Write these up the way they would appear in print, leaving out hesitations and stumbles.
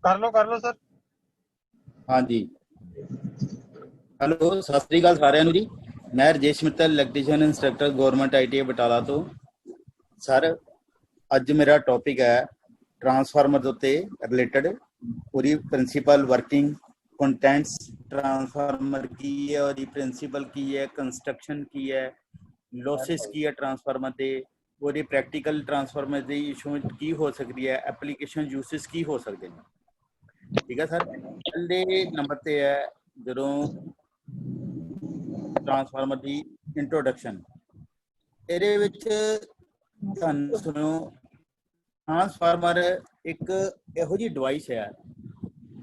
कर लो सर। हाँ जी, हेलो सत श्री अकाल साਰਿਆਂ ਨੂੰ जी। मैं Rajesh Mittal electrician instructor government ITI Batala तो। सर अज मेरा टॉपिक है ट्रांसफार्मर के उत्ते रिलेटेड पूरी प्रिंसीपल वर्किंग कंटेंट्स ट्रांसफार्मर की है और प्रिंसीपल की है, कंस्ट्रक्शन की है, लॉसिस की है ट्रांसफार्मर के, और प्रैक्टिकल ट्रांसफार्मर की इशू की हो सकती है, एप्लीकेशन यूसिस की हो सकते हैं। ठीक है सर। पहले नंबर पर है जो ट्रांसफार्मर की इंट्रोडक्शन। ਇਹਦੇ ਵਿੱਚ ਤੁਹਾਨੂੰ ਸੁਣੋ, ट्रांसफार्मर एक ਇਹੋ ਜਿਹੀ डिवाइस है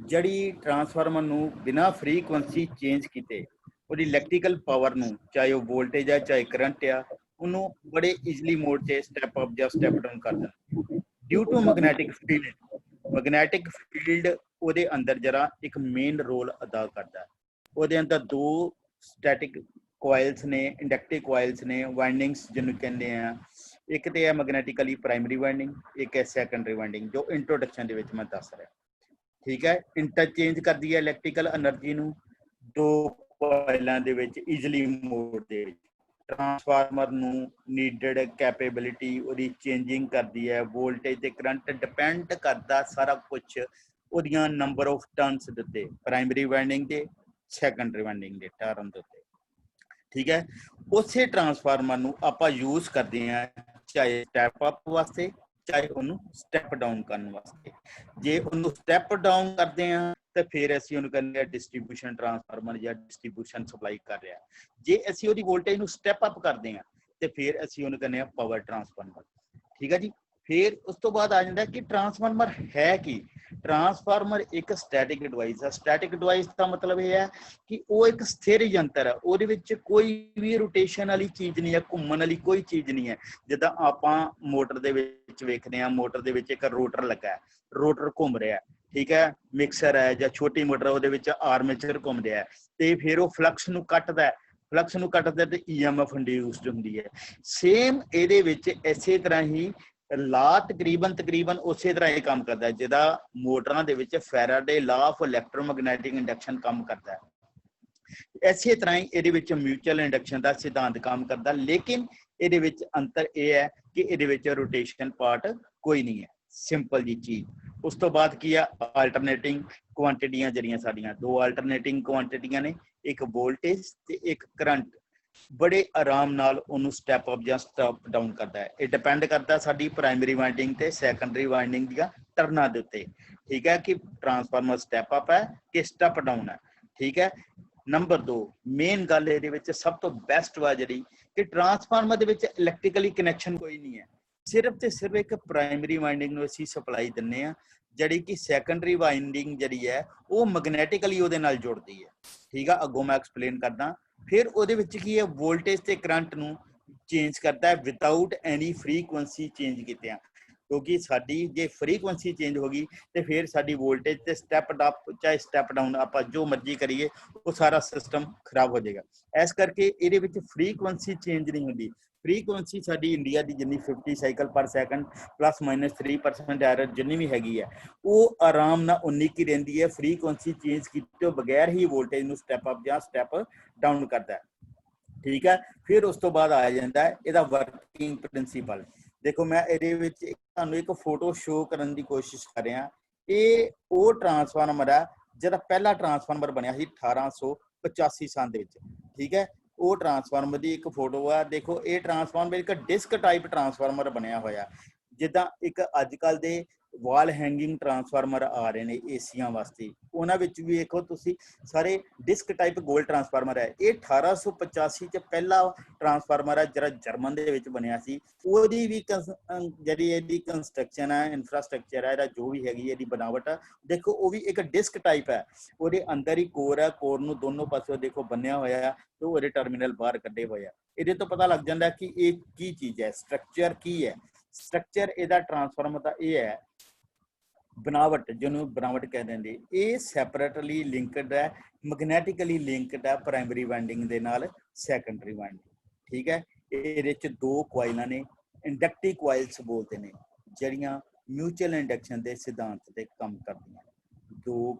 ਜਿਹੜੀ ट्रांसफार्मर ਨੂੰ ਬਿਨਾਂ ਫ੍ਰੀਕੁਐਂਸੀ ਚੇਂਜ ਕੀਤੇ ਉਹਦੀ ਇਲੈਕਟ੍ਰੀਕਲ ਪਾਵਰ ਨੂੰ, ਚਾਹੇ ਉਹ ਵੋਲਟੇਜ ਹੈ ਚਾਹੇ ਕਰੰਟ ਆ, ਉਹਨੂੰ ਬੜੇ ਈਜ਼ੀਲੀ ਮੋਡ 'ਤੇ ਸਟੈਪ ਅਪ ਜਾਂ ਸਟੈਪ ਡਾਊਨ ਕਰ ਦਿੰਦਾ due to magnetic field. Magnetic field ਉਹਦੇ ਅੰਦਰ ਜਰਾ ਇੱਕ ਮੇਨ ਰੋਲ ਅਦਾ ਕਰਦਾ ਹੈ। ਉਹਦੇ ਅੰਦਰ ਦੋ ਸਟੈਟਿਕ ਕੋਇਲਸ ने, इंडक्टिव कोयल्स ने, वाइंडिंग्स जिन्होंने कहते हैं। एक तो है मैगनैटिकली प्राइमरी वाइंडिंग, एक है सैकेंडरी वाइंडिंग जो इंट्रोडक्शन के मैं दस रहा। ठीक है, इंटरचेंज करती है इलैक्ट्रिकल एनर्जी नूं दो कोयलों के विच ईजली मोड दे विच। ट्रांसफार्मर नूं नीडड कैपेबिलिटी उहदी चेंजिंग करती है, वोल्टेज ते करंट डिपेंड करता सारा कुछ उहदियां नंबर ऑफ टर्न्स दे उत्ते, प्राइमरी वाइंडिंग ते सैकेंडरी वाइंडिंग के टर्न दे उत्ते। ठीक है, उस ट्रांसफार्मर नूं आपां यूज करते हैं चाहे स्टैप अप वास्ते चाहे उन्होंने स्टैप डाउन करने वास्ते। जे उन्होंने स्टैप डाउन करते हैं तो फिर असीं उन्होंने कहते हैं डिस्ट्रीब्यूशन ट्रांसफार्मर या डिस्ट्रीब्यूशन सप्लाई कर रहा है। जे असीं उहदी वोल्टेज नूं स्टैप अप करते हैं तो फिर असीं उन्होंने कहते हैं पावर ट्रांसफार्मर। ठीक है जी। फिर उस तो बाद आ जाता है कि ट्रांसफार्मर है कि ट्रांसफार्मर एक स्टैटिक डिवाइस है। स्टैटिक डिवाइस का मतलब यह है कि वो एक स्थिर यंत्र है, ਉਹਦੇ ਵਿੱਚ कोई भी रोटेशन वाली चीज़ नहीं है, घूमन वाली कोई चीज़ नहीं है। जिदा आपां मोटर दे विच वेखदे हां, मोटर दे विच एक रोटर लगा है, रोटर घूम रहा है। ठीक है, मिक्सर है या छोटी मोटर ਉਹਦੇ ਵਿੱਚ आर्मेचर घूम रहा है तो फिर वो फ्लक्स नूं कटदा है, फ्लक्स नूं कटदा ते EMF इंड्यूस्ड हुंदी है। सेम ਇਹਦੇ ਵਿੱਚ ਇਸੇ ਤਰ੍ਹਾਂ ਹੀ ला तकरीबन उस तरह ये काम करता है जिदा मोटरां दे विच फैराडे लॉ ऑफ इलैक्ट्रोमैगनैटिक इंडक्शन काम करता है। इसे तरह ही ये म्यूचुअल इंडक्शन का सिद्धांत काम करता, लेकिन ये अंतर यह है कि ये रोटेशन पार्ट कोई नहीं है। सिंपल जी चीज़। उस तो बाद की है आल्टरनेटिंग क्वांटिटियां जड़ियां साडियां दो आल्टरनेटिंग क्वांटिटियां ने, एक वोल्टेज ते एक करंट। बड़े आराम नाल उन्होंने स्टैप अप या स्टैप डाउन करता है। ये डिपेंड करता साडी प्राइमरी वाइंडिंग ते सैकेंडरी वाइंडिंग दी टर्नां दे उत्ते। ठीक है, कि ट्रांसफार्मर स्टैप अप है कि स्टैप डाउन है। ठीक है। नंबर दो मेन गल ये सब तो बेस्ट वा जी कि ट्रांसफार्मर दे विच इलैक्ट्रिकली कनैक्शन कोई नहीं है, सिर्फ तो सिर्फ एक प्राइमरी वाइंडिंग नूं असीं सप्लाई दिंदे आ, जिहड़ी कि सैकेंडरी वाइंडिंग जिहड़ी है वो मैगनैटिकली उहदे नाल जुड़दी है। ठीक है, अगों मैं एक्सप्लेन करदा। फिर ਉਹਦੇ ਵਿੱਚ ਕੀ ਹੈ वोल्टेज ਤੇ करंट ਨੂੰ चेंज करता है विदाउट एनी फ्रीकुएंसी चेंज कीतिया, क्योंकि साडी जे फ्रीकुएंसी चेंज होगी तो फिर साडी वोल्टेज ते स्टैप अप चाहे स्टैप डाउन आप जो मर्जी करिए वो सारा सिस्टम खराब हो जाएगा। इस करके ये फ्रीकुएंसी चेंज नहीं होती। फ्रीकुएंसी साडी इंडिया की जिन्नी 50 साइकिल पर सैकेंड +-3% एरर जिन्नी भी हैगी है वो आराम नाल उन्नी की रहिंदी है। फ्रीकुएंसी चेंज किए बगैर ही वोल्टेज नूं स्टैप अप या स्टैप डाउन करता है। ठीक है, फिर उस तो बाद आ जाता है इसदा वर्किंग प्रिंसीपल। देखो मैं ये तुहानूं एक फोटो शो करने की कोशिश कर रहा। ये वो ट्रांसफार्मर है जिहदा पहला ट्रांसफार्मर बनिया सी 1885 सन दे विच। ठीक है, वो ट्रांसफार्मर की एक फोटो है। देखो ये ट्रांसफार्मर एक डिस्क टाइप ट्रांसफार्मर बनया होया, जिदा एक अजकल के वाल हैंगिंग ट्रांसफार्मर आ रहे हैं एसिया वास्ते, उन्हां विच भी देखो तुसी सारे डिस्क टाइप गोल ट्रांसफार्मर है। ये 1885 च पहला ट्रांसफार्मर है जिहड़ा जर्मन दे विच बनिया सी। ओहदी भी जिहड़ी इहदी कंस्ट्रक्शन है, इंफ्रास्ट्रक्चर है, जो भी हैगी इहदी बनावट है, देखो वो भी एक डिस्क टाइप है। ਉਹਦੇ अंदर ही कोर है, कोर ਨੂੰ दोनों पासों देखो बनिया होया है तो ਉਹਦੇ टर्मिनल बाहर कड्ढे होए आ। ਇਹਦੇ तो पता लग जाता है कि ये की चीज़ है, स्ट्रक्चर की है। स्ट्रक्चर ਇਹਦਾ ट्रांसफार्मर का ये है बनावट, जिन्होंने बनावट कह देंगे। ये सैपरेटली लिंकड है, मैगनैटिकली लिंकड है प्राइमरी वाइंडिंग के नाल सैकेंडरी वाइंडिंग। ठीक है, ये दो कोयलां ने इंडक्टिव कोयल्स बोलते हैं, जड़ियाँ म्यूचुअल इंडक्शन के सिद्धांत से काम करदियां।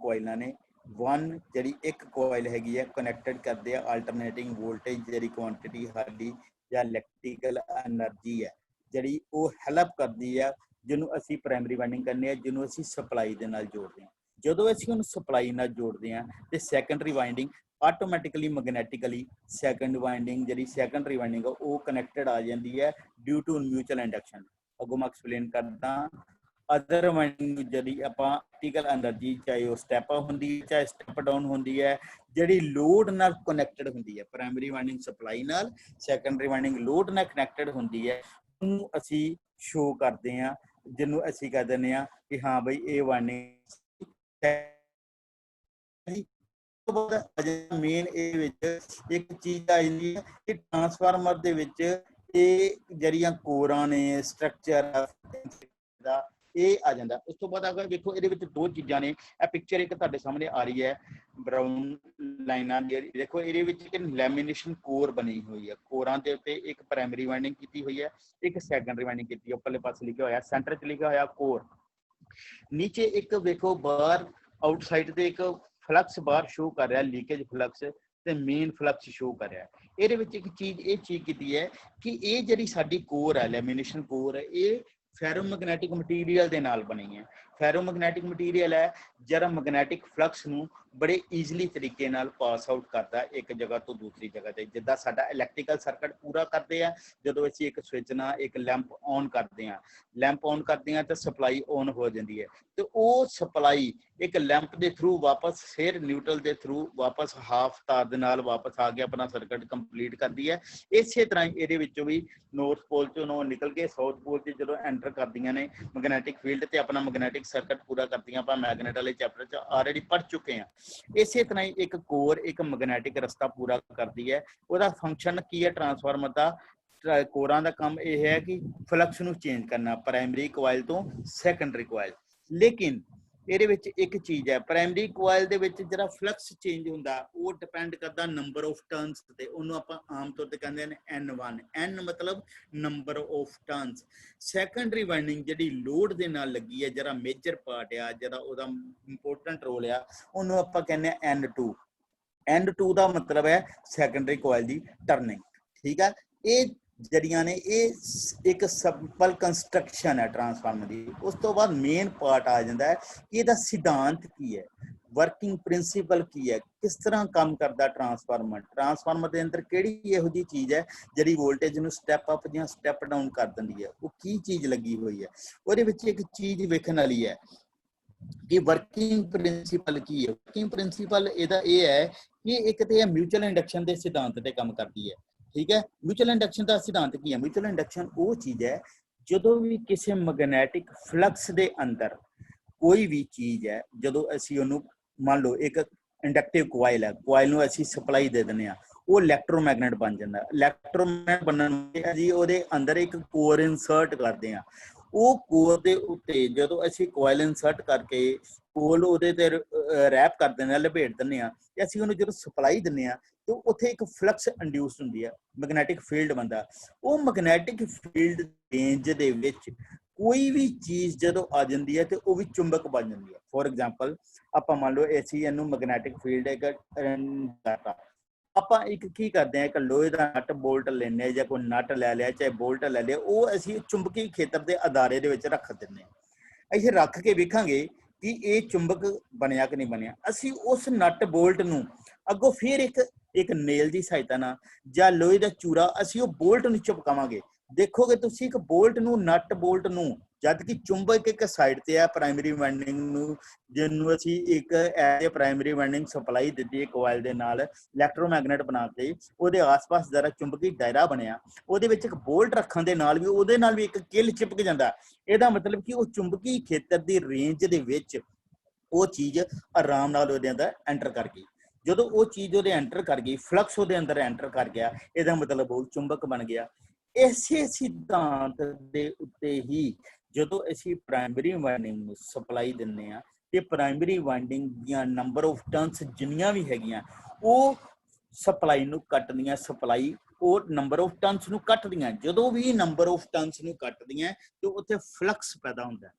ਕੋਇਲਾਂ ਨੇ। वन ਜਿਹੜੀ ਇੱਕ ਕੋਇਲ ਹੈਗੀ ਹੈ ਕਨੈਕਟਡ ਕਰਦੇ ਆ ਆਲਟਰਨੇਟਿੰਗ ਵੋਲਟੇਜ ਜਿਹੜੀ ਕੁਆਂਟੀਟੀ ਸਾਡੀ ਜਾਂ ਇਲੈਕਟ੍ਰੀਕਲ એનર્ਜੀ ਹੈ ਜਿਹੜੀ ਉਹ ਹੈਲਪ ਕਰਦੀ ਆ ਜਿਹਨੂੰ ਅਸੀਂ ਪ੍ਰਾਇਮਰੀ ਵਾਈਂਡਿੰਗ ਕਹਿੰਦੇ ਆ, ਜਿਹਨੂੰ ਅਸੀਂ ਸਪਲਾਈ ਦੇ ਨਾਲ ਜੋੜਦੇ ਹਾਂ। ਜਦੋਂ ਅਸੀਂ ਉਹਨੂੰ ਸਪਲਾਈ ਨਾਲ ਜੋੜਦੇ ਹਾਂ ਤੇ secondary winding automatically magnetically second winding ਜਿਹੜੀ ਸੈਕੰਡਰੀ ਵਾਈਂਡਿੰਗ ਉਹ ਕਨੈਕਟਡ ਆ ਜਾਂਦੀ ਹੈ ਡਿਊ ਟੂ ਮਿਊਚੁਅਲ ਇੰਡਕਸ਼ਨ। ਅੱਗੋਂ ਮੈਂ ਐਕਸਪਲੇਨ ਕਰਦਾ। ਅਦਰ ਵਾਈਂਡਿੰਗ ਜਿਹੜੀ ਆਪਾਂ ਇਲੈਕਟ੍ਰੀਕਲ એનર્ਜੀ ਚਾਹੇ ਉਹ ਸਟੈਪ ਅਪ ਹੁੰਦੀ ਹੈ ਚਾਹੇ ਸਟੈਪ ਡਾਊਨ ਹੁੰਦੀ ਹੈ ਜਿਹੜੀ ਲੋਡ ਨਾਲ ਕਨੈਕਟਡ ਹੁੰਦੀ ਹੈ। ਪ੍ਰਾਇਮਰੀ ਵਾਈਂਡਿੰਗ ਸਪਲਾਈ ਨਾਲ, ਸੈਕੰਡਰੀ ਵਾਈਂਡਿੰਗ ਲੋਡ ਨਾਲ ਕਨੈਕਟਡ ਹੁੰਦੀ ਹੈ। ਉਹਨੂੰ ਅਸੀਂ ਸ਼ੋ ਕਰਦੇ ਹਾਂ ਜਿਹਨੂੰ ਅਸੀਂ ਕਹਿ ਦਿੰਦੇ ਹਾਂ ਕਿ ਹਾਂ ਬਈ ਇਹ ਵਾਈਂਡਿੰਗ ਮੇਨ ਇਹ ਵਿੱਚ ਇੱਕ ਚੀਜ਼ ਆ ਜਾਂਦੀ ਹੈ ਕਿ ਟਰਾਂਸਫਾਰਮਰ ਦੇ ਵਿੱਚ ਇਹ ਜਿਹੜੀਆਂ ਕੋਰਾਂ ਨੇ ਸਟਰਕਚਰ ਦਾ ਇਹ ਆ ਜਾਂਦਾ। ਉਸ ਤੋਂ ਬਾਅਦ ਅਗਰ ਵੇਖੋ ਇਹਦੇ ਵਿੱਚ ਦੋ ਚੀਜ਼ਾਂ ਨੇ। ਇਹ ਪਿਕਚਰ ਇੱਕ ਤੁਹਾਡੇ ਸਾਹਮਣੇ ਆ ਰਹੀ ਹੈ ਬਰਾਊਨ ਲਾਈਨਾਂ ਦੀ। ਦੇਖੋ ਇਹਦੇ ਵਿੱਚ ਇੱਕ ਲੈਮੀਨੇਸ਼ਨ ਕੋਰ ਬਣੀ ਹੋਈ ਹੈ। ਕੋਰਾਂ ਦੇ ਉੱਤੇ ਇੱਕ ਪ੍ਰਾਇਮਰੀ ਵਾਈਂਡਿੰਗ ਕੀਤੀ ਹੋਈ ਹੈ, ਇੱਕ ਸੈਕੰਡਰੀ ਵਾਈਂਡਿੰਗ ਕੀਤੀ ਹੈ। ਉੱਪਰਲੇ ਪਾਸੇ ਲਿਖਿਆ ਹੋਇਆ ਸੈਂਟਰ 'ਚ ਲਿਖਿਆ ਹੋਇਆ ਕੋਰ। ਨੀਚੇ ਇੱਕ ਵੇਖੋ ਬਾਹਰ ਆਊਟਸਾਈਡ ਤੇ ਇੱਕ ਫਲਕਸ ਬਾਹਰ ਸ਼ੋ ਕਰ ਰਿਹਾ, ਲੀਕੇਜ ਫਲਕਸ ਤੇ ਮੇਨ ਫਲਕਸ ਸ਼ੋ ਕਰ ਰਿਹਾ। ਇਹਦੇ ਵਿੱਚ ਇੱਕ ਚੀਜ਼ ਇਹ ਚੀਜ਼ ਕੀਤੀ ਹੈ ਕਿ ਇਹ ਜਿਹੜੀ ਸਾਡੀ ਕੋਰ ਹੈ ਲੈਮੀਨੇਸ਼ਨ ਕੋਰ ਹੈ ਇਹ ਫੈਰੋਮੈਗਨੈਟਿਕ ਮਟੀਰੀਅਲ ਦੇ ਨਾਲ ਬਣੀ ਹੈ। ਫੈਰੋਮੈਗਨੈਟਿਕ ਮਟੀਰੀਅਲ ਹੈ ਜਿਹੜਾ ਮੈਗਨੈਟਿਕ ਫਲਕਸ ਨੂੰ ਬੜੇ ਈਜ਼ੀਲੀ ਤਰੀਕੇ ਨਾਲ ਪਾਸ ਆਊਟ ਕਰਦਾ ਇੱਕ ਜਗ੍ਹਾ ਤੋਂ ਦੂਸਰੀ ਜਗ੍ਹਾ ਤੇ। ਜਿੱਦਾਂ ਸਾਡਾ ਇਲੈਕਟ੍ਰੀਕਲ ਸਰਕਟ ਪੂਰਾ ਕਰਦੇ ਆ ਜਦੋਂ ਅਸੀਂ ਇੱਕ ਸਵਿਚ ਨਾਲ ਇੱਕ ਲੈਂਪ ਔਨ ਕਰਦੇ ਆ, ਲੈਂਪ ਔਨ ਕਰਦੇ ਆ ਤਾਂ ਸਪਲਾਈ ਔਨ ਹੋ ਜਾਂਦੀ ਹੈ ਤੇ ਉਹ ਸਪਲਾਈ ਇੱਕ ਲੈਂਪ ਦੇ ਥਰੂ ਵਾਪਸ ਫਿਰ ਨਿਊਟਰਲ ਦੇ ਥਰੂ ਵਾਪਸ ਹਾਫ ਤਾਰ ਦੇ ਨਾਲ ਵਾਪਸ ਆ ਕੇ ਆਪਣਾ ਸਰਕਟ ਕੰਪਲੀਟ ਕਰਦੀ ਹੈ। ਇਸੇ ਤਰ੍ਹਾਂ ਇਹਦੇ ਵਿੱਚੋਂ ਵੀ ਨੌਰਥ ਪੋਲ ਚੋਂ ਨਿਕਲ ਕੇ ਸਾਊਥ ਪੋਲ 'ਚ ਜਦੋਂ ਐਂਟਰ ਕਰਦੀਆਂ ਨੇ ਮੈਗਨੈਟਿਕ ਫੀਲਡ ਤੇ ਆਪਣਾ ਮੈਗਨੈਟਿਕ ਸਰਕਟ ਪੂਰਾ ਕਰਦੀਆਂ। ਆਪਾਂ ਮੈਗਨੇਟ ਵਾਲੇ ਚੈਪਟਰ 'ਚ ਆਲਰੇਡੀ ਪੜ੍ਹ ਚੁੱਕੇ ਹਾਂ। ਇਸੇ ਤਰ੍ਹਾਂ ਹੀ ਇੱਕ ਕੋਰ ਇੱਕ ਮੈਗਨੈਟਿਕ ਰਸਤਾ ਪੂਰਾ ਕਰਦੀ ਹੈ। ਉਹਦਾ ਫੰਕਸ਼ਨ ਕੀ ਹੈ ਟਰਾਂਸਫਾਰਮਰ ਦਾ? ਕੋਰਾਂ ਦਾ ਕੰਮ ਇਹ ਹੈ ਕਿ ਫਲਕਸ ਨੂੰ ਚੇਂਜ ਕਰਨਾ ਪ੍ਰਾਇਮਰੀ ਕੋਇਲ ਤੋਂ ਸੈਕੰਡਰੀ ਕੋਇਲ। ਲੇਕਿਨ ਇਹਦੇ ਵਿੱਚ ਇੱਕ ਚੀਜ਼ ਹੈ, ਪ੍ਰਾਇਮਰੀ ਕੋਇਲ ਦੇ ਵਿੱਚ ਜਿਹੜਾ ਫਲਕਸ ਚੇਂਜ ਹੁੰਦਾ ਉਹ ਡਿਪੈਂਡ ਕਰਦਾ ਨੰਬਰ ਆਫ ਟਰਨਸ ਤੇ। ਉਹਨੂੰ ਆਪਾਂ ਆਮ ਤੌਰ ਤੇ ਕਹਿੰਦੇ ਨੇ N1, N ਮਤਲਬ number of turns. Secondary winding ਜਿਹੜੀ ਲੋਡ ਦੇ ਨਾਲ ਲੱਗੀ ਹੈ, ਜਿਹੜਾ ਮੇਜਰ ਪਾਰਟ ਆ, ਜਿਹੜਾ ਉਹਦਾ ਇੰਪੋਰਟੈਂਟ ਰੋਲ ਆ, ਉਹਨੂੰ ਆਪਾਂ ਕਹਿੰਦੇ ਆ N2। N2 ਦਾ ਮਤਲਬ ਹੈ ਸੈਕੰਡਰੀ ਕੋਇਲ ਦੀ ਟਰਨਿੰਗ। ਠੀਕ ਹੈ, ਇਹ ਜਿਹੜੀਆਂ ਨੇ ਇਹ ਇੱਕ ਸਿੰਪਲ ਕੰਸਟਰਕਸ਼ਨ ਹੈ ਟਰਾਂਸਫਾਰਮਰ ਦੀ। ਉਸ ਤੋਂ ਬਾਅਦ ਮੇਨ ਪਾਰਟ ਆ ਜਾਂਦਾ ਹੈ ਕਿ ਇਹਦਾ ਸਿਧਾਂਤ ਕੀ ਹੈ, ਵਰਕਿੰਗ ਪ੍ਰਿੰਸੀਪਲ ਕੀ ਹੈ, ਕਿਸ ਤਰ੍ਹਾਂ ਕੰਮ ਕਰਦਾ ਟਰਾਂਸਫਾਰਮਰ। ਟਰਾਂਸਫਾਰਮਰ ਦੇ ਅੰਦਰ ਕਿਹੜੀ ਇਹੋ ਜਿਹੀ ਚੀਜ਼ ਹੈ ਜਿਹੜੀ ਵੋਲਟੇਜ ਨੂੰ ਸਟੈਪ ਅਪ ਜਾਂ ਸਟੈਪ ਡਾਊਨ ਕਰ ਦਿੰਦੀ ਹੈ, ਉਹ ਕੀ ਚੀਜ਼ ਲੱਗੀ ਹੋਈ ਹੈ। ਉਹਦੇ ਵਿੱਚ ਇੱਕ ਚੀਜ਼ ਵੇਖਣ ਵਾਲੀ ਹੈ ਕਿ ਵਰਕਿੰਗ ਪ੍ਰਿੰਸੀਪਲ ਕੀ ਹੈ। ਵਰਕਿੰਗ ਪ੍ਰਿੰਸੀਪਲ ਇਹਦਾ ਇਹ ਹੈ ਕਿ ਇੱਕ ਤੇ ਇਹ ਮਿਊਚੁਅਲ ਇੰਡਕਸ਼ਨ ਦੇ ਸਿਧਾਂਤ ਤੇ ਕੰਮ ਕਰਦੀ ਹੈ। ਠੀਕ ਹੈ, ਮਿਊਚੁਅਲ ਇੰਡਕਸ਼ਨ ਦਾ ਸਿਧਾਂਤ ਕੀ ਹੈ? ਮਿਊਚੁਅਲ ਇੰਡਕਸ਼ਨ ਉਹ ਚੀਜ਼ ਹੈ ਜਦੋਂ ਵੀ ਕਿਸੇ ਮੈਗਨੈਟਿਕ ਫਲਕਸ ਦੇ ਅੰਦਰ ਕੋਈ ਵੀ ਚੀਜ਼ ਹੈ, ਜਦੋਂ ਅਸੀਂ ਉਹਨੂੰ ਮੰਨ ਲਓ ਇੱਕ ਇੰਡਕਟਿਵ ਕੋਇਲ ਹੈ, ਕੋਇਲ ਨੂੰ ਅਸੀਂ ਸਪਲਾਈ ਦੇ ਦਿੰਦੇ ਹਾਂ, ਉਹ ਇਲੈਕਟ੍ਰੋਮੈਗਨੈਟ ਬਣ ਜਾਂਦਾ। ਇਲੈਕਟ੍ਰੋਮੈਗਨੈਟ ਬਣਨ ਤੇ ਅਸੀਂ ਉਹਦੇ ਅੰਦਰ ਇੱਕ ਕੋਰ ਇਨਸਰਟ ਕਰਦੇ ਹਾਂ। ਉਹ ਕੋਰ ਦੇ ਉੱਤੇ ਜਦੋਂ ਅਸੀਂ ਕੋਇਲ ਇਨਸਰਟ ਕਰਕੇ ਕੋਲ ਉਹਦੇ ਤੇ ਰੈਪ ਕਰ ਦਿੰਦੇ ਹਾਂ, ਲਪੇਟ ਦਿੰਦੇ ਹਾਂ, ਤੇ ਅਸੀਂ ਉਹਨੂੰ ਜਦੋਂ ਸਪਲਾਈ ਦਿੰਦੇ ਹਾਂ ਤੇ ਉੱਥੇ ਇੱਕ ਫਲਕਸ ਇੰਡਿਊਸ ਹੁੰਦੀ ਹੈ, ਮੈਗਨੈਟਿਕ ਫੀਲਡ ਬਣਦਾ। ਉਹ ਮੈਗਨੈਟਿਕ ਫੀਲਡ ਰੇਂਜ ਦੇ ਵਿੱਚ ਕੋਈ ਵੀ ਚੀਜ਼ ਜਦੋਂ ਆ ਜਾਂਦੀ ਹੈ ਤੇ ਉਹ ਵੀ ਚੁੰਬਕ ਬਣ ਜਾਂਦੀ ਹੈ। ਫੋਰ ਐਗਜ਼ਾਮਪਲ ਆਪਾਂ ਮੰਨ ਲਓ ਅਸੀਂ ਇਹਨੂੰ ਮੈਗਨੈਟਿਕ ਫੀਲਡ ਇੱਕ ਆਪਾਂ ਇੱਕ ਕੀ ਕਰਦੇ ਹਾਂ, ਇੱਕ ਲੋਹੇ ਦਾ ਨਟ ਬੋਲਟ ਲੈਂਦੇ ਹਾਂ ਜਾਂ ਕੋਈ ਨਟ ਲੈ ਲਿਆ ਚਾਹੇ ਬੋਲਟ ਲੈ ਲਿਆ, ਉਹ ਅਸੀਂ ਚੁੰਬਕੀ ਖੇਤਰ ਦੇ ਅਦਾਰੇ ਦੇ ਵਿੱਚ ਰੱਖ ਦਿੰਦੇ ਹਾਂ। ਅਸੀਂ ਰੱਖ ਕੇ ਵੇਖਾਂਗੇ ਕਿ ਇਹ ਚੁੰਬਕ ਬਣਿਆ ਕਿ ਨਹੀਂ ਬਣਿਆ। ਅਸੀਂ ਉਸ ਨਟ ਬੋਲਟ ਨੂੰ ਅੱਗੋਂ ਫਿਰ ਇੱਕ ਨੇਲ ਦੀ ਸਹਾਇਤਾ ਨਾਲ ਜਾਂ ਲੋਹੇ ਦਾ ਚੂਰਾ ਅਸੀਂ ਉਹ ਬੋਲਟ ਨੂੰ ਚਿਪਕਾਵਾਂਗੇ। ਦੇਖੋਗੇ ਤੁਸੀਂ ਇੱਕ ਬੋਲਟ ਨੂੰ, ਨਟ ਬੋਲਟ ਨੂੰ, ਜਦ ਕਿ ਚੁੰਬਕ ਇੱਕ ਸਾਈਡ ਤੇ ਹੈ ਪ੍ਰਾਇਮਰੀ ਵਾਈਂਡਿੰਗ ਨੂੰ, ਜਿਹਨੂੰ ਅਸੀਂ ਇੱਕ ਐਜ਼ ਪ੍ਰਾਇਮਰੀ ਵਾਈਂਡਿੰਗ ਸਪਲਾਈ ਦਿੱਤੀ ਹੈ ਕੋਇਲ ਦੇ ਨਾਲ, ਇਲੈਕਟ੍ਰੋਮੈਗਨੈਟ ਬਣਾ ਕੇ ਉਹਦੇ ਆਸ-ਪਾਸ ਜ਼ਰਾ ਚੁੰਬਕੀ ਦਾਇਰਾ ਬਣਿਆ, ਉਹਦੇ ਵਿੱਚ ਇੱਕ ਬੋਲਟ ਰੱਖਣ ਦੇ ਨਾਲ ਵੀ ਉਹਦੇ ਨਾਲ ਵੀ ਇੱਕ ਕਿੱਲ ਚਿਪਕ ਜਾਂਦਾ। ਇਹਦਾ ਮਤਲਬ ਕਿ ਉਹ ਚੁੰਬਕੀ ਖੇਤਰ ਦੀ ਰੇਂਜ ਦੇ ਵਿੱਚ ਉਹ ਚੀਜ਼ ਆਰਾਮ ਨਾਲ ਉਹਦੇ ਅੰਦਰ ਐਂਟਰ ਕਰ ਗਈ। ਜਦੋਂ ਉਹ ਚੀਜ਼ ਉਹਦੇ ਐਂਟਰ ਕਰ ਗਈ, ਫਲਕਸ ਉਹਦੇ ਅੰਦਰ ਐਂਟਰ ਕਰ ਗਿਆ, ਇਹਦਾ ਮਤਲਬ ਉਹ ਚੁੰਬਕ ਬਣ ਗਿਆ। ਇਸੇ ਸਿਧਾਂਤ ਦੇ ਉੱਤੇ ਹੀ ਜਦੋਂ ਅਸੀਂ ਪ੍ਰਾਇਮਰੀ ਵਾਈਂਡਿੰਗ ਨੂੰ ਸਪਲਾਈ ਦਿੰਦੇ ਹਾਂ ਤੇ ਪ੍ਰਾਇਮਰੀ ਵਾਈਂਡਿੰਗ ਦੀਆਂ ਨੰਬਰ ਆਫ ਟਰਨਸ ਜਿੰਨੀਆਂ ਵੀ ਹੈਗੀਆਂ ਉਹ ਸਪਲਾਈ ਨੂੰ ਕੱਟਦੀਆਂ। ਸਪਲਾਈ ਉਹ ਨੰਬਰ ਆਫ ਟਰਨਸ ਨੂੰ ਕੱਟਦੀਆਂ। ਜਦੋਂ ਵੀ ਨੰਬਰ ਆਫ ਟਰਨਸ ਨੂੰ ਕੱਟਦੀਆਂ ਤੇ ਉੱਥੇ ਫਲਕਸ ਪੈਦਾ ਹੁੰਦਾ।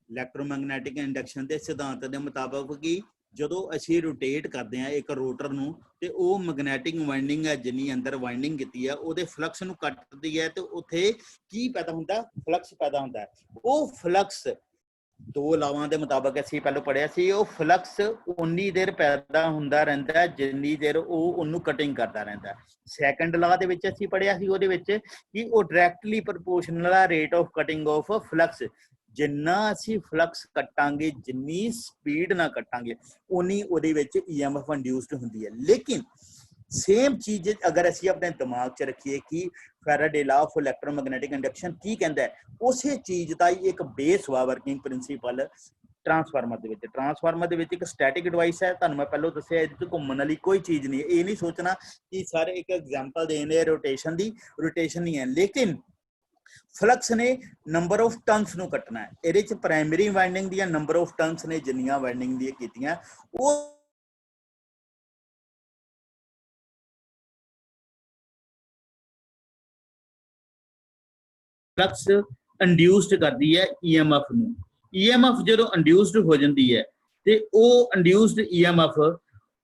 ਇਲੈਕਟ੍ਰੋਮੈਗਨੈਟਿਕ ਇੰਡਕਸ਼ਨ ਦੇ ਸਿਧਾਂਤ ਦੇ ਮੁਤਾਬਕ ਕਿ ਜਦੋਂ ਅਸੀਂ ਰੋਟੇਟ ਕਰਦੇ ਹਾਂ ਇੱਕ ਰੋਟਰ ਨੂੰ ਤੇ ਉਹ ਮੈਗਨੈਟਿਕ ਵਾਈਂਡਿੰਗ ਹੈ ਜਿੰਨੀ ਅੰਦਰ ਵਾਈਂਡਿੰਗ ਕੀਤੀ ਹੈ ਉਹਦੇ ਫਲਕਸ ਨੂੰ ਕੱਟਦੀ ਹੈ ਤੇ ਉੱਥੇ ਕੀ ਪੈਦਾ ਹੁੰਦਾ, ਫਲਕਸ ਪੈਦਾ ਹੁੰਦਾ ਹੈ। ਉਹ ਫਲਕਸ ਦੋ ਲਾਵਾਂ ਦੇ ਮੁਤਾਬਕ ਅਸੀਂ ਪਹਿਲਾਂ ਪੜ੍ਹਿਆ ਸੀ, ਉਹ ਫਲਕਸ ਉਨੀ ਦੇਰ ਪੈਦਾ ਹੁੰਦਾ ਰਹਿੰਦਾ ਜਿੰਨੀ ਦੇਰ ਉਹ ਉਹਨੂੰ ਕਟਿੰਗ ਕਰਦਾ ਰਹਿੰਦਾ। ਸੈਕੰਡ ਲਾ ਦੇ ਵਿੱਚ ਅਸੀਂ ਪੜ੍ਹਿਆ ਸੀ ਉਹਦੇ ਵਿੱਚ ਕਿ ਉਹ ਡਾਇਰੈਕਟਲੀ ਪ੍ਰਪੋਰਸ਼ਨਲ ਆ rate of cutting of flux. ਜਿੰਨਾ ਅਸੀਂ ਫਲਕਸ ਕੱਟਾਂਗੇ, ਜਿੰਨੀ ਸਪੀਡ ਨਾਲ ਕੱਟਾਂਗੇ, ਉਨੀ ਉਹਦੇ ਵਿੱਚ EMF ਇੰਡਿਊਸਡ ਹੁੰਦੀ ਹੈ। ਲੇਕਿਨ ਸੇਮ ਚੀਜ਼ ਅਗਰ ਅਸੀਂ ਆਪਣੇ ਦਿਮਾਗ 'ਚ ਰੱਖੀਏ ਕਿ ਫੈਰਾਡੇ ਲਾ ਆਫ ਇਲੈਕਟ੍ਰੋਮੈਗਨੈਟਿਕ ਇੰਡਕਸ਼ਨ ਕੀ ਕਹਿੰਦਾ ਹੈ, ਉਸੇ ਚੀਜ਼ ਦਾ ਹੀ ਇੱਕ ਬੇਸ ਵਾ ਵਰਕਿੰਗ ਪ੍ਰਿੰਸੀਪਲ ਟਰਾਂਸਫਾਰਮਰ ਦੇ ਵਿੱਚ। ਟਰਾਂਸਫਾਰਮਰ ਦੇ ਵਿੱਚ ਇੱਕ ਸਟੈਟਿਕ ਡਿਵਾਈਸ ਹੈ, ਤੁਹਾਨੂੰ ਮੈਂ ਪਹਿਲਾਂ ਦੱਸਿਆ ਇਹਦੇ 'ਚ ਘੁੰਮਣ ਵਾਲੀ ਕੋਈ ਚੀਜ਼ ਨਹੀਂ ਹੈ। ਇਹ ਨਹੀਂ ਸੋਚਣਾ ਕਿ ਸਾਰੇ ਇੱਕ ਐਗਜ਼ਾਮਪਲ ਦੇਣੇ ਰੋਟੇਸ਼ਨ ਦੀ, ਰੋਟੇਸ਼ਨ ਨਹੀਂ ਹੈ। ਲੇਕਿਨ ਫਲਕਸ ਨੇ ਨੰਬਰ ਆਫ ਟਰਨਸ ਨੂੰ ਕੱਟਣਾ ਹੈ। ਇਹਦੇ 'ਚ ਪ੍ਰਾਇਮਰੀ ਵਾਈਂਡਿੰਗ ਦੀਆਂ ਨੰਬਰ ਆਫ ਟਰਨਸ ਨੇ ਜਿੰਨੀਆਂ ਵਾਈਂਡਿੰਗ ਦੀਆਂ ਕੀਤੀਆਂ ਉਹ ਫਲਕਸ ਇੰਡਿਊਸਡ ਕਰਦੀ ਹੈ EMF ਨੂੰ। EMF ਜਦੋਂ ਇੰਡਿਊਸਡ ਹੋ ਜਾਂਦੀ ਹੈ ਤੇ ਉਹ ਇੰਡਿਊਸਡ EMF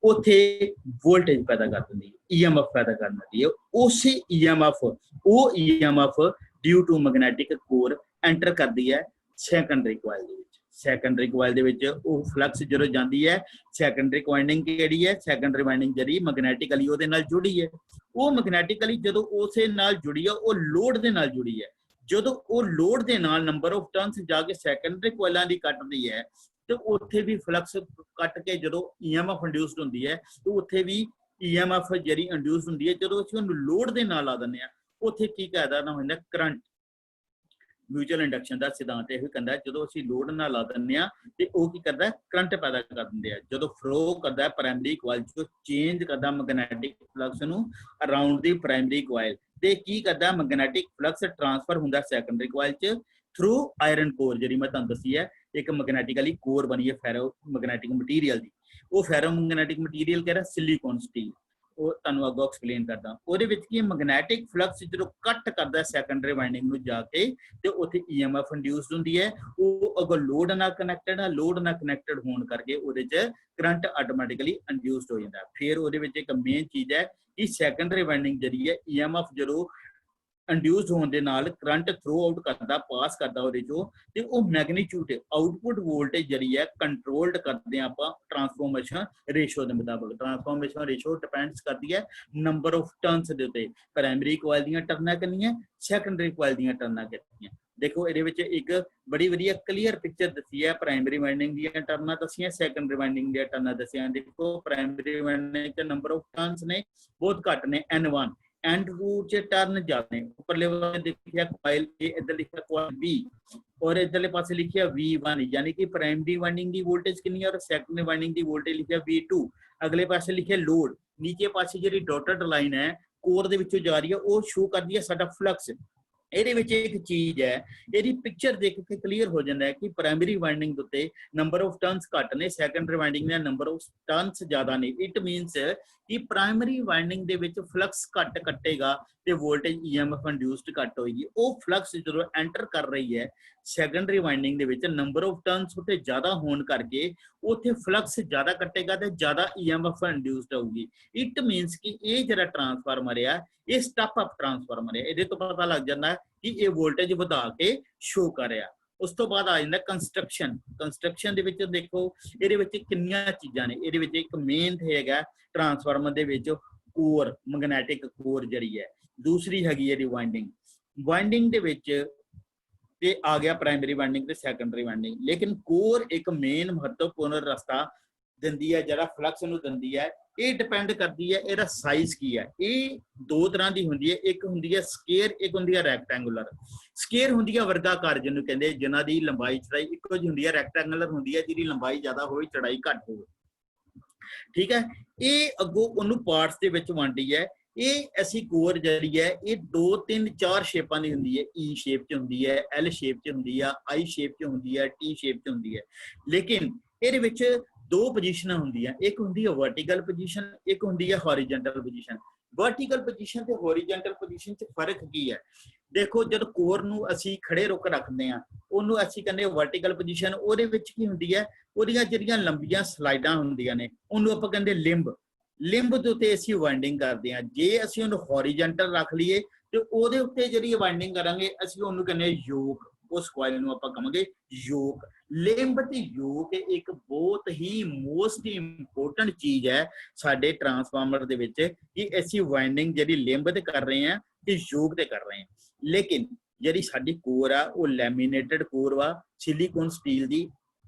ਉੱਥੇ ਵੋਲਟੇਜ ਪੈਦਾ ਕਰ ਦਿੰਦੀ ਹੈ, EMF ਪੈਦਾ ਕਰ ਦਿੰਦੀ ਹੈ। ਉਸੇ EMF ਉਹ EMF due to magnetic core enter ਕਰਦੀ ਹੈ ਸੈਕੰਡਰੀ ਕੋਇਲ ਦੇ ਵਿੱਚ। ਸੈਕੰਡਰੀ ਕੋਇਲ ਦੇ ਵਿੱਚ ਉਹ ਫਲਕਸ ਜਦੋਂ ਜਾਂਦੀ ਹੈ, ਸੈਕੰਡਰੀ ਵਾਈਂਡਿੰਗ ਕਿਹੜੀ ਹੈ, ਸੈਕੰਡਰੀ ਵਾਈਂਡਿੰਗ ਜਿਹੜੀ ਮੈਗਨੈਟਿਕਲੀ ਉਹਦੇ ਨਾਲ ਜੁੜੀ ਹੈ। ਉਹ ਮੈਗਨੈਟਿਕਲੀ ਜਦੋਂ ਉਸੇ ਨਾਲ ਜੁੜੀ ਹੈ, ਉਹ ਲੋਡ ਦੇ ਨਾਲ ਜੁੜੀ ਹੈ। ਜਦੋਂ ਉਹ ਲੋਡ ਦੇ ਨਾਲ ਨੰਬਰ ਆਫ ਟਰਨਸ ਜਾ ਕੇ ਸੈਕੰਡਰੀ ਕੋਇਲਾਂ ਦੀ ਕੱਟਦੀ ਹੈ ਤੇ ਉੱਥੇ ਵੀ ਫਲਕਸ ਕੱਟ ਕੇ ਜਦੋਂ EMF ਇੰਡਿਊਸਡ ਹੁੰਦੀ ਹੈ ਤੇ ਉੱਥੇ ਵੀ EMF ਜਿਹੜੀ ਇੰਡਿਊਸਡ ਹੁੰਦੀ ਹੈ। ਜਦੋਂ ਅਸੀਂ ਉਹਨੂੰ ਲੋਡ ਦੇ ਨਾਲ ਲਾ ਦਿੰਦੇ ਹਾਂ ਉੱਥੇ ਕੀ ਪੈਦਾ ਨਾ ਹੁੰਦਾ, ਕਰੰਟ। ਮਿਊਚੁਅਲ ਇੰਡਕਸ਼ਨ ਦਾ ਸਿਧਾਂਤ ਇਹ ਕਹਿੰਦਾ ਜਦੋਂ ਅਸੀਂ ਲੋਡ ਨਾਲ ਲਾ ਦਿੰਦੇ ਹਾਂ ਤੇ ਉਹ ਕੀ ਕਰਦਾ, ਕਰੰਟ ਪੈਦਾ ਕਰ ਦਿੰਦੇ ਆ। ਜਦੋਂ ਫਲੋ ਕਰਦਾ ਪ੍ਰਾਇਮਰੀ ਕੋਇਲ ਚੋਂ ਚੇਂਜ ਕਰਦਾ ਮੈਗਨੈਟਿਕ ਫਲਕਸ ਨੂੰ ਅਰਾਊਂਡ ਦੀ ਪ੍ਰਾਇਮਰੀ ਕੋਇਲ ਤੇ ਕੀ ਕਰਦਾ, ਮੈਗਨੈਟਿਕ ਫਲਕਸ ਟ੍ਰਾਂਸਫਰ ਹੁੰਦਾ ਸੈਕੰਡਰੀ ਕੋਇਲ ਚ ਥਰੂ ਆਇਰਨ ਕੋਰ, ਜਿਹੜੀ ਮੈਂ ਤੁਹਾਨੂੰ ਦੱਸੀ ਹੈ ਇੱਕ ਮੈਗਨੈਟਿਕਲੀ ਕੋਰ ਬਣੀ ਹੈ ਫੈਰੋ ਮੈਗਨੈਟਿਕ ਮਟੀਰੀਅਲ ਦੀ। ਉਹ ਫੈਰੋ ਮੈਗਨੈਟਿਕ ਮਟੀਰੀਅਲ ਕਿਹੜਾ, ਸਿਲੀਕੋਨ ਸਟੀਲ। ਉਹ ਤੁਹਾਨੂੰ ਅੱਗੋਂ ਐਕਸਪਲੇਨ ਕਰਦਾ। ਉਹਦੇ ਵਿੱਚ ਕੀ ਮੈਗਨੈਟਿਕ ਫਲਕਸ ਜਦੋਂ ਕੱਟ ਕਰਦਾ ਸੈਕੰਡਰੀ ਵਾਈਂਡਿੰਗ ਨੂੰ ਜਾ ਕੇ ਤੇ ਉੱਥੇ EMF ਇੰਡਿਊਸਡ ਹੁੰਦੀ ਹੈ। ਉਹ ਅਗਰ ਲੋਡ ਨਾਲ ਕਨੈਕਟਡ ਹੈ, ਲੋਡ ਨਾਲ ਕਨੈਕਟਡ ਹੋਣ ਕਰਕੇ ਉਹਦੇ 'ਚ ਕਰੰਟ ਆਟੋਮੈਟਿਕਲੀ ਇੰਡਿਊਸਡ ਹੋ ਜਾਂਦਾ। ਫਿਰ ਉਹਦੇ ਵਿੱਚ ਇੱਕ ਮੇਨ ਚੀਜ਼ ਹੈ ਕਿ ਸੈਕੰਡਰੀ ਵਾਈਂਡਿੰਗ ਜਿਹੜੀ ਹੈ EMF ਜਦੋਂ ਇੰਡਿਊਸਡ ਹੋਣ ਦੇ ਨਾਲ ਕਰੰਟ ਥਰੂ ਆਊਟ ਕਰਦਾ, ਪਾਸ ਕਰਦਾ ਉਹਦੇ ਚੋਂ, ਤੇ ਉਹ ਮੈਗਨੀਟਿਊਡ ਆਊਟਪੁੱਟ ਵੋਲਟੇਜ ਜਿਹੜੀ ਹੈ ਕੰਟਰੋਲਡ ਕਰਦੇ ਆ ਆਪਾਂ ਟਰਾਂਸਫੋਰਮੇਸ਼ਨ ਰੇਸ਼ੋ ਦੇ ਮੁਤਾਬਕ। ਟਰਾਂਸਫੋਰਮੇਸ਼ਨ ਰੇਸ਼ੋ ਡਿਪੈਂਡਸ ਕਰਦੀ ਹੈ ਨੰਬਰ ਆਫ ਟਰਨਸ ਦੇ ਉੱਤੇ। ਪ੍ਰਾਇਮਰੀ ਕੋਇਲ ਦੀਆਂ ਟਰਨਾਂ ਕਿੰਨੀਆਂ, ਸੈਕੰਡਰੀ ਕੋਇਲ ਦੀਆਂ ਟਰਨਾਂ ਕਿੰਨੀਆਂ। ਦੇਖੋ ਇਹਦੇ ਵਿੱਚ ਇੱਕ ਬੜੀ ਵਧੀਆ ਕਲੀਅਰ ਪਿਕਚਰ ਦੱਸੀ ਹੈ। ਪ੍ਰਾਇਮਰੀ ਵਾਈਂਡਿੰਗ ਦੀਆਂ ਟਰਨਾਂ ਦੱਸੀਆਂ, ਸੈਕੰਡਰੀ ਵਾਈਂਡਿੰਗ ਦੀਆਂ ਟਰਨਾਂ ਦੱਸੀਆਂ। ਦੇਖੋ ਪ੍ਰਾਇਮਰੀ ਵਾਈਂਡਿੰਗ ਚ ਨੰਬਰ ਆਫ ਟਰਨਸ ਨੇ ਬਹੁਤ ਘੱਟ ਨੇ, N1। N2 ਚ ਟਰਨ ਜ਼ਿਆਦਾ ਨੇ। ਉੱਪਰਲੇ ਵਾਲੇ ਦੇਖਿਆ ਕੋਇਲ A, ਇੱਧਰ ਲਿਖਿਆ ਕੋਇਲ B ਔਰ ਇੱਧਰਲੇ ਪਾਸੇ ਲਿਖਿਆ V1, ਯਾਨੀ ਕਿ ਪ੍ਰਾਇਮਰੀ ਵਾਈਂਡਿੰਗ ਦੀ ਵੋਲਟੇਜ ਕਿੰਨੀ ਹੈ ਔਰ ਸੈਕੰਡਰੀ ਵਾਈਂਡਿੰਗ ਦੀ ਵੋਲਟੇਜ ਲਿਖਿਆ V2। ਅਗਲੇ ਪਾਸੇ ਲਿਖਿਆ ਲੋਡ। ਨੀਚੇ ਪਾਸੇ ਜਿਹੜੀ ਡਾਟਡ ਲਾਈਨ ਹੈ ਕੋਰ ਦੇ ਵਿੱਚੋਂ ਜਾ ਰਹੀ ਹੈ ਉਹ ਸ਼ੋ ਕਰਦੀ ਹੈ ਸਾਡਾ ਫਲਕਸ। ਇਹਦੇ ਵਿੱਚ ਇੱਕ ਚੀਜ਼ ਹੈ, ਇਹਦੀ ਪਿਕਚਰ ਦੇਖ ਕੇ ਕਲੀਅਰ ਹੋ ਜਾਂਦਾ ਹੈ ਕਿ ਪ੍ਰਾਇਮਰੀ ਵਾਈਂਡਿੰਗ ਦੇ ਉੱਤੇ ਨੰਬਰ ਆਫ ਟਰਨਸ ਘੱਟ ਨੇ, ਸੈਕੰਡਰੀ ਵਾਈਂਡਿੰਗ ਦੇ ਨੰਬਰ ਆਫ ਟਰਨਸ ਜ਼ਿਆਦਾ ਨੇ। ਇਟ ਮੀਨਸ ਕਿ ਪ੍ਰਾਇਮਰੀ ਵਾਈਂਡਿੰਗ ਦੇ ਵਿੱਚ ਫਲਕਸ ਘੱਟ ਕੱਟੇਗਾ ਤੇ ਵੋਲਟੇਜ EMF ਇੰਡਿਊਸਡ ਘੱਟ ਹੋਏਗੀ। ਉਹ ਫਲਕਸ ਜਦੋਂ ਐਂਟਰ ਕਰ ਰਹੀ ਹੈ ਸੈਕੰਡਰੀ ਵਾਈਂਡਿੰਗ ਦੇ ਵਿੱਚ, ਨੰਬਰ ਆਫ ਟਰਨਸ ਉੱਤੇ ਜ਼ਿਆਦਾ ਹੋਣ ਕਰਕੇ ਉੱਥੇ ਫਲਕਸ ਜ਼ਿਆਦਾ ਕੱਟੇਗਾ ਤੇ ਜ਼ਿਆਦਾ EMF ਇੰਡਿਊਸਡ ਹੋਊਗੀ। ਇਟ ਮੀਨਸ ਕਿ ਇਹ ਜਿਹੜਾ ਟਰਾਂਸਫਾਰਮਰ ਆ ਇਹ ਸਟੈਪ ਅਪ ਟਰਾਂਸਫਾਰਮਰ ਹੈ। ਇਹਦੇ ਤੋਂ ਪਤਾ ਲੱਗ ਜਾਂਦਾ ਕਿ ਇਹ ਵੋਲਟੇਜ ਵਧਾ ਕੇ ਸ਼ੋ ਕਰ ਰਿਹਾ। ਉਸ ਤੋਂ ਬਾਅਦ ਆ ਜਾਂਦਾ ਕੰਸਟਰਕਸ਼ਨ। ਕੰਸਟਰਕਸ਼ਨ ਦੇ ਵਿੱਚ ਦੇਖੋ ਇਹਦੇ ਵਿੱਚ ਕਿੰਨੀਆਂ ਚੀਜ਼ਾਂ ਨੇ। ਇਹਦੇ ਵਿੱਚ ਇੱਕ ਮੇਨ ਹੈਗਾ ਟਰਾਂਸਫਾਰਮਰ ਦੇ ਵਿੱਚ ਕੋਰ, ਮੈਗਨੈਟਿਕ ਕੋਰ ਜਿਹੜੀ ਹੈ। ਦੂਸਰੀ ਹੈਗੀ ਹੈ ਵਾਈਂਡਿੰਗ। ਵਾਈਂਡਿੰਗ ਦੇ ਵਿੱਚ ਤੇ ਆ ਗਿਆ ਪ੍ਰਾਇਮਰੀ ਵਾਈਂਡਿੰਗ ਤੇ ਸੈਕੰਡਰੀ ਵਾਈਂਡਿੰਗ। ਲੇਕਿਨ ਕੋਰ ਇੱਕ ਮੇਨ ਮਹੱਤਵਪੂਰਨ ਰਸਤਾ ਦਿੰਦੀ ਹੈ, ਜਿਹੜਾ ਫਲਕਸ ਨੂੰ ਦਿੰਦੀ ਹੈ। ਇਹ ਡਿਪੈਂਡ ਕਰਦੀ ਹੈ ਇਹਦਾ ਸਾਈਜ਼ ਕੀ ਹੈ। ਇਹ ਦੋ ਤਰ੍ਹਾਂ ਦੀ ਹੁੰਦੀ ਹੈ, ਇੱਕ ਹੁੰਦੀ ਹੈ ਸਕੁਅਰ, ਇੱਕ ਹੁੰਦੀ ਹੈ ਰੈਕਟੈਂਗੂਲਰ। ਸਕੁਅਰ ਹੁੰਦੀ ਹੈ ਵਰਗਾਕਾਰ ਜਿਹਨੂੰ ਕਹਿੰਦੇ, ਜਿਨ੍ਹਾਂ ਦੀ ਲੰਬਾਈ ਚੜਾਈ ਇੱਕੋ ਜਿਹੀ ਹੁੰਦੀ ਹੈ। ਰੈਕਟੈਂਗੂਲਰ ਹੁੰਦੀ ਹੈ ਜਿਹਦੀ ਲੰਬਾਈ ਜ਼ਿਆਦਾ ਹੋਵੇ ਚੜਾਈ ਘੱਟ ਹੋਵੇ। ਠੀਕ ਹੈ, ਇਹ ਅੱਗੋਂ ਉਹਨੂੰ ਪਾਰਟਸ ਦੇ ਵਿੱਚ ਵੰਡੀ ਹੈ। ਇਹ ਅਸੀਂ ਕੋਰ ਜਿਹੜੀ ਹੈ ਇਹ 2, 3, 4 ਸ਼ੇਪਾਂ ਦੀ ਹੁੰਦੀ ਹੈ। E ਸ਼ੇਪ ਚ ਹੁੰਦੀ ਹੈ, L ਸ਼ੇਪ ਚ ਹੁੰਦੀ ਆ, I ਸ਼ੇਪ ਚ ਹੁੰਦੀ ਹੈ, T ਸ਼ੇਪ ਚ ਹੁੰਦੀ ਹੈ। ਲੇਕਿਨ ਇਹਦੇ ਵਿੱਚ ਦੋ ਪੋਜੀਸ਼ਨਾਂ ਹੁੰਦੀਆਂ, ਇੱਕ ਹੁੰਦੀ ਹੈ ਵਰਟੀਕਲ ਪੋਜੀਸ਼ਨ, ਇੱਕ ਹੁੰਦੀ ਹੈ ਹੌਰੀਜ਼ੌਂਟਲ ਪੋਜੀਸ਼ਨ। वर्टिकल पोजीशन ते हॉरिजेंटल पोजीशन च फर्क की है? देखो जब कोर नूं असीं खड़े रुक रखते हैं ਉਹਨੂੰ ਅਸੀਂ ਕਹਿੰਦੇ वर्टिकल पोजीशन, ਉਹਦੇ ਵਿੱਚ ਕੀ ਹੁੰਦੀ ਹੈ, ਉਹਦੀਆਂ ਜਿਹੜੀਆਂ ਲੰਬੀਆਂ ਸਲਾਈਡਾਂ ਹੁੰਦੀਆਂ ਨੇ ਉਹਨੂੰ ਆਪਾਂ ਕਹਿੰਦੇ ਲਿੰਬ। ਲਿੰਬ ਦੇ ਉੱਤੇ ਅਸੀਂ ਵਾਈਂਡਿੰਗ ਕਰਦੇ ਹਾਂ। ਜੇ ਅਸੀਂ ਉਹਨੂੰ ਹੌਰੀਜੈਂਟਲ ਰੱਖ ਲਈਏ ਤੇ ਉਹਦੇ ਉੱਤੇ ਜਿਹੜੀ ਵਾਈਂਡਿੰਗ ਕਰਾਂਗੇ ਅਸੀਂ ਉਹਨੂੰ ਕਹਿੰਦੇ ਯੋਕ। ਉਸ ਕੋਇਲ ਨੂੰ ਆਪਾਂ ਕਹਾਂਗੇ ਯੋਕ। ਲਿੰਬ ਤੇ ਯੋਕ ਇੱਕ ਬਹੁਤ ਹੀ ਮੋਸਟ ਇੰਪੋਰਟੈਂਟ ਚੀਜ਼ ਹੈ ਸਾਡੇ ਟਰਾਂਸਫਾਰਮਰ ਦੇ ਵਿੱਚ ਕਿ ਅਸੀਂ ਵਾਈਂਡਿੰਗ ਜਿਹੜੀ ਲਿੰਬ ਤੇ ਕਰ ਰਹੇ ਹਾਂ ਤੇ ਯੋਕ ਤੇ ਕਰ ਰਹੇ ਹਾਂ। ਲੇਕਿਨ ਜਿਹੜੀ ਸਾਡੀ ਕੋਰ ਆ ਉਹ ਲੈਮੀਨੇਟਡ ਕੋਰ ਵਾ, ਸਿਲੀਕੋਨ ਸਟੀਲ ਦੀ।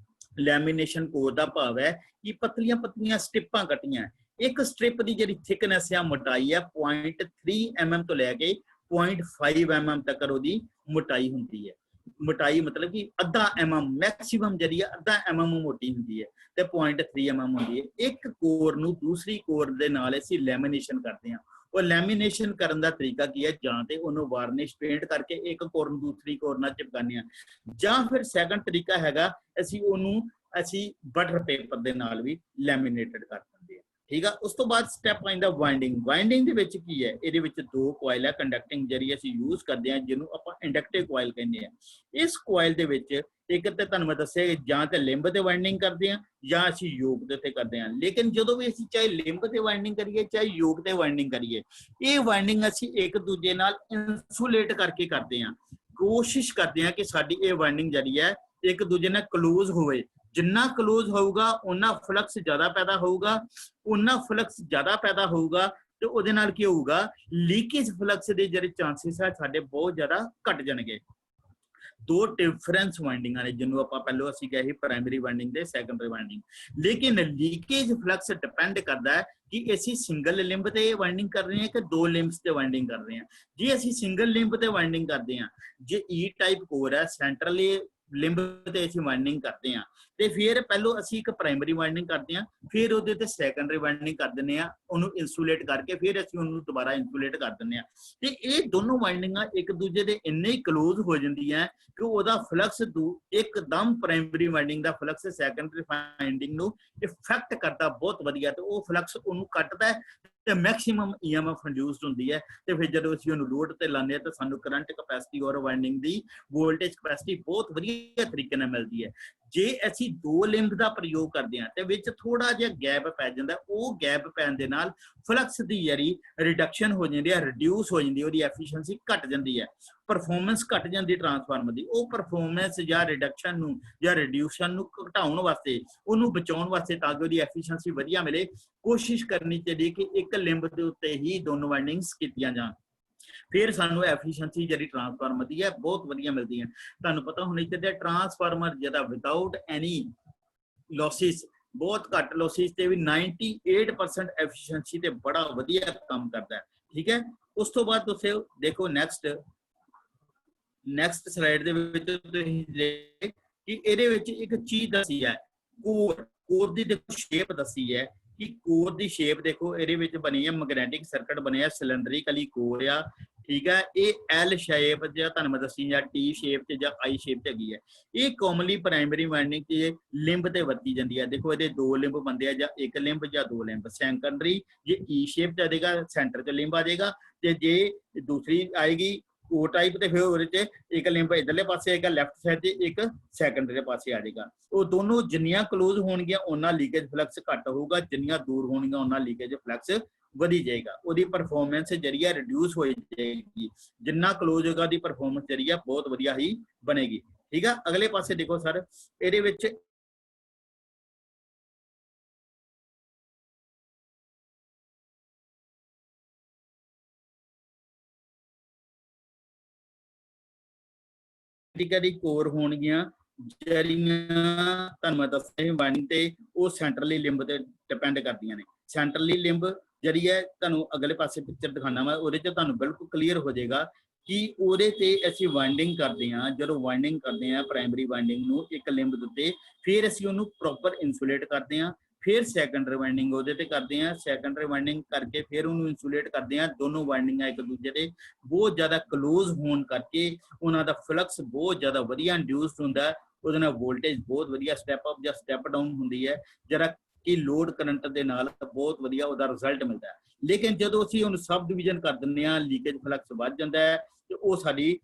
ਲੈਮੀਨੇਸ਼ਨ ਕੋਰ ਦਾ ਭਾਵ ਹੈ ਕਿ ਪਤਲੀਆਂ ਪਤਲੀਆਂ ਸਟ੍ਰਿਪਾਂ ਕੱਟੀਆਂ। ਇੱਕ ਸਟ੍ਰਿਪ ਦੀ ਜਿਹੜੀ ਥਿਕਨੈਸ ਆ, ਮੋਟਾਈ ਆ 0.3 mm ਤੋਂ ਲੈ ਕੇ 0.5 mm ਤੱਕ ਉਹਦੀ ਮੋਟਾਈ ਹੁੰਦੀ ਹੈ। ਮੋਟਾਈ ਮਤਲਬ ਕਿ ਅੱਧਾ mm ਮੈਕਸਿਮਮ ਜਿਹੜੀ ਆ ਅੱਧਾ mm ਮੋਟੀ ਹੁੰਦੀ ਹੈ ਤੇ 0.3 mm ਹੁੰਦੀ ਹੈ। ਇੱਕ ਕੋਰ ਨੂੰ ਦੂਸਰੀ ਕੋਰ ਦੇ ਨਾਲ ਅਸੀਂ ਲੈਮੀਨੇਸ਼ਨ ਕਰਦੇ ਹਾਂ। ਉਹ ਲੈਮੀਨੇਸ਼ਨ ਕਰਨ ਦਾ ਤਰੀਕਾ ਕੀ ਹੈ? ਜਾਂ ਤੇ ਉਹਨੂੰ ਵਾਰਨਿਸ਼ ਪੇਂਟ ਕਰਕੇ ਇੱਕ ਕੋਰ ਨੂੰ ਦੂਸਰੀ ਕੋਰ ਨਾਲ ਚਿਪਕਾਉਂਦੇ ਹਾਂ, ਜਾਂ ਫਿਰ ਸੈਕੰਡ ਤਰੀਕਾ ਹੈਗਾ ਅਸੀਂ ਉਹਨੂੰ ਬਟਰ ਪੇਪਰ ਦੇ ਨਾਲ ਵੀ ਲੈਮੀਨੇਟਡ ਕਰ ਦਿੰਦੇ ਹਾਂ। ਠੀਕ ਆ। ਉਸ ਤੋਂ ਬਾਅਦ ਸਟੈਪ ਆਉਂਦਾ ਵਾਈਂਡਿੰਗ। ਵਾਈਂਡਿੰਗ ਦੇ ਵਿੱਚ ਕੀ ਹੈ? ਇਹਦੇ ਵਿੱਚ ਦੋ ਕੋਇਲ ਹੈ ਕੰਡਕਟਿੰਗ ਜਿਹੜੀ ਅਸੀਂ ਯੂਜ਼ ਕਰਦੇ ਹਾਂ, ਜਿਹਨੂੰ ਆਪਾਂ ਇੰਡਕਟਿਵ ਕੋਇਲ ਕਹਿੰਦੇ ਹਾਂ। ਇਸ ਕੋਇਲ ਦੇ ਵਿੱਚ ਇੱਕ ਤੇ ਤੁਹਾਨੂੰ ਮੈਂ ਦੱਸਿਆ ਜਾਂ ਤੇ ਲਿੰਬ ਤੇ ਵਾਈਂਡਿੰਗ ਕਰਦੇ ਹਾਂ ਜਾਂ ਅਸੀਂ ਯੋਕ ਦੇ ਉੱਤੇ ਕਰਦੇ ਹਾਂ। ਲੇਕਿਨ ਜਦੋਂ ਵੀ ਅਸੀਂ ਚਾਹੇ ਲਿੰਬ ਤੇ ਵਾਈਂਡਿੰਗ ਕਰੀਏ ਚਾਹੇ ਯੋਕ ਤੇ ਵਾਈਂਡਿੰਗ ਕਰੀਏ, ਇਹ ਵਾਈਂਡਿੰਗ ਅਸੀਂ ਇੱਕ ਦੂਜੇ ਨਾਲ ਇਨਸੂਲੇਟ ਕਰਕੇ ਕਰਦੇ ਹਾਂ। ਕੋਸ਼ਿਸ਼ ਕਰਦੇ ਹਾਂ ਕਿ ਸਾਡੀ ਇਹ ਵਾਈਂਡਿੰਗ ਜਿਹੜੀ ਹੈ ਇੱਕ ਦੂਜੇ ਨਾਲ ਕਲੋਜ਼ ਹੋਵੇ। ਜਿੰਨਾ ਕਲੋਜ਼ ਹੋਊਗਾ ਉਹਨਾਂ ਫਲਕਸ ਜ਼ਿਆਦਾ ਪੈਦਾ ਹੋਊਗਾ, ਉਹਨਾਂ ਫਲਕਸ ਜ਼ਿਆਦਾ ਪੈਦਾ ਹੋਊਗਾ ਤੇ ਉਹਦੇ ਨਾਲ ਕੀ ਹੋਊਗਾ? ਲੀਕੇਜ ਫਲਕਸ ਦੇ ਜਿਹੜੇ ਚਾਂਸਸ ਆ ਸਾਡੇ ਬਹੁਤ ਜ਼ਿਆਦਾ ਘਟ ਜਾਣਗੇ। ਦੋ ਡਿਫਰੈਂਸ ਵਾਈਂਡਿੰਗਾਂ ਨੇ ਜਿਹਨੂੰ ਆਪਾਂ ਪਹਿਲਾਂ ਅਸੀਂ ਕਹੇ ਪ੍ਰਾਇਮਰੀ ਵਾਈਂਡਿੰਗ ਤੇ ਸੈਕੰਡਰੀ ਵਾਈਂਡਿੰਗ। ਲੇਕਿਨ ਲੀਕੇਜ ਫਲਕਸ ਡਿਪੈਂਡ ਕਰਦਾ ਹੈ ਕਿ ਅਸੀਂ ਸਿੰਗਲ ਲਿੰਬ ਤੇ ਵਾਈਂਡਿੰਗ ਕਰ ਰਹੇ ਹਾਂ ਕਿ ਦੋ ਲਿੰਬਸ ਤੇ ਵਾਈਂਡਿੰਗ ਕਰ ਰਹੇ ਹਾਂ। ਜੇ ਅਸੀਂ ਸਿੰਗਲ ਲਿੰਬ ਤੇ ਵਾਈਂਡਿੰਗ ਕਰਦੇ ਹਾਂ, ਜੇ ਈ ਟਾਈਪ ਕੋਰ ਹੈ ਸੈਂਟਰਲੀ ਲਿੰਬ ਤੇ ਅਸੀਂ ਵਾਈਂਡਿੰਗ ਕਰਦੇ ਹਾਂ ਤੇ ਫਿਰ ਪਹਿਲੋਂ ਅਸੀਂ ਇੱਕ ਪ੍ਰਾਇਮਰੀ ਵਾਈਂਡਿੰਗ ਕਰਦੇ ਹਾਂ, ਫਿਰ ਉਹਦੇ ਤੇ ਸੈਕੰਡਰੀ ਵਾਈਂਡਿੰਗ ਕਰ ਦਿੰਦੇ ਹਾਂ ਉਹਨੂੰ ਇਨਸੂਲੇਟ ਕਰਕੇ, ਫਿਰ ਅਸੀਂ ਉਹਨੂੰ ਦੁਬਾਰਾ ਇਨਸੂਲੇਟ ਕਰ ਦਿੰਦੇ ਹਾਂ। ਤੇ ਇਹ ਦੋਨੋਂ ਵਾਈਂਡਿੰਗਾਂ ਇੱਕ ਦੂਜੇ ਦੇ ਇੰਨੇ ਹੀ ਕਲੋਜ਼ ਹੋ ਜਾਂਦੀਆਂ ਕਿ ਉਹਦਾ ਫਲਕਸ ਇੱਕਦਮ ਪ੍ਰਾਇਮਰੀ ਵਾਈਂਡਿੰਗ ਦਾ ਫਲਕਸ ਸੈਕੰਡਰੀ ਵਾਈਂਡਿੰਗ ਨੂੰ ਇਫੈਕਟ ਕਰਦਾ ਬਹੁਤ ਵਧੀਆ, ਤੇ ਉਹ ਫਲਕਸ ਉਹਨੂੰ ਕੱਟਦਾ ਤੇ ਮੈਕਸਿਮਮ EMF ਇੰਡਿਊਸਡ ਹੁੰਦੀ ਹੈ। ਤੇ ਫਿਰ ਜਦੋਂ ਅਸੀਂ ਉਹਨੂੰ ਲੋਡ ਤੇ ਲਾਉਂਦੇ ਹਾਂ ਤਾਂ ਸਾਨੂੰ ਕਰੰਟ ਕਪੈਸਿਟੀ ਔਰ ਵਾਈਂਡਿੰਗ ਦੀ ਵੋਲਟੇਜ ਕਪੈਸਿਟੀ ਬਹੁਤ ਵਧੀਆ ਤਰੀਕੇ ਨਾਲ ਮਿਲਦੀ ਹੈ। ਜੇ ਅਸੀਂ ਦੋ ਲਿੰਬ ਦਾ ਪ੍ਰਯੋਗ ਕਰਦੇ ਹਾਂ ਤੇ ਵਿੱਚ ਥੋੜਾ ਜਿਹਾ ਗੈਪ ਪੈ ਜਾਂਦਾ, ਉਹ ਗੈਪ ਪੈਣ ਦੇ ਨਾਲ ਫਲਕਸ ਦੀ ਜਿਹੜੀ ਰਿਡਕਸ਼ਨ ਹੋ ਜਾਂਦੀ ਹੈ, ਰਿਡਿਊਸ ਹੋ ਜਾਂਦੀ, ਉਹਦੀ ਐਫੀਸ਼ੀਐਂਸੀ ਘਟ ਜਾਂਦੀ ਹੈ, ਪਰਫਾਰਮੈਂਸ ਘਟ ਜਾਂਦੀ ਟਰਾਂਸਫਾਰਮਰ ਦੀ। ਉਹ ਪਰਫਾਰਮੈਂਸ ਜਾਂ ਰਿਡਕਸ਼ਨ ਨੂੰ ਜਾਂ ਰਿਡਿਊਸ਼ਨ ਨੂੰ ਘਟਾਉਣ ਵਾਸਤੇ, ਉਹਨੂੰ ਬਚਾਉਣ ਵਾਸਤੇ ਤਾਂ ਕਿ ਉਹਦੀ ਐਫੀਸ਼ੀਐਂਸੀ ਵਧੀਆ ਮਿਲੇ, ਕੋਸ਼ਿਸ਼ ਕਰਨੀ ਚਾਹੀਦੀ ਕਿ ਇੱਕ ਲਿੰਬ ਦੇ ਉੱਤੇ ਹੀ ਦੋਨੋਂ ਵਾਈਂਡਿੰਗਸ ਕੀਤੀਆਂ ਜਾਣ। ਫਿਰ ਸਾਨੂੰ ਐਫੀਸ਼ੀਐਂਸੀ ਜਿਹੜੀ ਟਰਾਂਸਫਾਰਮਰ ਦੀ ਹੈ ਬਹੁਤ ਵਧੀਆ ਮਿਲਦੀ ਹੈ। ਤੁਹਾਨੂੰ ਪਤਾ ਹੋਣਾ ਚਾਹੀਦਾ ਟਰਾਂਸਫਾਰਮਰ ਜਿਹੜਾ ਵਿਦਾਊਟ ਐਨੀ ਲੌਸਿਸ, ਬਹੁਤ ਘੱਟ ਲੌਸਿਸ ਤੇ ਵੀ 98% ਐਫੀਸ਼ੀਐਂਸੀ ਤੇ ਬੜਾ ਵਧੀਆ ਕੰਮ ਕਰਦਾ ਹੈ। ਠੀਕ ਹੈ। ਉਸ ਤੋਂ ਬਾਅਦ ਤੁਸੀਂ ਦੇਖੋ ਨੈਕਸਟ ਸਲਾਈਡ ਦੇ ਵਿੱਚ ਤੁਸੀਂ ਕਿ ਇਹਦੇ ਵਿੱਚ ਇੱਕ ਚੀਜ਼ ਦੱਸੀ ਹੈ, ਕੋਰ ਦੀ ਦੇਖੋ ਸ਼ੇਪ ਦੱਸੀ ਹੈ ਕਿ ਕੋਰ ਦੀ ਸ਼ੇਪ ਦੇਖੋ ਇਹਦੇ ਵਿੱਚ ਬਣੀ ਹੈ, ਮੈਗਨੈਟਿਕ ਸਰਕਟ ਬਣਿਆ, ਸਿਲੰਡਰੀਕਲੀ ਕੋਰ ਆ। ਠੀਕ ਹੈ। ਇਹ ਐਲ ਸ਼ੇਪ ਜਾਂ ਤੁਹਾਨੂੰ ਮੈਂ ਦੱਸੀ ਜਾਂ ਟੀ ਸ਼ੇਪ ਤੇ ਜਾਂ ਆਈ ਸ਼ੇਪ ਤੇ ਹੈਗੀ ਹੈ। ਇਹ ਕਾਮਨਲੀ ਪ੍ਰਾਇਮਰੀ ਵਾਈਂਡਿੰਗ ਤੇ ਲਿੰਬ ਤੇ ਵਰਤੀ ਜਾਂਦੀ ਹੈ। ਦੇਖੋ ਇਹਦੇ ਦੋ ਲਿੰਬ ਬੰਦੇ ਆ, ਜਾਂ ਇੱਕ ਲਿੰਬ ਜਾਂ ਦੋ ਲਿੰਬ। ਸੈਕੰਡਰੀ ਜੇ ਈ ਸ਼ੇਪ ਤੇ ਆਏਗਾ ਸੈਂਟਰ ਤੇ ਲਿੰਬ ਆ ਜਾਏਗਾ, ਤੇ ਜੇ ਦੂਸਰੀ ਆਏਗੀ ਉਹ ਟਾਈਪ ਤੇ ਫਿਰ ਉਹਦੇ ਚ ਇੱਕ ਲਿੰਬ ਇਧਰਲੇ ਪਾਸੇ ਆਏਗਾ ਲੈਫਟ ਸਾਈਡ ਤੇ, ਇੱਕ ਸੈਕੰਡਰੀ ਦੇ ਪਾਸੇ ਆ ਜਾਏਗਾ। ਉਹ ਦੋਨੋਂ ਜਿੰਨੀਆਂ ਕਲੋਜ਼ ਹੋਣਗੀਆਂ ਉਹਨਾਂ ਲੀਕੇਜ ਫਲਕਸ ਘੱਟ ਹੋਊਗਾ, ਜਿੰਨੀਆਂ ਦੂਰ ਹੋਣਗੀਆਂ ਉਹਨਾਂ ਲੀਕੇਜ ਫਲਕਸ ਵਧੀ ਜਾਏਗਾ। ਉਹਦੀ ਪਰਫਾਰਮੈਂਸ ਜਿਹੜੀ ਹੈ ਰਿਡਿਊਸ ਹੋ ਜਾਏਗੀ। ਜਿੰਨਾ ਕਲੋਜ਼ ਹੋਏਗਾ ਉਹਦੀ ਪਰਫਾਰਮੈਂਸ ਜਿਹੜੀ ਹੈ ਬਹੁਤ ਵਧੀਆ ਹੀ ਬਣੇਗੀ। ਠੀਕ ਆ। ਅਗਲੇ ਪਾਸੇ ਦੇਖੋ ਸਰ, ਇਹਦੇ ਵਿੱਚ ਦੀ ਕੋਰ ਹੋਣਗੀਆਂ ਜਿਹੜੀਆਂ ਤੁਹਾਨੂੰ ਮੈਂ ਦੱਸਿਆ ਵਾਈਂਡਿੰਗ ਤੇ ਉਹ ਸੈਂਟਰਲੀ ਲਿੰਬ ਤੇ ਡਿਪੈਂਡ ਕਰਦੀਆਂ ਨੇ। ਸੈਂਟਰਲੀ ਲਿੰਬ ਜਿਹੜੀ ਹੈ ਤੁਹਾਨੂੰ ਅਗਲੇ ਪਾਸੇ ਪਿਕਚਰ ਦਿਖਾਣਾ ਵਾ, ਉਹਦੇ ਚ ਤੁਹਾਨੂੰ ਬਿਲਕੁਲ ਕਲੀਅਰ ਹੋ ਜਾਏਗਾ ਕਿ ਉਹਦੇ ਤੇ ਅਸੀਂ ਵਾਈਂਡਿੰਗ ਕਰਦੇ ਹਾਂ। ਜਦੋਂ ਵਾਈਂਡਿੰਗ ਕਰਦੇ ਹਾਂ ਪ੍ਰਾਇਮਰੀ ਵਾਈਂਡਿੰਗ ਨੂੰ ਇੱਕ ਲਿੰਬ ਦੇ ਉੱਤੇ, ਫਿਰ ਅਸੀਂ ਉਹਨੂੰ ਪ੍ਰੋਪਰ ਇਨਸੂਲੇਟ ਕਰਦੇ ਹਾਂ। ਫਿਰ ਸੈਕੰਡਰੀ ਵਾਈਂਡਿੰਗ ਉਹਦੇ ਤੇ ਕਰਦੇ ਹਾਂ, ਸੈਕੰਡਰੀ ਵਾਈਂਡਿੰਗ ਕਰਕੇ ਫਿਰ ਉਹਨੂੰ ਇਨਸੂਲੇਟ ਕਰਦੇ ਹਾਂ। ਦੋਨੋਂ ਵਾਈਂਡਿੰਗਾਂ ਇੱਕ ਦੂਜੇ ਦੇ ਬਹੁਤ ਜ਼ਿਆਦਾ ਕਲੋਜ਼ ਹੋਣ ਕਰਕੇ ਉਹਨਾਂ ਦਾ ਫਲਕਸ ਬਹੁਤ ਜ਼ਿਆਦਾ ਵਧੀਆ ਇੰਡਿਊਸਡ ਹੁੰਦਾ, ਉਹਦੇ ਨਾਲ ਵੋਲਟੇਜ ਬਹੁਤ ਵਧੀਆ ਸਟੈਪ ਅਪ ਜਾਂ ਸਟੈਪ ਡਾਊਨ ਹੁੰਦੀ ਹੈ। ਜਿਹੜਾ ਕਿ ਲੋਡ ਕਰੰਟ ਦੇ ਨਾਲ ਬਹੁਤ ਵਧੀਆ ਉਹਦਾ ਰਿਜ਼ਲਟ ਮਿਲਦਾ ਹੈ। ਲੇਕਿਨ ਜਦੋਂ ਅਸੀਂ ਉਹਨੂੰ ਸਬ ਡਿਵੀਜ਼ਨ ਕਰ ਦਿੰਦੇ ਹਾਂ, ਲੀਕੇਜ ਫਲਕਸ ਵੱਧ ਜਾਂਦਾ ਹੈ ਤੇ ਉਹ ਸਾਡੀ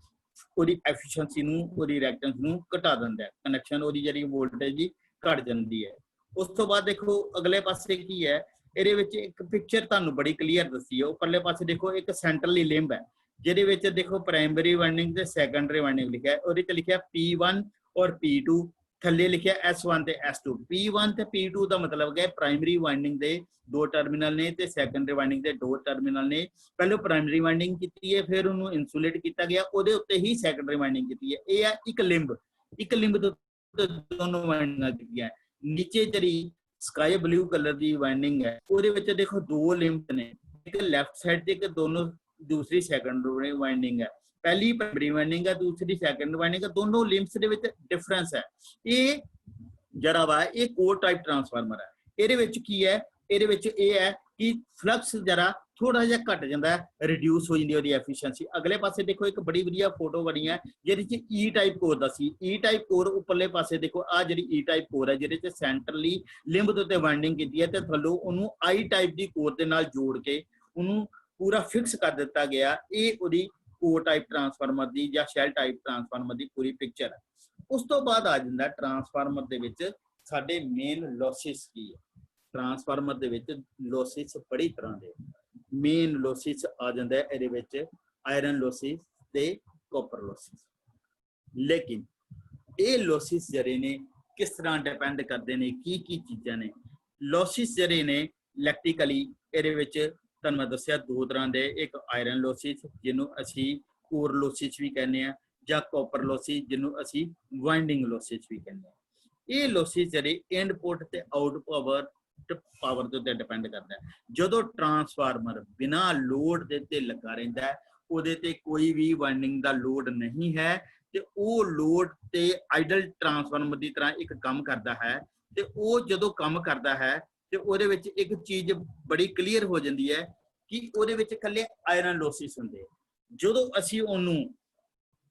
ਉਹਦੀ ਐਫੀਸ਼ੀਐਂਸੀ ਨੂੰ, ਉਹਦੀ ਰਿਐਕਟੈਂਸ ਨੂੰ ਘਟਾ ਦਿੰਦਾ ਹੈ, ਕਨੈਕਸ਼ਨ ਉਹਦੀ ਜਿਹੜੀ ਵੋਲਟੇਜ ਦੀ ਘਟ ਜਾਂਦੀ ਹੈ। ਉਸ ਤੋਂ ਬਾਅਦ ਦੇਖੋ ਅਗਲੇ ਪਾਸੇ ਕੀ ਹੈ, ਇਹਦੇ ਵਿੱਚ ਇੱਕ ਪਿਕਚਰ ਤੁਹਾਨੂੰ ਬੜੀ ਕਲੀਅਰ ਦੱਸੀ ਹੈ। ਉੱਪਰਲੇ ਪਾਸੇ ਦੇਖੋ ਇੱਕ ਸੈਂਟਰਲੀ ਲਿੰਬ ਹੈ, ਜਿਹਦੇ ਵਿੱਚ ਦੇਖੋ ਪ੍ਰਾਇਮਰੀ ਵਾਈਂਡਿੰਗ ਤੇ ਸੈਕੰਡਰੀ ਵਾਈਂਡਿੰਗ ਲਿਖਿਆ, ਉਹਦੇ ਤੇ ਲਿਖਿਆ P1 ਔਰ P2, ਥੱਲੇ ਲਿਖਿਆ S1 ਤੇ S2। P1 ਤੇ P2 ਦਾ ਮਤਲਬ ਹੈ ਪ੍ਰਾਇਮਰੀ ਵਾਈਂਡਿੰਗ ਦੇ 2 ਟਰਮੀਨਲ ਨੇ ਤੇ ਸੈਕੰਡਰੀ ਵਾਈਂਡਿੰਗ ਦੇ 2 ਟਰਮੀਨਲ ਨੇ। ਪਹਿਲਾਂ ਪ੍ਰਾਇਮਰੀ ਵਾਈਂਡਿੰਗ ਕੀਤੀ ਹੈ, ਫਿਰ ਉਹਨੂੰ ਇਨਸੂਲੇਟ ਕੀਤਾ ਗਿਆ, ਉਹਦੇ ਉੱਤੇ ਹੀ ਸੈਕੰਡਰੀ ਵਾਈਂਡਿੰਗ ਕੀਤੀ ਹੈ। ਇਹ ਹੈ ਇੱਕ ਲਿੰਬ ਦੇ ਉੱਤੇ ਦੋਨੋਂ ਵਾਈਂਡਿੰਗਾਂ ਕੀਤੀਆਂ। ਨੀਚੇ ਜਿਹੜੀ ਸਕਾਈ ਬਲੂ ਕਲਰ ਦੀ ਵਾਈਂਡਿੰਗ ਹੈ, ਉਹਦੇ ਵਿੱਚ ਦੇਖੋ 2 ਲਿੰਬ ਨੇ, ਇੱਕ ਲੈਫਟ ਸਾਈਡ ਤੇ ਇੱਕ ਦੂਸਰੀ ਸੈਕੰਡਰੀ ਵਾਈਂਡਿੰਗ ਹੈ। ਪਹਿਲੀ ਪ੍ਰਾਇਮਰੀ ਵਾਈਂਡਿੰਗ ਹੈ, ਦੂਸਰੀ ਸੈਕੰਡ ਵਾਈਂਡਿੰਗ ਹੈ। ਦੋਨੋਂ ਲਿੰਬਸ ਦੇ ਵਿੱਚ ਡਿਫਰੈਂਸ ਹੈ। ਇਹ ਜਿਹੜਾ ਵਾ ਇਹ ਕੋਰ ਟਾਈਪ ਟਰਾਂਸਫਾਰਮਰ ਹੈ। ਇਹਦੇ ਵਿੱਚ ਕੀ ਹੈ, ਇਹਦੇ ਵਿੱਚ ਇਹ ਹੈ ਕਿ ਫਲਕਸ ਜਰਾ ਥੋੜਾ ਜਿਹਾ ਘਟ ਜਾਂਦਾ ਹੈ, ਰਿਡਿਊਸ ਹੋ ਜਾਂਦੀ ਉਹਦੀ ਐਫੀਸ਼ੀਐਂਸੀ। ਅਗਲੇ ਪਾਸੇ ਦੇਖੋ ਇੱਕ ਬੜੀ ਵਧੀਆ ਫੋਟੋ ਬਣੀ ਹੈ ਜਿਹਦੇ ਚ ਈ ਟਾਈਪ ਕੋਰ ਦਾ ਸੀ। ਈ ਟਾਈਪ ਕੋਰ ਉੱਪਰਲੇ ਪਾਸੇ ਦੇਖੋ, ਆ ਜਿਹੜੀ ਈ ਟਾਈਪ ਕੋਰ ਹੈ ਜਿਹਦੇ ਚ ਸੈਂਟਰਲੀ ਲਿੰਬ ਦੇ ਉੱਤੇ ਵਾਈਂਡਿੰਗ ਕੀਤੀ ਹੈ ਤੇ ਥੱਲੋਂ ਉਹਨੂੰ ਆਈ ਟਾਈਪ ਦੀ ਕੋਰ ਦੇ ਨਾਲ ਜੋੜ ਕੇ ਉਹਨੂੰ ਪੂਰਾ ਫਿਕਸ ਕਰ ਦਿੱਤਾ ਗਿਆ। ਇਹ ਉਹਦੀ ਕੋਰ ਟਾਈਪ ਟਰਾਂਸਫਾਰਮਰ ਦੀ ਜਾਂ ਸ਼ੈਲ ਟਾਈਪ ਟਰਾਂਸਫਾਰਮਰ ਦੀ ਪੂਰੀ ਪਿਕਚਰ ਹੈ। ਉਸ ਤੋਂ ਬਾਅਦ ਆ ਜਾਂਦਾ ਟਰਾਂਸਫਾਰਮਰ ਦੇ ਵਿੱਚ ਸਾਡੇ ਮੇਨ ਲੋਸਿਸ ਕੀ ਹੈ। ਟਰਾਂਸਫਾਰਮਰ ਦੇ ਵਿੱਚ ਲੋਸਿਸ ਬੜੀ ਤਰ੍ਹਾਂ ਦੇ, ਮੇਨ ਲੋਸਿਸ ਆ ਜਾਂਦਾ ਹੈ ਇਹਦੇ ਵਿੱਚ ਆਇਰਨ ਲੋਸਿਸ ਤੇ ਕਾਪਰ ਲੋਸਿਸ। ਲੇਕਿਨ ਇਹ ਲੋਸਿਸ ਜਿਹੜੇ ਨੇ ਕਿਸ ਤਰ੍ਹਾਂ ਡਿਪੈਂਡ ਕਰਦੇ ਨੇ, ਕੀ ਚੀਜ਼ਾਂ ਨੇ। ਲੋਸਿਸ ਜਿਹੜੇ ਨੇ ਇਲੈਕਟ੍ਰੀਕਲੀ ਇਹਦੇ ਵਿੱਚ ਤੁਹਾਨੂੰ ਮੈਂ ਦੱਸਿਆ 2 ਤਰ੍ਹਾਂ ਦੇ, ਇੱਕ ਆਇਰਨ ਲੋਸਿਸ ਜਿਹਨੂੰ ਅਸੀਂ ਕੋਰ ਲੋਸਿਸ ਵੀ ਕਹਿੰਦੇ ਆ, ਜਾਂ ਕਾਪਰ ਲੋਸਿਸ ਜਿਹਨੂੰ ਅਸੀਂ ਵਾਈਂਡਿੰਗ ਲੋਸਿਸ ਵੀ ਕਹਿੰਦੇ ਆ। ਇਹ ਲੋਸਿਸ ਜਿਹੜੇ ਇਨਪੁੱਟ ਤੇ ਆਊਟਪੁੱਟ ਪਾਵਰ ਦੇ ਉੱਤੇ ਡਿਪੈਂਡ ਕਰਦਾ ਹੈ। ਜਦੋਂ ਟਰਾਂਸਫਾਰਮਰ ਬਿਨਾਂ ਲੋਡ ਦੇ ਤੇ ਲੱਗਾ ਰਹਿੰਦਾ ਹੈ, ਉਹਦੇ ਤੇ ਕੋਈ ਵੀ ਵਾਈਂਡਿੰਗ ਦਾ ਲੋਡ ਨਹੀਂ ਹੈ ਤੇ ਉਹ ਲੋਡ ਤੇ ਆਈਡਲ ਟਰਾਂਸਫਾਰਮਰ ਦੀ ਤਰ੍ਹਾਂ ਇੱਕ ਕੰਮ ਕਰਦਾ ਹੈ। ਤੇ ਉਹ ਜਦੋਂ ਕੰਮ ਕਰਦਾ ਹੈ ਤੇ ਉਹਦੇ ਵਿੱਚ ਇੱਕ ਚੀਜ਼ ਬੜੀ ਕਲੀਅਰ ਹੋ ਜਾਂਦੀ ਹੈ ਕਿ ਉਹਦੇ ਵਿੱਚ ਇਕੱਲੇ ਆਇਰਨ ਲੋਸਿਸ ਹੁੰਦੇ। ਜਦੋਂ ਅਸੀਂ ਉਹਨੂੰ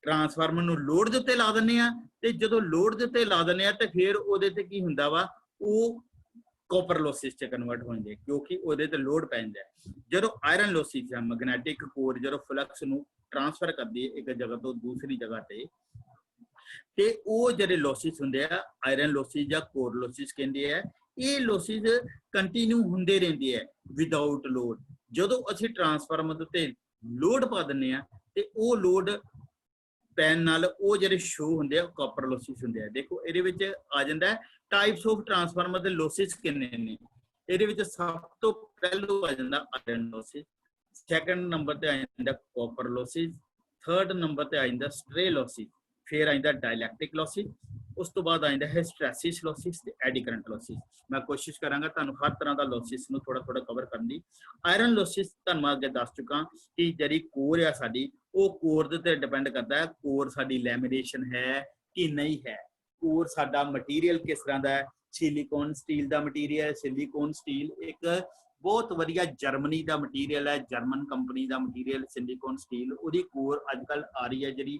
ਟਰਾਂਸਫਾਰਮਰ ਨੂੰ ਲੋਡ ਦੇ ਉੱਤੇ ਲਾ ਦਿੰਦੇ ਆ ਤੇ ਜਦੋਂ ਲੋਡ ਦੇ ਉੱਤੇ ਲਾ ਦਿੰਦੇ ਆ ਤੇ ਫਿਰ ਉਹਦੇ ਤੇ ਕੀ ਹੁੰਦਾ ਵਾ, ਉਹ ਕਾਪਰ ਲੋਸਿਸ ਚ ਕਨਵਰਟ ਹੋ ਜਾਂਦੇ ਕਿਉਂਕਿ ਉਹਦੇ ਤੇ ਲੋਡ ਪੈ ਜਾਂਦਾ। ਜਦੋਂ ਆਇਰਨ ਲੋਸਿਸ ਹੈ, ਮੈਗਨੈਟਿਕ ਕੋਰ ਜਦੋਂ ਫਲਕਸ ਨੂੰ ਟ੍ਰਾਂਸਫਰ ਕਰਦੀ ਹੈ ਇੱਕ ਜਗ੍ਹਾ ਤੋਂ ਦੂਸਰੀ ਜਗ੍ਹਾ ਤੇ ਉਹ ਜਿਹੜੇ ਲੋਸਿਸ ਹੁੰਦੇ ਆ ਆਇਰਨ ਲੋਸਿਸ ਜਾਂ ਕੋਰ ਲੋਸਿਸ ਕਹਿੰਦੇ ਆ। ਇਹ ਲੋਸਿਸ ਕੰਟੀਨਿਊ ਹੁੰਦੇ ਰਹਿੰਦੇ ਆ ਵਿਦਆਊਟ ਲੋਡ। ਜਦੋਂ ਅਸੀਂ ਟਰਾਂਸਫਾਰਮਰ ਦੇ ਉੱਤੇ ਲੋਡ ਪਾ ਦਿੰਦੇ ਆ ਤੇ ਉਹ ਲੋਡ ਪੈਨ ਨਾਲ ਉਹ ਜਿਹੜੇ ਸ਼ੋ ਹੁੰਦੇ ਆ ਕਾਪਰ ਲੋਸਿਸ ਹੁੰਦੇ ਆ। ਦੇਖੋ ਇਹਦੇ ਵਿੱਚ ਆ ਜਾਂਦਾ ਟਾਈਪਸ ਆਫ ਟਰਾਂਸਫਾਰਮਰ ਦੇ ਲੋਸਿਸ ਕਿੰਨੇ ਨੇ। ਇਹਦੇ ਵਿੱਚ ਸਭ ਤੋਂ ਪਹਿਲੋਂ ਆ ਜਾਂਦਾ ਆਇਰਨ ਲੋਸਿਸ, ਸੈਕੰਡ ਨੰਬਰ ਤੇ ਆ ਜਾਂਦਾ ਕਾਪਰ ਲੋਸਿਸ, ਥਰਡ ਨੰਬਰ ਤੇ ਆ ਜਾਂਦਾ ਸਟਰੇ ਲੋਸਿਸ, ਫਿਰ ਆ ਜਾਂਦਾ ਡਾਇਲੈਕਟ੍ਰਿਕ ਲੋਸਿਸ, ਉਸ ਤੋਂ ਬਾਅਦ ਆ ਜਾਂਦਾ ਹਿਸਟਰੈਸਿਸ ਲੋਸਿਸ ਤੇ ਐਡੀ ਕਰੰਟ ਲੋਸਿਸ। ਮੈਂ ਕੋਸ਼ਿਸ਼ ਕਰਾਂਗਾ ਤੁਹਾਨੂੰ ਹਰ ਤਰ੍ਹਾਂ ਦਾ ਲੋਸਿਸ ਨੂੰ ਥੋੜਾ ਕਵਰ ਕਰਨ ਦੀ। ਆਇਰਨ ਲੋਸਿਸ ਤੁਹਾਨੂੰ ਮੈਂ ਅੱਗੇ ਦੱਸ ਚੁੱਕਾ ਕਿ ਜਿਹੜੀ ਕੋਰ ਆ ਸਾਡੀ, ਉਹ ਕੋਰ ਦੇ ਉੱਤੇ ਡਿਪੈਂਡ ਕਰਦਾ ਹੈ ਕੋਰ ਸਾਡੀ ਲੈਮੀਨੇਸ਼ਨ ਹੈ ਕਿ ਨਹੀਂ ਹੈ, ਕੋਰ ਸਾਡਾ ਮਟੀਰੀਅਲ ਕਿਸ ਤਰ੍ਹਾਂ ਦਾ ਹੈ। ਸਿਲੀਕੋਨ ਸਟੀਲ ਦਾ ਮਟੀਰੀਅਲ, ਸਿਲੀਕੋਨ ਸਟੀਲ ਇੱਕ ਬਹੁਤ ਵਧੀਆ ਜਰਮਨੀ ਦਾ ਮਟੀਰੀਅਲ ਹੈ, ਜਰਮਨ ਕੰਪਨੀ ਦਾ ਮਟੀਰੀਅਲ ਸਿਲੀਕੋਨ ਸਟੀਲ। ਉਹਦੀ ਕੋਰ ਅੱਜ ਕੱਲ੍ਹ ਆ ਰਹੀ ਹੈ ਜਿਹੜੀ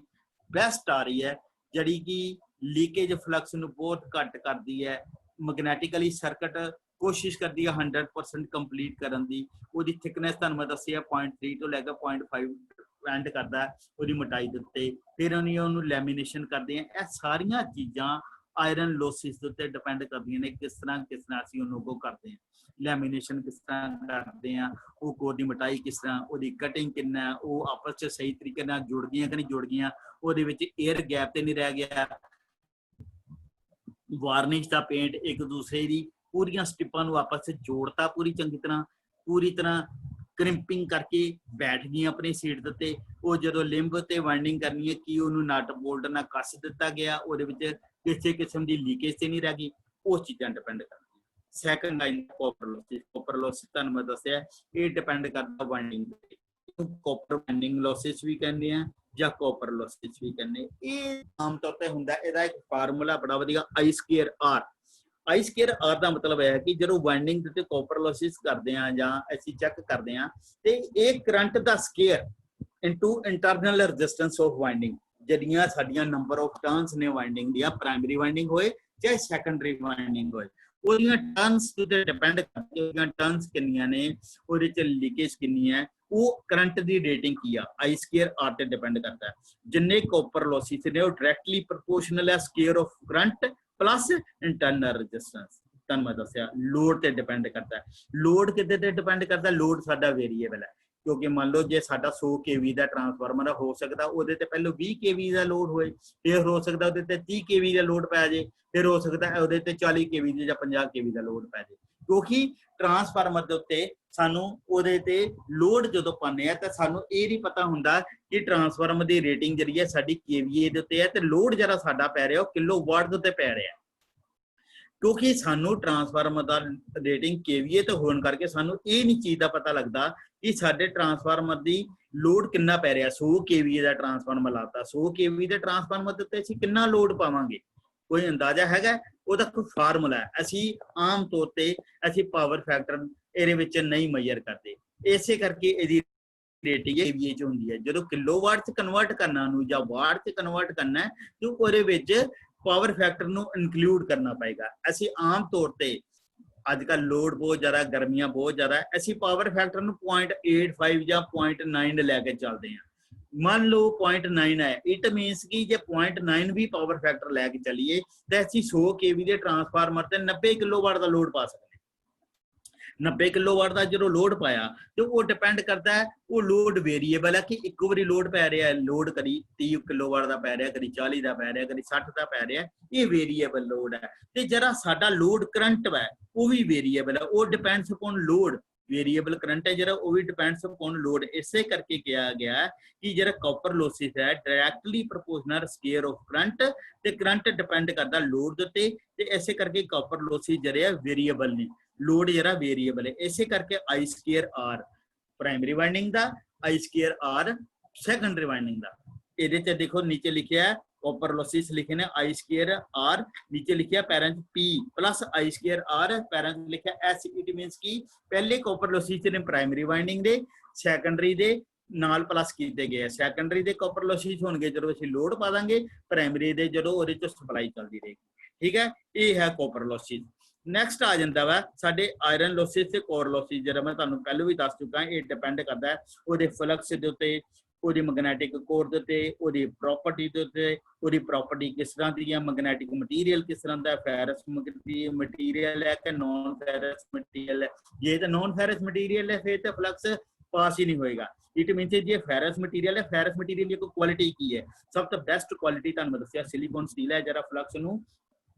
ਬੈਸਟ ਆ ਰਹੀ ਹੈ, ਜਿਹੜੀ ਕਿ ਲੀਕੇਜ ਫਲਕਸ ਨੂੰ ਬਹੁਤ ਘੱਟ ਕਰਦੀ ਹੈ, ਮੈਗਨੈਟਿਕਲੀ ਸਰਕਟ ਕੋਸ਼ਿਸ਼ ਕਰਦੀ ਹੈ 100% ਕੰਪਲੀਟ ਕਰਨ ਦੀ। ਉਹਦੀ ਥਿਕਨੈਸ ਤੁਹਾਨੂੰ ਮੈਂ ਦੱਸਿਆ 0.3 ਤੋਂ ਲੈ ਕੇ 0.5 ਡਿਪੈਂਡ ਕਰਦਾ ਉਹਦੀ ਮੋਟਾਈ ਦੇ ਉੱਤੇ। ਫਿਰ ਉਹਨੂੰ ਲੈਮੀਨੇਸ਼ਨ ਕਰਦੇ ਆ। ਇਹ ਸਾਰੀਆਂ ਚੀਜ਼ਾਂ ਆਇਰਨ ਲੋਸਿਸ ਦੇ ਉੱਤੇ ਡਿਪੈਂਡ ਕਰਦੀਆਂ ਨੇ ਕਿਸ ਤਰ੍ਹਾਂ ਅਸੀਂ ਉਹਨੂੰ ਅੱਗੋਂ ਕਰਦੇ ਹਾਂ। ਲੈਮੀਨੇਸ਼ਨ ਕਿਸ ਤਰ੍ਹਾਂ ਕਰਦੇ ਆ, ਉਹ ਕੋਰ ਦੀ ਮੋਟਾਈ ਕਿਸ ਤਰ੍ਹਾਂ, ਉਹਦੀ ਕਟਿੰਗ ਕਿੰਨਾ, ਉਹ ਆਪਸ 'ਚ ਸਹੀ ਤਰੀਕੇ ਨਾਲ ਜੁੜ ਗਈਆਂ ਕਿ ਨਹੀਂ ਜੁੜ ਗਈਆਂ, ਉਹਦੇ ਵਿੱਚ 에ਅਰ ਗੈਪ ਤੇ ਨਹੀਂ ਰਹਿ ਗਿਆ, ਵਾਰਨਿਸ਼ ਦਾ ਪੇਂਟ ਇੱਕ ਦੂਸਰੇ ਦੀ ਪੂਰੀਆਂ ਸਟਿੱਪਾਂ ਨੂੰ ਆਪਸ 'ਚ ਜੋੜਤਾ ਪੂਰੀ ਚੰਗੀ ਤਰ੍ਹਾਂ, ਪੂਰੀ ਤਰ੍ਹਾਂ ਕ੍ਰਿੰਪਿੰਗ ਕਰਕੇ ਬੈਠ ਗਈ ਆਪਣੀ ਸੀਟ ਦੇ ਉੱਤੇ। ਉਹ ਜਦੋਂ ਲਿੰਬ ਤੇ ਵਾਈਂਡਿੰਗ ਕਰਨੀ ਹੈ ਕਿ ਉਹਨੂੰ ਨਟ ਬੋਲਟ ਨਾਲ ਕੱਸ ਦਿੱਤਾ ਗਿਆ, ਉਹਦੇ ਵਿੱਚ ਕਿਸੇ ਕਿਸਮ ਦੀ ਲੀਕੇਜ ਤੇ ਨਹੀਂ ਰਹਿ ਗਈ, ਉਹ ਚੀਜ਼ਾਂ ਡਿਪੈਂਡ ਕਰਦੀਆਂ। ਸੈਕੰਡ ਲਾਈਨ ਕਾਪਰ ਲੋਸਿਸ, ਕਾਪਰ ਲੋਸਿਸ ਤੁਹਾਨੂੰ ਮੈਂ ਦੱਸਿਆ ਇਹ ਡਿਪੈਂਡ ਕਰਦਾ ਵਾਈਂਡਿੰਗ ਤੇ। ਕਾਪਰ ਵਾਈਂਡਿੰਗ ਲੋਸਿਸ ਵੀ ਕਹਿੰਦੇ ਆ ਜਾਂ ਕਾਪਰ ਲੋਸਿਸ ਵੀ ਕਹਿੰਦੇ। ਇਹ ਆਮ ਤੌਰ ਤੇ ਹੁੰਦਾ, ਇਹਦਾ ਇੱਕ ਫਾਰਮੂਲਾ ਬੜਾ ਵਧੀਆ I²R। I²R ਦਾ ਮਤਲਬ ਹੈ ਕਿ ਜਦੋਂ ਵਾਈਂਡਿੰਗ ਤੇ ਕਾਪਰ ਲੋਸਿਸ ਕਰਦੇ ਆ ਜਾਂ ਅਸੀਂ ਚੈੱਕ ਕਰਦੇ ਆ ਤੇ ਇਹ current the square into internal resistance of winding, ਜਿਹੜੀਆਂ ਸਾਡੀਆਂ ਨੰਬਰ ਆਫ ਟਰਨਸ ਨੇ ਵਾਈਂਡਿੰਗ ਦੀਆਂ, ਪ੍ਰਾਇਮਰੀ ਵਾਈਂਡਿੰਗ ਹੋਏ ਚਾਹੇ ਸੈਕੰਡਰੀ ਵਾਈਂਡਿੰਗ ਹੋਏ, ਉਹਦੀਆਂ ਟਰਨਸ ਤੇ ਡਿਪੈਂਡ ਕਰਦੀ, ਉਹਦੀਆਂ ਟਰਨਸ ਕਿੰਨੀਆਂ ਨੇ, ਉਹਦੇ ਚ ਲੀਕੇਜ ਕਿੰਨੀ ਹੈ, ਉਹ ਕਰੰਟ ਦੀ ਰੇਟਿੰਗ ਕੀ ਆ, I ਸਕੁਅਰ R ਤੇ ਡਿਪੈਂਡ ਕਰਦਾ ਹੈ। ਜਿੰਨੇ ਕਾਪਰ ਲੋਸਿਸ ਨੇ ਉਹ ਡਾਇਰੈਕਟਲੀ ਪ੍ਰੋਪੋਰਸ਼ਨਲ ਹੈ square of current plus internal resistance. ਤੁਹਾਨੂੰ ਮੈਂ ਦੱਸਿਆ ਲੋਡ ਤੇ ਡਿਪੈਂਡ ਕਰਦਾ ਹੈ। ਲੋਡ ਕਿਤੇ ਤੇ ਡਿਪੈਂਡ ਕਰਦਾ, ਲੋਡ ਸਾਡਾ ਵੇਰੀਏਬਲ ਹੈ, ਕਿਉਂਕਿ ਮੰਨ ਲਓ ਜੇ ਸਾਡਾ 100 kV ਦਾ ਟਰਾਂਸਫਾਰਮਰ ਆ, ਹੋ ਸਕਦਾ ਉਹਦੇ ਤੇ ਪਹਿਲਾਂ 20 kV ਦਾ ਲੋਡ ਹੋਏ, ਫਿਰ ਹੋ ਸਕਦਾ ਉਹਦੇ ਤੇ 30 kV ਦਾ ਲੋਡ ਪੈ ਜਾਏ, ਫਿਰ ਹੋ ਸਕਦਾ ਉਹਦੇ ਤੇ 40 kV ਜਾਂ 50 kV ਦਾ ਲੋਡ ਪੈ ਜਾਏ, ਕਿਉਂਕਿ ਟਰਾਂਸਫਾਰਮਰ ਦੇ ਉੱਤੇ ਸਾਨੂੰ ਉਹਦੇ ਤੇ ਲੋਡ ਜਦੋਂ ਪਾਉਂਦੇ ਆ ਤਾਂ ਸਾਨੂੰ ਇਹ ਨਹੀਂ ਪਤਾ ਹੁੰਦਾ ਕਿ ਟਰਾਂਸਫਾਰਮਰ ਦੀ ਰੇਟਿੰਗ ਜਿਹੜੀ ਹੈ ਸਾਡੀ KVA ਦੇ ਉੱਤੇ ਹੈ ਤੇ ਲੋਡ ਜਿਹੜਾ ਸਾਡਾ ਪੈ ਰਿਹਾ ਉਹ ਕਿਲੋ ਵਾਟ ਦੇ ਉੱਤੇ ਪੈ ਰਿਹਾ, ਕਿਉਂਕਿ ਸਾਨੂੰ ਟਰਾਂਸਫਾਰਮਰ ਦਾ ਰੇਟਿੰਗ KVA ਤੇ ਹੋਣ ਕਰਕੇ ਸਾਨੂੰ ਇਹ ਨਹੀਂ ਚੀਜ਼ ਦਾ ਪਤਾ ਲੱਗਦਾ ਕਿ ਸਾਡੇ ਟਰਾਂਸਫਾਰਮਰ ਦੀ ਲੋਡ ਕਿੰਨਾ ਪੈ ਰਿਹਾ। 100 kVA ਦਾ ਟਰਾਂਸਫਾਰਮਰ ਲਾਤਾ, 100 kV ਦੇ ਟਰਾਂਸਫਾਰਮਰ ਦੇ ਉੱਤੇ ਅਸੀਂ ਕਿੰਨਾ ਲੋਡ ਪਾਵਾਂਗੇ, ਕੋਈ ਅੰਦਾਜ਼ਾ ਹੈਗਾ? ਉਹਦਾ ਕੋਈ ਫਾਰਮੂਲਾ ਹੈ। ਅਸੀਂ ਆਮ ਤੌਰ ਤੇ ਅਸੀਂ ਪਾਵਰ ਫੈਕਟਰ ਇਹਦੇ ਵਿੱਚ ਨਹੀਂ ਮੈਜ਼ਰ ਕਰਦੇ, ਇਸੇ ਕਰਕੇ ਇਹਦੀ ਰੇਟਿੰਗ KVA ਚ ਹੁੰਦੀ ਹੈ। ਜਦੋਂ ਕਿਲੋਵਾਟ ਚ ਕਨਵਰਟ ਕਰਨਾ ਨੂੰ ਜਾਂ ਵਾਟ ਚ ਕਨਵਰਟ ਕਰਨਾ ਤੇ ਉਹਦੇ ਵਿੱਚ ਪਾਵਰ ਫੈਕਟਰ ਨੂੰ ਇਨਕਲੂਡ ਕਰਨਾ ਪਏਗਾ। ਅਸੀਂ ਆਮ ਤੌਰ ਤੇ ਅੱਜ ਕੱਲ੍ਹ ਲੋਡ ਬਹੁਤ ਜ਼ਿਆਦਾ, ਗਰਮੀਆਂ ਬਹੁਤ ਜ਼ਿਆਦਾ, ਅਸੀਂ ਪਾਵਰ ਫੈਕਟਰ ਨੂੰ 0.85 ਜਾਂ 0.9 ਲੈ ਕੇ ਚੱਲਦੇ ਹਾਂ। ਮੰਨ ਲਓ 0.9 ਹੈ, ਇਟ ਮੀਨਸ ਕਿ ਜੇ 0.9 ਵੀ ਪਾਵਰ ਫੈਕਟਰ ਲੈ ਕੇ ਚੱਲੀਏ ਤਾਂ ਅਸੀਂ 100 kV ਦੇ ਟਰਾਂਸਫਾਰਮਰ ਤੇ 90 ਕਿਲੋਵਾਟ ਦਾ ਲੋਡ ਪਾ ਸਕਦੇ। 90 ਕਿਲੋਵਾਟ ਦਾ ਜਦੋਂ ਲੋਡ ਪਾਇਆ ਤੇ ਉਹ ਡਿਪੈਂਡ ਕਰਦਾ ਹੈ, ਉਹ ਲੋਡ ਵੇਰੀਏਬਲ ਹੈ ਕਿ ਇੱਕ ਵਾਰੀ ਲੋਡ ਪੈ ਰਿਹਾ, ਲੋਡ ਕਦੀ 30 ਕਿਲੋਵਾਟ ਦਾ ਪੈ ਰਿਹਾ, ਕਦੀ 40 ਦਾ ਪੈ ਰਿਹਾ, ਕਦੀ 60 ਦਾ ਪੈ ਰਿਹਾ, ਇਹ ਵੇਰੀਏਬਲ ਲੋਡ ਹੈ। ਤੇ ਜਿਹੜਾ ਸਾਡਾ ਲੋਡ ਕਰੰਟ ਹੈ ਉਹ ਵੀ ਵੇਰੀਏਬਲ ਹੈ, ਉਹ depends upon load. Variable current ਹੈ ਜਿਹੜਾ ਉਹ ਵੀ ਡਿਪੈਂਡਸ ਅਪੋਨ ਲੋਡ। ਇਸੇ ਕਰਕੇ ਕਿਹਾ ਗਿਆ ਕਿ ਜਿਹੜਾ ਕਾਪਰ ਲੋਸਿਸ ਹੈ directly proportional square of current, ਤੇ ਕਰੰਟ ਡਿਪੈਂਡ ਕਰਦਾ ਲੋਡ ਦੇ ਉੱਤੇ, ਤੇ ਇਸੇ ਕਰਕੇ ਕਾਪਰ ਲੋਸਿਸ ਜਿਹੜੇ ਆ ਵੇਰੀਏਬਲ ਨੇ, ਲੋਡ ਜਿਹੜਾ ਵੇਰੀਏਬਲ ਹੈ। ਇਸੇ ਕਰਕੇ I square R primary winding ਦਾ, I square R secondary winding ਦਾ। ਇਹਦੇ ਤੇ ਦੇਖੋ ਨੀਚੇ ਲਿਖਿਆ ਕਾਪਰ ਲੋਸਿਸ ਲਿਖੇ ਨੇ I ਸਕੁਅਰ R, ਨੀਚੇ ਲਿਖਿਆ ਪੈਰਾਂ ਚ P plus I square R, ਪੈਰਾਂ ਚ ਲਿਖਿਆ S। ਇਟ ਮੀਨਸ ਕਿ ਪਹਿਲੇ ਕਾਪਰ ਲੋਸਿਸ ਨੇ ਪ੍ਰਾਇਮਰੀ ਵਾਈਂਡਿੰਗ ਦੇ, ਸੈਕੰਡਰੀ ਦੇ ਨਾਲ ਪਲੱਸ ਕੀਤੇ ਗਏ। ਸੈਕੰਡਰੀ ਦੇ ਕਾਪਰ ਲੋਸਿਸ ਹੋਣਗੇ ਜਦੋਂ ਅਸੀਂ ਲੋਡ ਪਾ ਦਾਂਗੇ, ਪ੍ਰਾਇਮਰੀ ਦੇ ਜਦੋਂ ਉਹਦੇ ਚ ਸਪਲਾਈ ਚੱਲਦੀ ਰਹੇਗੀ। ਠੀਕ ਹੈ, ਇਹ ਹੈ ਕਾਪਰ ਲੋਸਿਸ। ਨੈਕਸਟ ਆ ਜਾਂਦਾ ਵਾ ਸਾਡੇ ਆਇਰਨ ਲੋਸਿਸ ਤੇ ਕੋਰ ਲੋਸਿਸ, ਜਿਹੜਾ ਮੈਂ ਤੁਹਾਨੂੰ ਪਹਿਲਾਂ ਵੀ ਦੱਸ ਚੁੱਕਾ। ਇਹ ਡਿਪੈਂਡ ਕਰਦਾ ਹੈ ਉਹਦੇ ਫਲਕਸ ਦੇ ਉੱਤੇ, ਉਹਦੀ ਮੈਗਨੈਟਿਕ ਕੋਰ ਦੇ ਉੱਤੇ, ਉਹਦੀ ਪ੍ਰੋਪਰਟੀ ਦੇ ਉੱਤੇ, ਉਹਦੀ ਪ੍ਰੋਪਰਟੀ ਕਿਸ ਤਰ੍ਹਾਂ ਦੀ ਹੈ, ਮੈਗਨੈਟਿਕ ਮਟੀਰੀਅਲ ਕਿਸ ਤਰ੍ਹਾਂ ਦਾ, ਫੈਰਸ ਮਟੀਰੀਅਲ ਹੈ ਕਿ ਨॉन ਫੈਰਸ ਮਟੀਰੀਅਲ ਹੈ। ਜੇ ਤਾਂ ਨॉन ਫੈਰਸ ਮਟੀਰੀਅਲ ਹੈ ਫਿਰ ਤਾਂ ਫਲਕਸ ਪਾਸ ਹੀ ਨਹੀਂ ਹੋਏਗਾ। ਇਟ ਮੀਨਸ ਜੇ ਫੈਰਸ ਮਟੀਰੀਅਲ ਹੈ, ਫੈਰਸ ਮਟੀਰੀਅਲ ਦੀ ਕੋਈ ਕੁਆਲਿਟੀ ਕੀ ਹੈ? ਸਭ ਤੋਂ ਬੈਸਟ ਕੁਆਲਿਟੀ ਤੁਹਾਨੂੰ ਮੈਂ ਦੱਸਿਆ ਸਿਲੀਕੋਨ ਸਟੀਲ ਹੈ, ਜਿਹੜਾ ਫਲਕਸ ਨੂੰ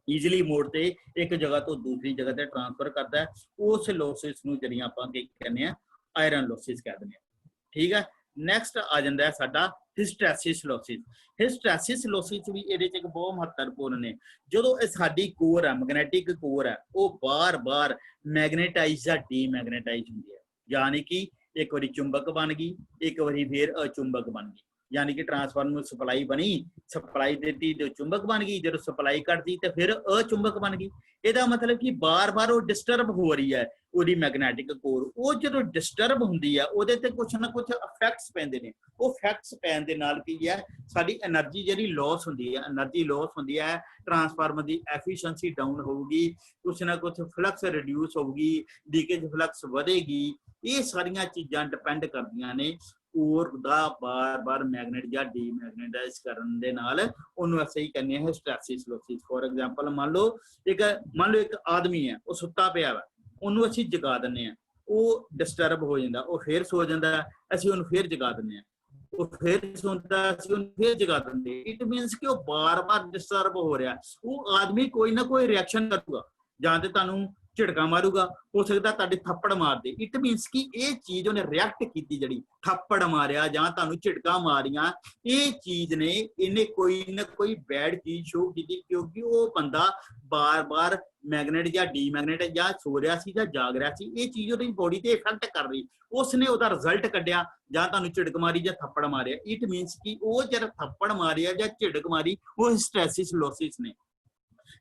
ਈਜ਼ੀਲੀ ਮੋਡ ਤੇ ਇੱਕ ਜਗ੍ਹਾ ਤੋਂ ਦੂਸਰੀ ਜਗ੍ਹਾ ਤੇ ਟ੍ਰਾਂਸਫਰ ਕਰਦਾ ਹੈ। ਉਸ ਲੋਸਿਸ ਨੂੰ ਜਿਹੜੀਆਂ ਆਪਾਂ ਕੀ ਕਹਿੰਦੇ ਆ, ਆਇਰਨ ਲੋਸਿਸ ਕਹਿ ਦਿੰਦੇ ਆ। ਠੀਕ ਹੈ, ਨੈਕਸਟ ਆ ਜਾਂਦਾ ਹੈ ਸਾਡਾ ਹਿਸਟੈਸਿਸ ਲੋਸਿਸ। ਹਿਸਟੈਸਿਸ ਲੋਸਿਸ ਵੀ ਇਹਦੇ ਚ ਇੱਕ ਬਹੁਤ ਮਹੱਤਵਪੂਰਨ ਨੇ। ਜਦੋਂ ਇਹ ਸਾਡੀ ਕੋਰ ਹੈ, ਮੈਗਨੈਟਿਕ ਕੋਰ ਹੈ, ਉਹ ਬਾਰ-ਬਾਰ ਮੈਗਨੇਟਾਈਜ਼ ਜਾਂ ਡੀਮੈਗਨੇਟਾਈਜ਼ ਹੁੰਦੀ ਹੈ, ਯਾਨੀ ਕਿ ਇੱਕ ਵਾਰੀ ਚੁੰਬਕ ਬਣ ਗਈ, ਇੱਕ ਵਾਰੀ ਫਿਰ ਅਚੁੰਬਕ ਬਣ ਗਈ। ਯਾਨੀ ਕਿ ਟਰਾਂਸਫਾਰਮਰ ਨੂੰ ਸਪਲਾਈ ਬਣੀ, ਸਪਲਾਈ ਦਿੱਤੀ ਤੇ ਚੁੰਬਕ ਬਣ ਗਈ, ਜਦੋਂ ਸਪਲਾਈ ਕੱਟਦੀ ਤੇ ਫਿਰ ਅਚੁੰਬਕ ਬਣ ਗਈ। ਇਹਦਾ ਮਤਲਬ ਕਿ ਬਾਰ-ਬਾਰ ਉਹ ਡਿਸਟਰਬ ਹੋ ਰਹੀ ਹੈ ਉਹਦੀ ਮੈਗਨੈਟਿਕ ਕੋਰ। ਉਹ ਜਦੋਂ ਡਿਸਟਰਬ ਹੁੰਦੀ ਆ ਉਹਦੇ ਤੇ ਕੁਛ ਨਾ ਕੁਛ ਇਫੈਕਟਸ ਪੈਂਦੇ ਨੇ। ਉਹ ਇਫੈਕਟਸ ਪੈਣ ਦੇ ਨਾਲ ਕੀ ਹੈ, ਸਾਡੀ એનર્ਜੀ ਜਿਹੜੀ ਲਾਸ ਹੁੰਦੀ ਹੈ, એનર્ਜੀ ਲਾਸ ਹੁੰਦੀ ਹੈ, ਟਰਾਂਸਫਾਰਮਰ ਦੀ ਐਫੀਸ਼ੀਐਂਸੀ ਡਾਊਨ ਹੋਊਗੀ, ਕੁਛ ਨਾ ਕੁਛ ਫਲਕਸ ਰਿਡਿਊਸ ਹੋਊਗੀ, ਲੀਕੇਜ ਫਲਕਸ ਵਧੇਗੀ। ਇਹ ਸਾਰੀਆਂ ਚੀਜ਼ਾਂ ਡਿਪੈਂਡ ਕਰਦੀਆਂ ਨੇ ਕੋਰ ਦਾ ਬਾਰ-ਬਾਰ ਮੈਗਨੇਟ ਜਾਂ ਡੀਮੈਗਨੇਟਾਈਜ਼ ਕਰਨ ਦੇ ਨਾਲ। ਉਹਨੂੰ ਅਸੀਂ ਕਹਿੰਦੇ ਹਾਂ ਹਿਸਟੈਸਿਸ ਲੋਸਿਸ। ਫੋਰ ਐਗਜ਼ਾਮਪਲ ਮੰਨ ਲਓ ਇੱਕ ਆਦਮੀ ਹੈ, ਉਹ ਸੁੱਤਾ ਪਿਆ ਵਾ, ਉਹਨੂੰ ਅਸੀਂ ਜਗਾ ਦਿੰਦੇ ਹਾਂ, ਉਹ ਡਿਸਟਰਬ ਹੋ ਜਾਂਦਾ, ਉਹ ਫਿਰ ਸੋ ਜਾਂਦਾ, ਅਸੀਂ ਉਹਨੂੰ ਫਿਰ ਜਗਾ ਦਿੰਦੇ ਹਾਂ, ਉਹ ਫਿਰ ਸੌਂਦਾ, ਅਸੀਂ ਉਹਨੂੰ ਫਿਰ ਜਗਾ ਦਿੰਦੇ। ਇਟ ਮੀਨਸ ਕਿ ਉਹ ਬਾਰ-ਬਾਰ ਡਿਸਟਰਬ ਹੋ ਰਿਹਾ। ਉਹ ਆਦਮੀ ਕੋਈ ਨਾ ਕੋਈ ਰਿਐਕਸ਼ਨ ਕਰੂਗਾ, ਜਾਂ ਤੇ ਤੁਹਾਨੂੰ ਝਿੜਕਾ ਮਾਰੂਗਾ, ਹੋ ਸਕਦਾ ਤੁਹਾਡੇ ਥੱਪੜ ਮਾਰ ਦੇ। ਇਟ ਮੀਨਸ ਕਿ ਇਹ ਚੀਜ਼ ਉਹਨੇ ਰਿਐਕਟ ਕੀਤੀ, ਜਿਹੜੀ ਥੱਪੜ ਮਾਰਿਆ ਜਾਂ ਤੁਹਾਨੂੰ ਝਿੜਕਾ ਮਾਰੀਆਂ, ਇਹ ਚੀਜ਼ ਨੇ ਇਹਨੇ ਕੋਈ ਨਾ ਕੋਈ ਬੈਡ ਚੀਜ਼ ਸ਼ੋ ਕੀਤੀ, ਕਿਉਂਕਿ ਉਹ ਬੰਦਾ ਬਾਰ-ਬਾਰ ਮੈਗਨੇਟ ਜਾਂ ਡੀਮੈਗਨੇਟ ਜਾਂ ਸੋ ਰਿਹਾ ਸੀ ਜਾਂ ਜਾਗ ਰਿਹਾ ਸੀ। ਇਹ ਚੀਜ਼ ਉਹਦੀ ਬੋਡੀ ਤੇ ਇਫੈਕਟ ਕਰ ਰਹੀ, ਉਸਨੇ ਉਹਦਾ ਰਿਜ਼ਲਟ ਕੱਢਿਆ, ਜਾਂ ਤੁਹਾਨੂੰ ਝਿੜਕ ਮਾਰੀ ਜਾਂ ਥੱਪੜ ਮਾਰਿਆ। ਇਟ ਮੀਨਸ ਕਿ ਉਹ ਜਿਹੜਾ ਥੱਪੜ ਮਾਰਿਆ ਜਾਂ ਝਿੜਕ ਮਾਰੀ ਉਹ ਹਿਸਟੈਸਿਸ ਲੋਸਿਸ ਨੇ।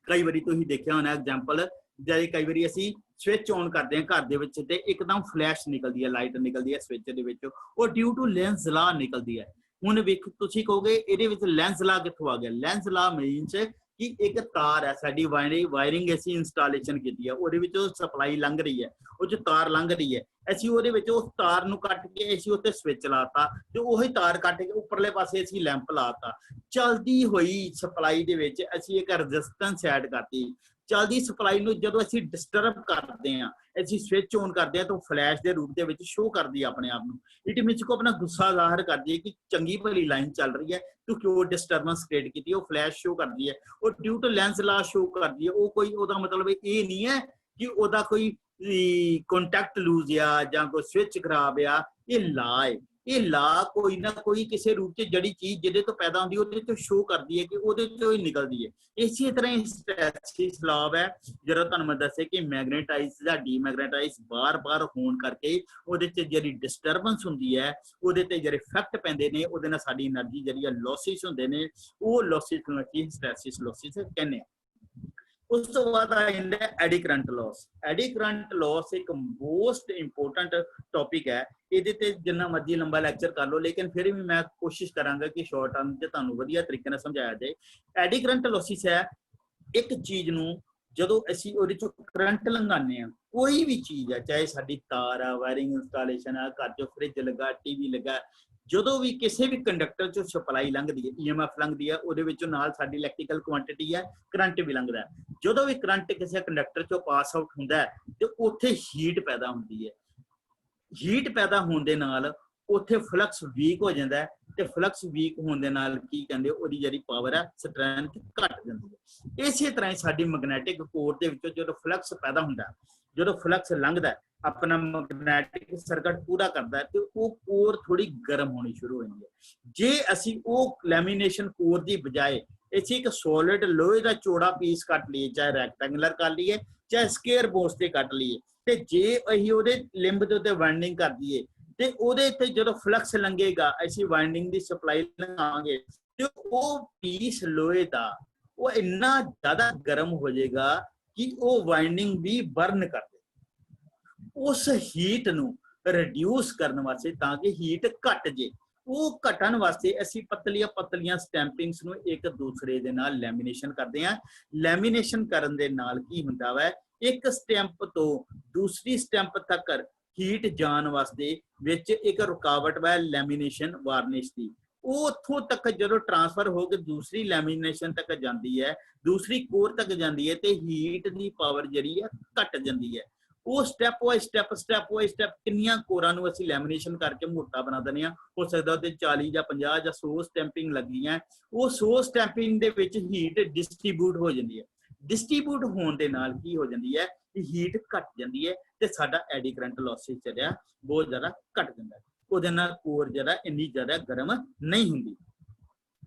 ਕਈ ਵਾਰੀ ਤੁਸੀਂ ਦੇਖਿਆ ਹੋਣਾ ਐਗਜ਼ਾਮਪਲ, ਜੇ ਕਈ ਵਾਰੀ ਅਸੀਂ ਸਵਿਚ ਔਨ ਕਰਦੇ ਹਾਂ ਘਰ ਦੇ ਵਿੱਚ ਤੇ ਇੱਕਦਮ ਫਲੈਸ਼ ਨਿਕਲਦੀ ਹੈ, ਲਾਈਟ ਨਿਕਲਦੀ ਹੈ ਸਵਿਚ ਦੇ ਵਿੱਚ, ਉਹ ਡਿਊ ਟੂ ਲੈਂਸ ਲਾ ਨਿਕਲਦੀ ਹੈ। ਹੁਣ ਵੇਖ, ਤੁਸੀਂ ਕਹੋਗੇ ਇਹਦੇ ਵਿੱਚ ਲੈਂਸ ਲਾ ਕਿੱਥੋਂ ਆ ਗਿਆ? ਲੈਂਸ ਲਾ ਮੀਨਸ कि एक तार है साडी वायरिंग असीं इंस्टॉलेशन कीती है, ਉਹਦੇ ਵਿੱਚੋਂ सप्लाई लंघ रही है, ਉਹ 'ਚ तार लंघ रही है, ਅਸੀਂ ਉਹਦੇ ਵਿੱਚ ਉਸ ਤਾਰ ਨੂੰ ਕੱਟ ਕੇ ਅਸੀਂ ਉੱਤੇ ਸਵਿਚ ਲਾਤਾ ਤੇ ਉਹੀ ਤਾਰ ਕੱਟ ਕੇ ਉੱਪਰਲੇ ਪਾਸੇ ਅਸੀਂ ਲੈਂਪ ਲਾਤਾ। ਚਲਦੀ ਹੋਈ ਸਪਲਾਈ ਦੇ ਵਿੱਚ ਅਸੀਂ ਇੱਕ ਰੈਜ਼ਿਸਟੈਂਸ ਐਡ ਕਰਤੀ। चलती सप्लाई ਨੂੰ ਜਦੋਂ ਅਸੀਂ ਡਿਸਟਰਬ ਕਰਦੇ ਹਾਂ, ਅਸੀਂ ਸਵਿਚ ਔਨ ਕਰਦੇ ਹਾਂ ਤਾਂ ਫਲੈਸ਼ ਦੇ ਰੂਪ ਦੇ ਵਿੱਚ ਸ਼ੋ ਕਰਦੀ ਹੈ ਆਪਣੇ ਆਪ ਨੂੰ। ਇਟ ਮੀਨਸ ਕੋ ਆਪਣਾ ਗੁੱਸਾ ਜ਼ਾਹਰ ਕਰਦੀ ਹੈ ਕਿ ਚੰਗੀ ਭਲੀ ਲਾਈਨ ਚੱਲ ਰਹੀ ਹੈ, ਤੂੰ ਕਿਉਂ ਡਿਸਟਰਬੈਂਸ ਕ੍ਰੀਏਟ ਕੀਤੀ। ਉਹ ਫਲੈਸ਼ ਸ਼ੋ ਕਰਦੀ ਹੈ, ਉਹ ਡਿਊ ਟੂ ਲੈਂਸ ਲਾ ਸ਼ੋ ਕਰਦੀ ਹੈ। ਉਹ ਕੋਈ ਉਹਦਾ ਮਤਲਬ ਇਹ ਨਹੀਂ ਹੈ ਕਿ ਉਹਦਾ ਕੋਈ ਕੰਟੈਕਟ ਲੂਜ਼ ਆ ਜਾਂ ਕੋਈ ਸਵਿਚ ਖਰਾਬ ਆ। ਇਹ ਲਾ ਹੈ, ਇਹ ਲਾ ਕੋਈ ਨਾ ਕੋਈ ਕਿਸੇ ਰੂਪ 'ਚ ਜਿਹੜੀ ਚੀਜ਼ ਜਿਹਦੇ ਤੋਂ ਪੈਦਾ ਹੁੰਦੀ ਉਹਦੇ ਤੋਂ ਸ਼ੋ ਕਰਦੀ ਹੈ ਕਿ ਉਹਦੇ ਤੋਂ ਹੀ ਨਿਕਲਦੀ ਹੈ। ਇਸੇ ਤਰ੍ਹਾਂ ਹਿਸਟੈਰਿਸਿਸ ਲਾਅ ਹੈ ਜਿਹੜਾ ਤੁਹਾਨੂੰ ਮੈਂ ਦੱਸਿਆ ਕਿ ਮੈਗਨੇਟਾਈਜ਼ ਜਾਂ ਡੀਮੈਗਨੇਟਾਈਜ਼ ਬਾਰ-ਬਾਰ ਹੋਣ ਕਰਕੇ ਉਹਦੇ 'ਚ ਜਿਹੜੀ ਡਿਸਟਰਬੈਂਸ ਹੁੰਦੀ ਹੈ, ਉਹਦੇ ਤੇ ਜਿਹੜੇ ਇਫੈਕਟ ਪੈਂਦੇ ਨੇ, ਉਹਦੇ ਨਾਲ ਸਾਡੀ એનર્ਜੀ ਜਿਹੜੀ ਆ ਲੌਸਿਸ ਹੁੰਦੇ ਨੇ। ਉਹ ਲੌਸਿਸ ਨੂੰ ਅਸੀਂ ਹਿਸਟੈਰਿਸਿਸ ਲੌਸਿਸ ਕਹਿੰਦੇ ਹਾਂ। ਉਸ ਤੋਂ ਬਾਅਦ ਆ ਜਾਂਦਾ ਐਡੀ ਕਰੰਟ ਲਾਸ। ਐਡੀ ਕਰੰਟ ਲਾਸ ਇੱਕ ਮੋਸਟ ਇੰਪੋਰਟੈਂਟ ਟੌਪਿਕ ਹੈ। ਇਹਦੇ ਤੇ ਜਿੰਨਾ ਮਰਜ਼ੀ ਲੰਬਾ ਲੈਕਚਰ ਕਰ ਲਓ, ਲੇਕਿਨ ਫਿਰ ਵੀ ਮੈਂ ਕੋਸ਼ਿਸ਼ ਕਰਾਂਗਾ ਕਿ ਸ਼ਾਰਟ ਟਰਮ 'ਚ ਤੁਹਾਨੂੰ ਵਧੀਆ ਤਰੀਕੇ ਨਾਲ ਸਮਝਾਇਆ ਜਾਏ। ਐਡੀ ਕਰੰਟ ਲਾਸਿਸ ਹੈ ਇੱਕ ਚੀਜ਼ ਨੂੰ ਜਦੋਂ ਅਸੀਂ ਉਹਦੇ 'ਚੋਂ ਕਰੰਟ ਲੰਘਾਉਂਦੇ ਹਾਂ, ਕੋਈ ਵੀ ਚੀਜ਼ ਹੈ, ਚਾਹੇ ਸਾਡੀ ਤਾਰ ਆ, ਵਾਇਰਿੰਗ ਇੰਸਟਾਲੇਸ਼ਨ ਆ, ਘਰ 'ਚ ਫਰਿੱਜ ਲੱਗਾ, ਟੀਵੀ ਲੱਗਾ, ਜਦੋਂ ਵੀ ਕਿਸੇ ਵੀ ਕੰਡਕਟਰ 'ਚੋਂ ਸਪਲਾਈ ਲੰਘਦੀ ਹੈ, EMF ਲੰਘਦੀ ਹੈ, ਉਹਦੇ ਵਿੱਚੋਂ ਨਾਲ ਸਾਡੀ ਇਲੈਕਟ੍ਰੀਕਲ ਕੁਆਂਟੀਟੀ ਹੈ, ਕਰੰਟ ਵੀ ਲੰਘਦਾ ਹੈ। ਜਦੋਂ ਵੀ ਕਰੰਟ ਕਿਸੇ ਕੰਡਕਟਰ 'ਚੋਂ ਪਾਸ ਆਊਟ ਹੁੰਦਾ ਹੈ ਤੇ ਉੱਥੇ ਹੀਟ ਪੈਦਾ ਹੁੰਦੀ ਹੈ। ਹੀਟ ਪੈਦਾ ਹੋਣ ਦੇ ਨਾਲ ਉੱਥੇ ਫਲਕਸ ਵੀਕ ਹੋ ਜਾਂਦਾ ਹੈ ਤੇ ਫਲਕਸ ਵੀਕ ਹੋਣ ਦੇ ਨਾਲ ਕੀ ਕਹਿੰਦੇ ਉਹਦੀ ਜਿਹੜੀ ਪਾਵਰ ਹੈ, ਸਟਰੈਂਥ ਘਟ ਜਾਂਦੀ ਹੈ। ਇਸੇ ਤਰ੍ਹਾਂ ਹੀ ਸਾਡੀ ਮੈਗਨੈਟਿਕ ਕੋਰ ਦੇ ਵਿੱਚੋਂ ਜਦੋਂ ਫਲਕਸ ਪੈਦਾ ਹੁੰਦਾ, ਜਦੋਂ ਫਲਕਸ ਲੰਘਦਾ, ਆਪਣਾ ਮੈਗਨੈਟਿਕ ਸਰਕਟ ਪੂਰਾ ਕਰਦਾ ਹੈ ਤੇ ਉਹ ਕੋਰ ਥੋੜੀ ਗਰਮ ਹੋਣੀ ਸ਼ੁਰੂ ਹੋ ਜਾਂਦੀ ਹੈ। ਜੇ ਅਸੀਂ ਉਹ ਲੈਮੀਨੇਸ਼ਨ ਕੋਰ ਦੀ ਬਜਾਏ ਅਸੀਂ ਇੱਕ ਸੋਲਿਡ ਲੋਹੇ ਦਾ ਚੌੜਾ ਪੀਸ ਕੱਟ ਲਈਏ, ਚਾਹੇ ਰੈਕਟੈਂਗੂਲਰ ਕਰ ਲਈਏ, ਚਾਹੇ ਸਕੁਅਰ ਬੋਸ ਤੇ ਕੱਟ ਲਈਏ, ਤੇ ਜੇ ਅਸੀਂ ਉਹਦੇ ਲਿੰਬ ਦੇ ਉੱਤੇ ਵਾਈਂਡਿੰਗ ਕਰ ਦਈਏ ਤੇ ਉਹਦੇ ਤੇ ਜਦੋਂ ਫਲਕਸ ਲੰਘੇਗਾ, ਅਸੀਂ ਵਾਈਂਡਿੰਗ ਦੀ ਸਪਲਾਈ ਲਗਾਵਾਂਗੇ ਤੇ ਉਹ ਪੀਸ ਲੋਹੇ ਦਾ ਉਹ ਇੰਨਾ ਜ਼ਿਆਦਾ ਗਰਮ ਹੋ ਜਾਏਗਾ ਕਿ ਉਹ ਵਾਈਂਡਿੰਗ ਵੀ ਬਰਨ ਕਰ ਦੇ। ਉਸ ਹੀਟ ਨੂੰ ਰਿਡਿਊਸ ਕਰਨ ਵਾਸਤੇ, ਤਾਂ ਕਿ ਹੀਟ ਘਟ ਜੇ, ਉਹ ਘਟਣ ਵਾਸਤੇ ਅਸੀਂ ਪਤਲੀਆਂ ਸਟੈਂਪਿੰਗਸ ਨੂੰ ਇੱਕ ਦੂਸਰੇ ਦੇ ਨਾਲ ਲੈਮੀਨੇਸ਼ਨ ਕਰਦੇ ਹਾਂ। ਲੈਮੀਨੇਸ਼ਨ ਕਰਨ ਦੇ ਨਾਲ ਕੀ ਹੁੰਦਾ ਵਾ, ਇੱਕ ਸਟੈਂਪ ਤੋਂ ਦੂਸਰੀ ਸਟੈਂਪ ਤੱਕ ਹੀਟ ਜਾਣ ਵਾਸਤੇ ਵਿੱਚ ਇੱਕ ਰੁਕਾਵਟ ਵਾ ਲੈਮੀਨੇਸ਼ਨ ਵਾਰਨਿਸ਼ ਦੀ। ਉਹ ਉੱਥੋਂ ਤੱਕ ਜਦੋਂ ਟ੍ਰਾਂਸਫਰ ਹੋ ਕੇ ਦੂਸਰੀ ਲੈਮੀਨੇਸ਼ਨ ਤੱਕ ਜਾਂਦੀ ਹੈ, ਦੂਸਰੀ ਕੋਰ ਤੱਕ ਜਾਂਦੀ ਹੈ, ਤੇ ਹੀਟ ਦੀ ਪਾਵਰ ਜਿਹੜੀ ਹੈ ਘਟ ਜਾਂਦੀ ਹੈ। ਉਹ ਸਟੈਪ ਵਾਈਜ਼ ਸਟੈਪ ਕਿੰਨੀਆਂ ਕੋਰਾਂ ਨੂੰ ਅਸੀਂ ਲੈਮੀਨੇਸ਼ਨ ਕਰਕੇ ਮੋਟਾ ਬਣਾ ਦਿੰਦੇ ਹਾਂ। ਹੋ ਸਕਦਾ ਉਹਦੇ 40 ਜਾਂ 50 ਜਾਂ 100 ਸਟੈਂਪਿੰਗ ਲੱਗੀਆਂ, ਉਹ 100 ਸਟੈਂਪਿੰਗ ਦੇ ਵਿੱਚ ਹੀਟ ਡਿਸਟ੍ਰੀਬਿਊਟ ਹੋ ਜਾਂਦੀ ਹੈ। ਡਿਸਟ੍ਰੀਬਿਊਟ ਹੋਣ ਦੇ ਨਾਲ ਕੀ ਹੋ ਜਾਂਦੀ ਹੈ ਕਿ ਹੀਟ ਘਟ ਜਾਂਦੀ ਹੈ ਤੇ ਸਾਡਾ ਐਡੀ ਕਰੰਟ ਲਾਸਿਸ ਜਿਹੜਾ ਬਹੁਤ ਜ਼ਿਆਦਾ ਘਟ ਜਾਂਦਾ ਹੈ। ਉਹਦੇ ਨਾਲ ਕੋਰ ਜਿਹੜਾ ਇੰਨੀ ਜ਼ਿਆਦਾ ਗਰਮ ਨਹੀਂ ਹੁੰਦੀ।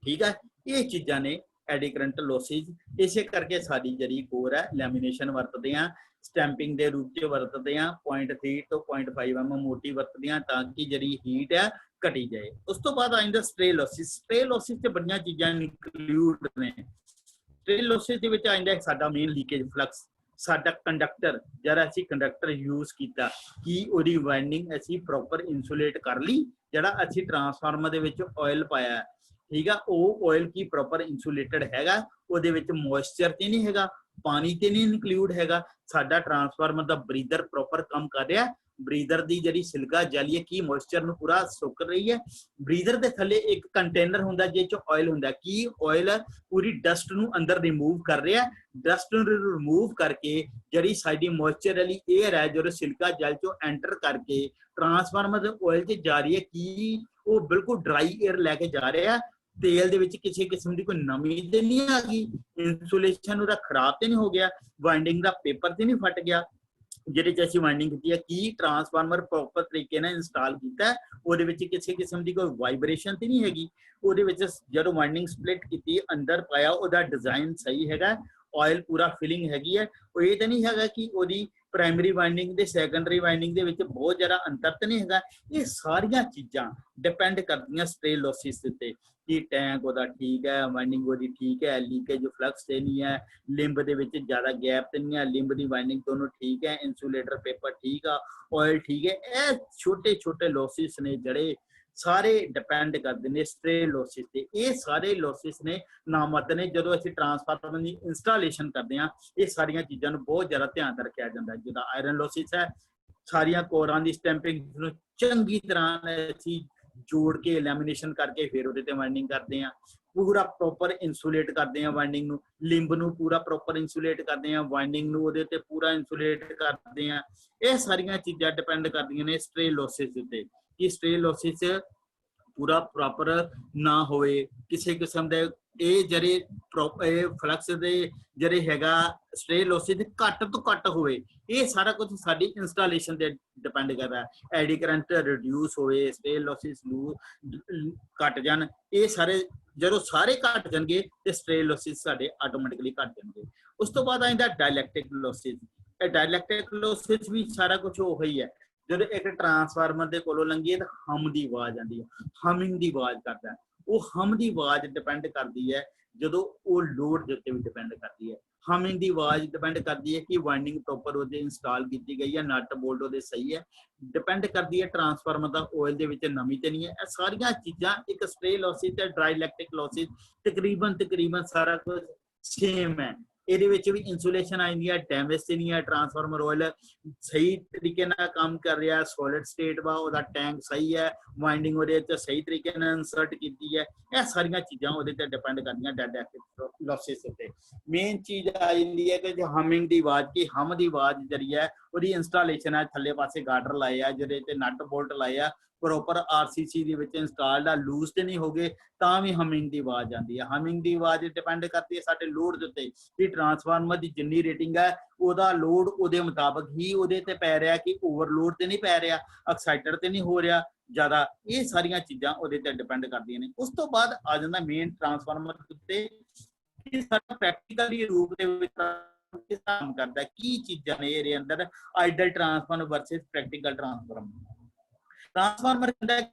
ਠੀਕ ਹੈ, ਇਹ ਚੀਜ਼ਾਂ ਨੇ ਐਡੀ ਕਰੰਟ ਲਾਸਿਸ। ਇਸੇ ਕਰਕੇ ਸਾਡੀ ਜਿਹੜੀ ਕੋਰ ਹੈ ਲੈਮੀਨੇਸ਼ਨ ਵਰਤਦੇ ਹਾਂ, ਸਟੈਂਪਿੰਗ ਦੇ ਰੂਪ 'ਚ ਵਰਤਦੇ ਹਾਂ, 0.3 ਤੋਂ 0.5 mm ਮੋਟੀ ਵਰਤਦੇ ਹਾਂ ਤਾਂ ਕਿ ਜਿਹੜੀ ਹੀਟ ਹੈ ਘਟੀ ਜਾਏ। ਉਸ ਤੋਂ ਬਾਅਦ ਆ ਜਾਂਦਾ ਸਟ੍ਰੇ ਲਾਸਿਸ। ਸਟ੍ਰੇ ਲਾਸਿਸ 'ਚ ਬੜੀਆਂ ਚੀਜ਼ਾਂ ਇਨਕਲੂਡ ਨੇ। ਸਟ੍ਰੇ ਲਾਸਿਸ ਦੇ ਵਿੱਚ ਆ ਜਾਂਦਾ ਸਾਡਾ ਮੇਨ ਲੀਕੇਜ ਫਲਕਸ। ਸਾਡਾ ਕੰਡਕਟਰ, ਜਿਹੜਾ ਅਸੀਂ ਕੰਡਕਟਰ ਯੂਜ਼ ਕੀਤਾ, ਕੀ ਉਹਦੀ ਵਾਈਂਡਿੰਗ ਅਸੀਂ ਪ੍ਰੋਪਰ ਇਨਸੂਲੇਟ ਕਰ ਲਈ। ਜਿਹੜਾ ਅਸੀਂ ਟਰਾਂਸਫਾਰਮਰ ਦੇ ਵਿੱਚ ਆਇਲ ਪਾਇਆ, ਠੀਕ ਆ, ਉਹ ਆਇਲ ਕੀ ਪ੍ਰੋਪਰ ਇਨਸੂਲੇਟਡ ਹੈਗਾ, ਉਹਦੇ ਵਿੱਚ ਮੋਇਸਚਰ ਤੇ ਨਹੀਂ ਹੈਗਾ, ਪਾਣੀ ਤੇ ਨਹੀਂ ਇਨਕਲੂਡ ਹੈਗਾ। ਸਾਡਾ ਟਰਾਂਸਫਾਰਮਰ ਦਾ ਬਰੀਦਰ ਪ੍ਰੋਪਰ ਕੰਮ ਕਰ ਰਿਹਾ, ਬਰੀਦਰ ਦੀ ਜਿਹੜੀ ਸਿਲਕਾ ਜਾਲੀ ਹੈ ਕੀ ਮੋਇਸਚਰ ਨੂੰ ਪੂਰਾ ਸੁੱਕ ਰਹੀ ਹੈ। ਬਰੀਦਰ ਦੇ ਥੱਲੇ ਇੱਕ ਕੰਟੇਨਰ ਹੁੰਦਾ ਜਿਹਦੇ 'ਚ ਆਇਲ ਹੁੰਦਾ, ਕੀ ਆਇਲ ਪੂਰੀ ਡਸਟ ਨੂੰ ਅੰਦਰ ਰਿਮੂਵ ਕਰ ਰਿਹਾ। ਡਸਟ ਨੂੰ ਰਿਮੂਵ ਕਰਕੇ ਜਿਹੜੀ ਸਾਡੀ ਮੋਇਸਚਰ ਵਾਲੀ ਏਅਰ ਹੈ ਜਦੋਂ ਸਿਲਕਾ ਜਲ 'ਚੋਂ ਐਂਟਰ ਕਰਕੇ ਟਰਾਂਸਫਾਰਮਰ ਦੇ ਆਇਲ 'ਚ ਜਾ ਰਹੀ ਹੈ, ਕੀ ਉਹ ਬਿਲਕੁਲ ਡਰਾਈ ਏਅਰ ਲੈ ਕੇ ਜਾ ਰਿਹਾ। ਤੇਲ ਦੇ ਵਿੱਚ ਕਿਸੇ ਕਿਸਮ ਦੀ ਕੋਈ ਨਮੀ ਤੇ ਨਹੀਂ ਆ ਗਈ, ਇਨਸੂਲੇਸ਼ਨ ਉਹਦਾ ਖਰਾਬ ਤੇ ਨਹੀਂ ਹੋ ਗਿਆ, ਵਾਈਂਡਿੰਗ ਦਾ ਪੇਪਰ ਤੇ ਨਹੀਂ ਫਟ ਗਿਆ ਜਿਹਦੇ 'ਚ ਅਸੀਂ ਵਾਈਂਡਿੰਗ ਕੀਤੀ ਹੈ। ਕੀ ਟਰਾਂਸਫਾਰਮਰ ਪ੍ਰੋਪਰ ਤਰੀਕੇ ਨਾਲ ਇੰਸਟਾਲ ਕੀਤਾ, ਉਹਦੇ ਵਿੱਚ ਕਿਸੇ ਕਿਸਮ ਦੀ ਕੋਈ ਵਾਈਬ੍ਰੇਸ਼ਨ ਤੇ ਨਹੀਂ ਹੈਗੀ। ਉਹਦੇ ਵਿੱਚ ਜਦੋਂ ਵਾਈਂਡਿੰਗ ਸਪਲਿਟ ਕੀਤੀ, ਅੰਦਰ ਪਾਇਆ, ਉਹਦਾ ਡਿਜ਼ਾਈਨ ਸਹੀ ਹੈਗਾ, ਆਇਲ ਪੂਰਾ ਫਿਲਿੰਗ ਹੈਗੀ ਹੈ। ਉਹ ਇਹ ਤਾਂ ਨਹੀਂ ਹੈਗਾ ਕਿ ਉਹਦੀ ਪ੍ਰਾਇਮਰੀ ਵਾਈਂਡਿੰਗ ਤੇ ਸੈਕੰਡਰੀ ਵਾਈਂਡਿੰਗ ਦੇ ਵਿੱਚ ਬਹੁਤ ਜ਼ਿਆਦਾ ਅੰਤਰ ਤਾਂ ਨਹੀਂ ਹੈਗਾ। ਇਹ ਸਾਰੀਆਂ ਚੀਜ਼ਾਂ ਡਿਪੈਂਡ ਕਰਦੀਆਂ ਸਟ੍ਰੇ ਲਾਸਿਸ ਦੇ ਉੱਤੇ ਕਿ ਟੈਂਕ ਉਹਦਾ ਠੀਕ ਹੈ, ਵਾਈਂਡਿੰਗ ਉਹਦੀ ਠੀਕ ਹੈ, ਲੀਕੇਜ ਫਲਕਸ ਤੇ ਨਹੀਂ ਹੈ, ਲਿੰਬ ਦੇ ਵਿੱਚ ਜ਼ਿਆਦਾ ਗੈਪ ਤੇ ਨਹੀਂ ਹੈ, ਲਿੰਬ ਦੀ ਵਾਈਂਡਿੰਗ ਦੋਨੋਂ ਠੀਕ ਹੈ, ਇਨਸੂਲੇਟਰ ਪੇਪਰ ਠੀਕ ਆ, ਆਇਲ ਠੀਕ ਹੈ। ਇਹ ਛੋਟੇ ਛੋਟੇ ਲਾਸਿਸ ਨੇ ਜਿਹੜੇ ਸਾਰੇ ਡਿਪੈਂਡ ਕਰਦੇ ਨੇ ਸਟ੍ਰੇ ਲੋਸਿਸ ਤੇ। ਇਹ ਸਾਰੇ ਲੋਸਿਸ ਨੇ ਨਾਮਤ ਨੇ। ਜਦੋਂ ਅਸੀਂ ਟਰਾਂਸਫਾਰਮਰ ਦੀ ਇੰਸਟਾਲੇਸ਼ਨ ਕਰਦੇ ਹਾਂ ਇਹ ਸਾਰੀਆਂ ਚੀਜ਼ਾਂ ਨੂੰ ਬਹੁਤ ਜ਼ਿਆਦਾ ਧਿਆਨ ਰੱਖਿਆ ਜਾਂਦਾ। ਜਿੱਦਾਂ ਆਇਰਨ ਲੋਸਿਸ ਹੈ, ਸਾਰੀਆਂ ਕੋਰਾਂ ਦੀ ਸਟੈਂਪਿੰਗ ਨੂੰ ਚੰਗੀ ਤਰ੍ਹਾਂ ਅਸੀਂ ਜੋੜ ਕੇ ਲੈਮੀਨੇਸ਼ਨ ਕਰਕੇ ਫਿਰ ਉਹਦੇ ਤੇ ਵਾਈਂਡਿੰਗ ਕਰਦੇ ਹਾਂ। ਪੂਰਾ ਪ੍ਰੋਪਰ ਇਨਸੂਲੇਟ ਕਰਦੇ ਹਾਂ ਵਾਈਂਡਿੰਗ ਨੂੰ, ਲਿੰਬ ਨੂੰ ਪੂਰਾ ਪ੍ਰੋਪਰ ਇਨਸੂਲੇਟ ਕਰਦੇ ਹਾਂ, ਵਾਈਂਡਿੰਗ ਨੂੰ ਉਹਦੇ ਤੇ ਪੂਰਾ ਇਨਸੂਲੇਟ ਕਰਦੇ ਹਾਂ। ਇਹ ਸਾਰੀਆਂ ਚੀਜ਼ਾਂ ਡਿਪੈਂਡ ਕਰਦੀਆਂ ਨੇ ਸਟ੍ਰੇ ਲੋਸਿਸ ਦੇ ਉੱਤੇ ਕਿ ਸਟ੍ਰੇ ਲੋਸਿਸ ਪੂਰਾ ਪ੍ਰੋਪਰ ਨਾ ਹੋਵੇ, ਕਿਸੇ ਕਿਸਮ ਦੇ ਇਹ ਜਿਹੜੇ ਫਲਕਸ ਦੇ ਜਿਹੜੇ ਹੈਗਾ ਸਟ੍ਰੇ ਲੋਸਿਸ ਘੱਟ ਤੋਂ ਘੱਟ ਹੋਵੇ। ਇਹ ਸਾਰਾ ਕੁਝ ਸਾਡੀ ਇੰਸਟਾਲੇਸ਼ਨ ਤੇ ਡਿਪੈਂਡ ਕਰਦਾ ਹੈ। ਐਡੀ ਕਰੰਟ ਰਿਡਿਊਸ ਹੋਵੇ, ਸਟ੍ਰੇ ਲੋਸਿਸ ਘੱਟ ਜਾਣ, ਇਹ ਸਾਰੇ ਜਦੋਂ ਸਾਰੇ ਘੱਟ ਜਾਣਗੇ ਤੇ ਸਟ੍ਰੇ ਲੋਸਿਸ ਸਾਡੇ ਆਟੋਮੈਟਿਕਲੀ ਘੱਟ ਜਾਣਗੇ। ਉਸ ਤੋਂ ਬਾਅਦ ਆਉਂਦਾ ਡਾਇਲੈਕਟ੍ਰਿਕ ਲੋਸਿਸ। ਇਹ ਡਾਇਲੈਕਟ੍ਰਿਕ ਲੋਸਿਸ ਵੀ ਸਾਰਾ ਕੁਝ ਉਹੀ ਹੈ। ਜਦੋਂ ਇੱਕ ਟਰਾਂਸਫਾਰਮਰ ਦੇ ਕੋਲੋਂ ਲੰਘੀਏ ਤਾਂ ਹਮ ਦੀ ਆਵਾਜ਼ ਆਉਂਦੀ ਹੈ, ਹਮਿੰਗ ਦੀ ਆਵਾਜ਼ ਕਰਦਾ ਹੈ। ਉਹ ਹਮ ਦੀ ਆਵਾਜ਼ ਡਿਪੈਂਡ ਕਰਦੀ ਹੈ ਜਦੋਂ ਉਹ ਲੋਡ ਦੇ ਉੱਤੇ ਵੀ ਡਿਪੈਂਡ ਕਰਦੀ ਹੈ। ਹਮਿੰਗ ਦੀ ਆਵਾਜ਼ ਡਿਪੈਂਡ ਕਰਦੀ ਹੈ ਕਿ ਵਾਈਂਡਿੰਗ ਪ੍ਰੋਪਰ ਉਹਦੇ ਇੰਸਟਾਲ ਕੀਤੀ ਗਈ ਹੈ, ਨਟ ਬੋਲਟ ਉਹਦੇ ਸਹੀ ਹੈ। ਡਿਪੈਂਡ ਕਰਦੀ ਹੈ ਟਰਾਂਸਫਾਰਮਰ ਦਾ ਆਇਲ ਦੇ ਵਿੱਚ ਨਮੀ ਤੇ ਨਹੀਂ ਹੈ। ਇਹ ਸਾਰੀਆਂ ਚੀਜ਼ਾਂ ਇੱਕ ਸਟ੍ਰੇ ਲੋਸਿਸ ਤੇ ਡਾਇਲੈਕਟ੍ਰਿਕ ਲੋਸਿਸ ਤਕਰੀਬਨ ਸਾਰਾ ਕੁਝ ਸੇਮ ਹੈ। ਇਹਦੇ ਵਿੱਚ ਵੀ ਇਨਸੂਲੇਸ਼ਨ ਆਉਂਦੀ ਹੈ, ਡੈਮੇਜ ਤੇ ਨਹੀਂ ਹੈ। ਟਰਾਂਸਫਾਰਮਰ ਆਇਲ ਸਹੀ ਤਰੀਕੇ ਨਾਲ ਕੰਮ ਕਰ ਰਿਹਾ, ਸੋਲਿਡ ਸਟੇਟ ਵਾ, ਉਹਦਾ ਟੈਂਕ ਸਹੀ ਹੈ, ਵਾਈਂਡਿੰਗ ਉਹਦੇ ਵਿੱਚ ਸਹੀ ਤਰੀਕੇ ਨਾਲ ਇਨਸਰਟ ਕੀਤੀ ਹੈ। ਇਹ ਸਾਰੀਆਂ ਚੀਜ਼ਾਂ ਉਹਦੇ ਤੇ ਡਿਪੈਂਡ ਕਰਦੀਆਂ ਡਾਇਲੈਕਟ੍ਰਿਕ ਲੋਸਿਸ ਉੱਤੇ। ਮੇਨ ਚੀਜ਼ ਆ ਜਾਂਦੀ ਹੈ ਕਿ ਜੋ ਹਮਿੰਗ ਦੀ ਆਵਾਜ਼, ਕਿ ਹਮ ਦੀ ਆਵਾਜ਼ ਜਿਹੜੀ ਹੈ ਉਹਦੀ ਇੰਸਟਾਲੇਸ਼ਨ ਹੈ, ਥੱਲੇ ਪਾਸੇ ਗਾਰਡਰ ਲਾਏ ਆ, ਜਿਹਦੇ ਤੇ ਨਟ ਬੋਲਟ ਲਾਏ ਆ, ਪ੍ਰੋਪਰ RCC ਦੇ ਵਿੱਚ ਇੰਸਟਾਲਡ ਆ, ਲੂਜ਼ ਤੇ ਨਹੀਂ ਹੋ ਗਏ ਤਾਂ ਵੀ ਹਮਿੰਗ ਦੀ ਆਵਾਜ਼ ਆਉਂਦੀ ਹੈ। ਹਮਿੰਗ ਦੀ ਆਵਾਜ਼ ਡਿਪੈਂਡ ਕਰਦੀ ਹੈ ਸਾਡੇ ਲੋਡ ਦੇ ਉੱਤੇ ਕਿ ਟਰਾਂਸਫਾਰਮਰ ਦੀ ਜਿੰਨੀ ਰੇਟਿੰਗ ਹੈ ਉਹਦਾ ਲੋਡ ਉਹਦੇ ਮੁਤਾਬਕ ਹੀ ਉਹਦੇ ਤੇ ਪੈ ਰਿਹਾ, ਕਿ ਓਵਰਲੋਡ ਤੇ ਨਹੀਂ ਪੈ ਰਿਹਾ, ਐਕਸਾਈਟਡ ਤੇ ਨਹੀਂ ਹੋ ਰਿਹਾ ਜ਼ਿਆਦਾ। ਇਹ ਸਾਰੀਆਂ ਚੀਜ਼ਾਂ ਉਹਦੇ ਤੇ ਡਿਪੈਂਡ ਕਰਦੀਆਂ ਨੇ। ਉਸ ਤੋਂ ਬਾਅਦ ਆ ਜਾਂਦਾ ਮੇਨ ਟਰਾਂਸਫਾਰਮਰ ਉੱਤੇ ਕਿ ਸਾਡਾ ਪ੍ਰੈਕਟੀਕਲੀ ਰੂਪ ਦੇ ਵਿੱਚ ਕੰਮ ਕਰਦਾ, ਕੀ ਚੀਜ਼ਾਂ ਨੇ ਇਹਦੇ ਅੰਦਰ Idol transformer versus practical transformer. Transformer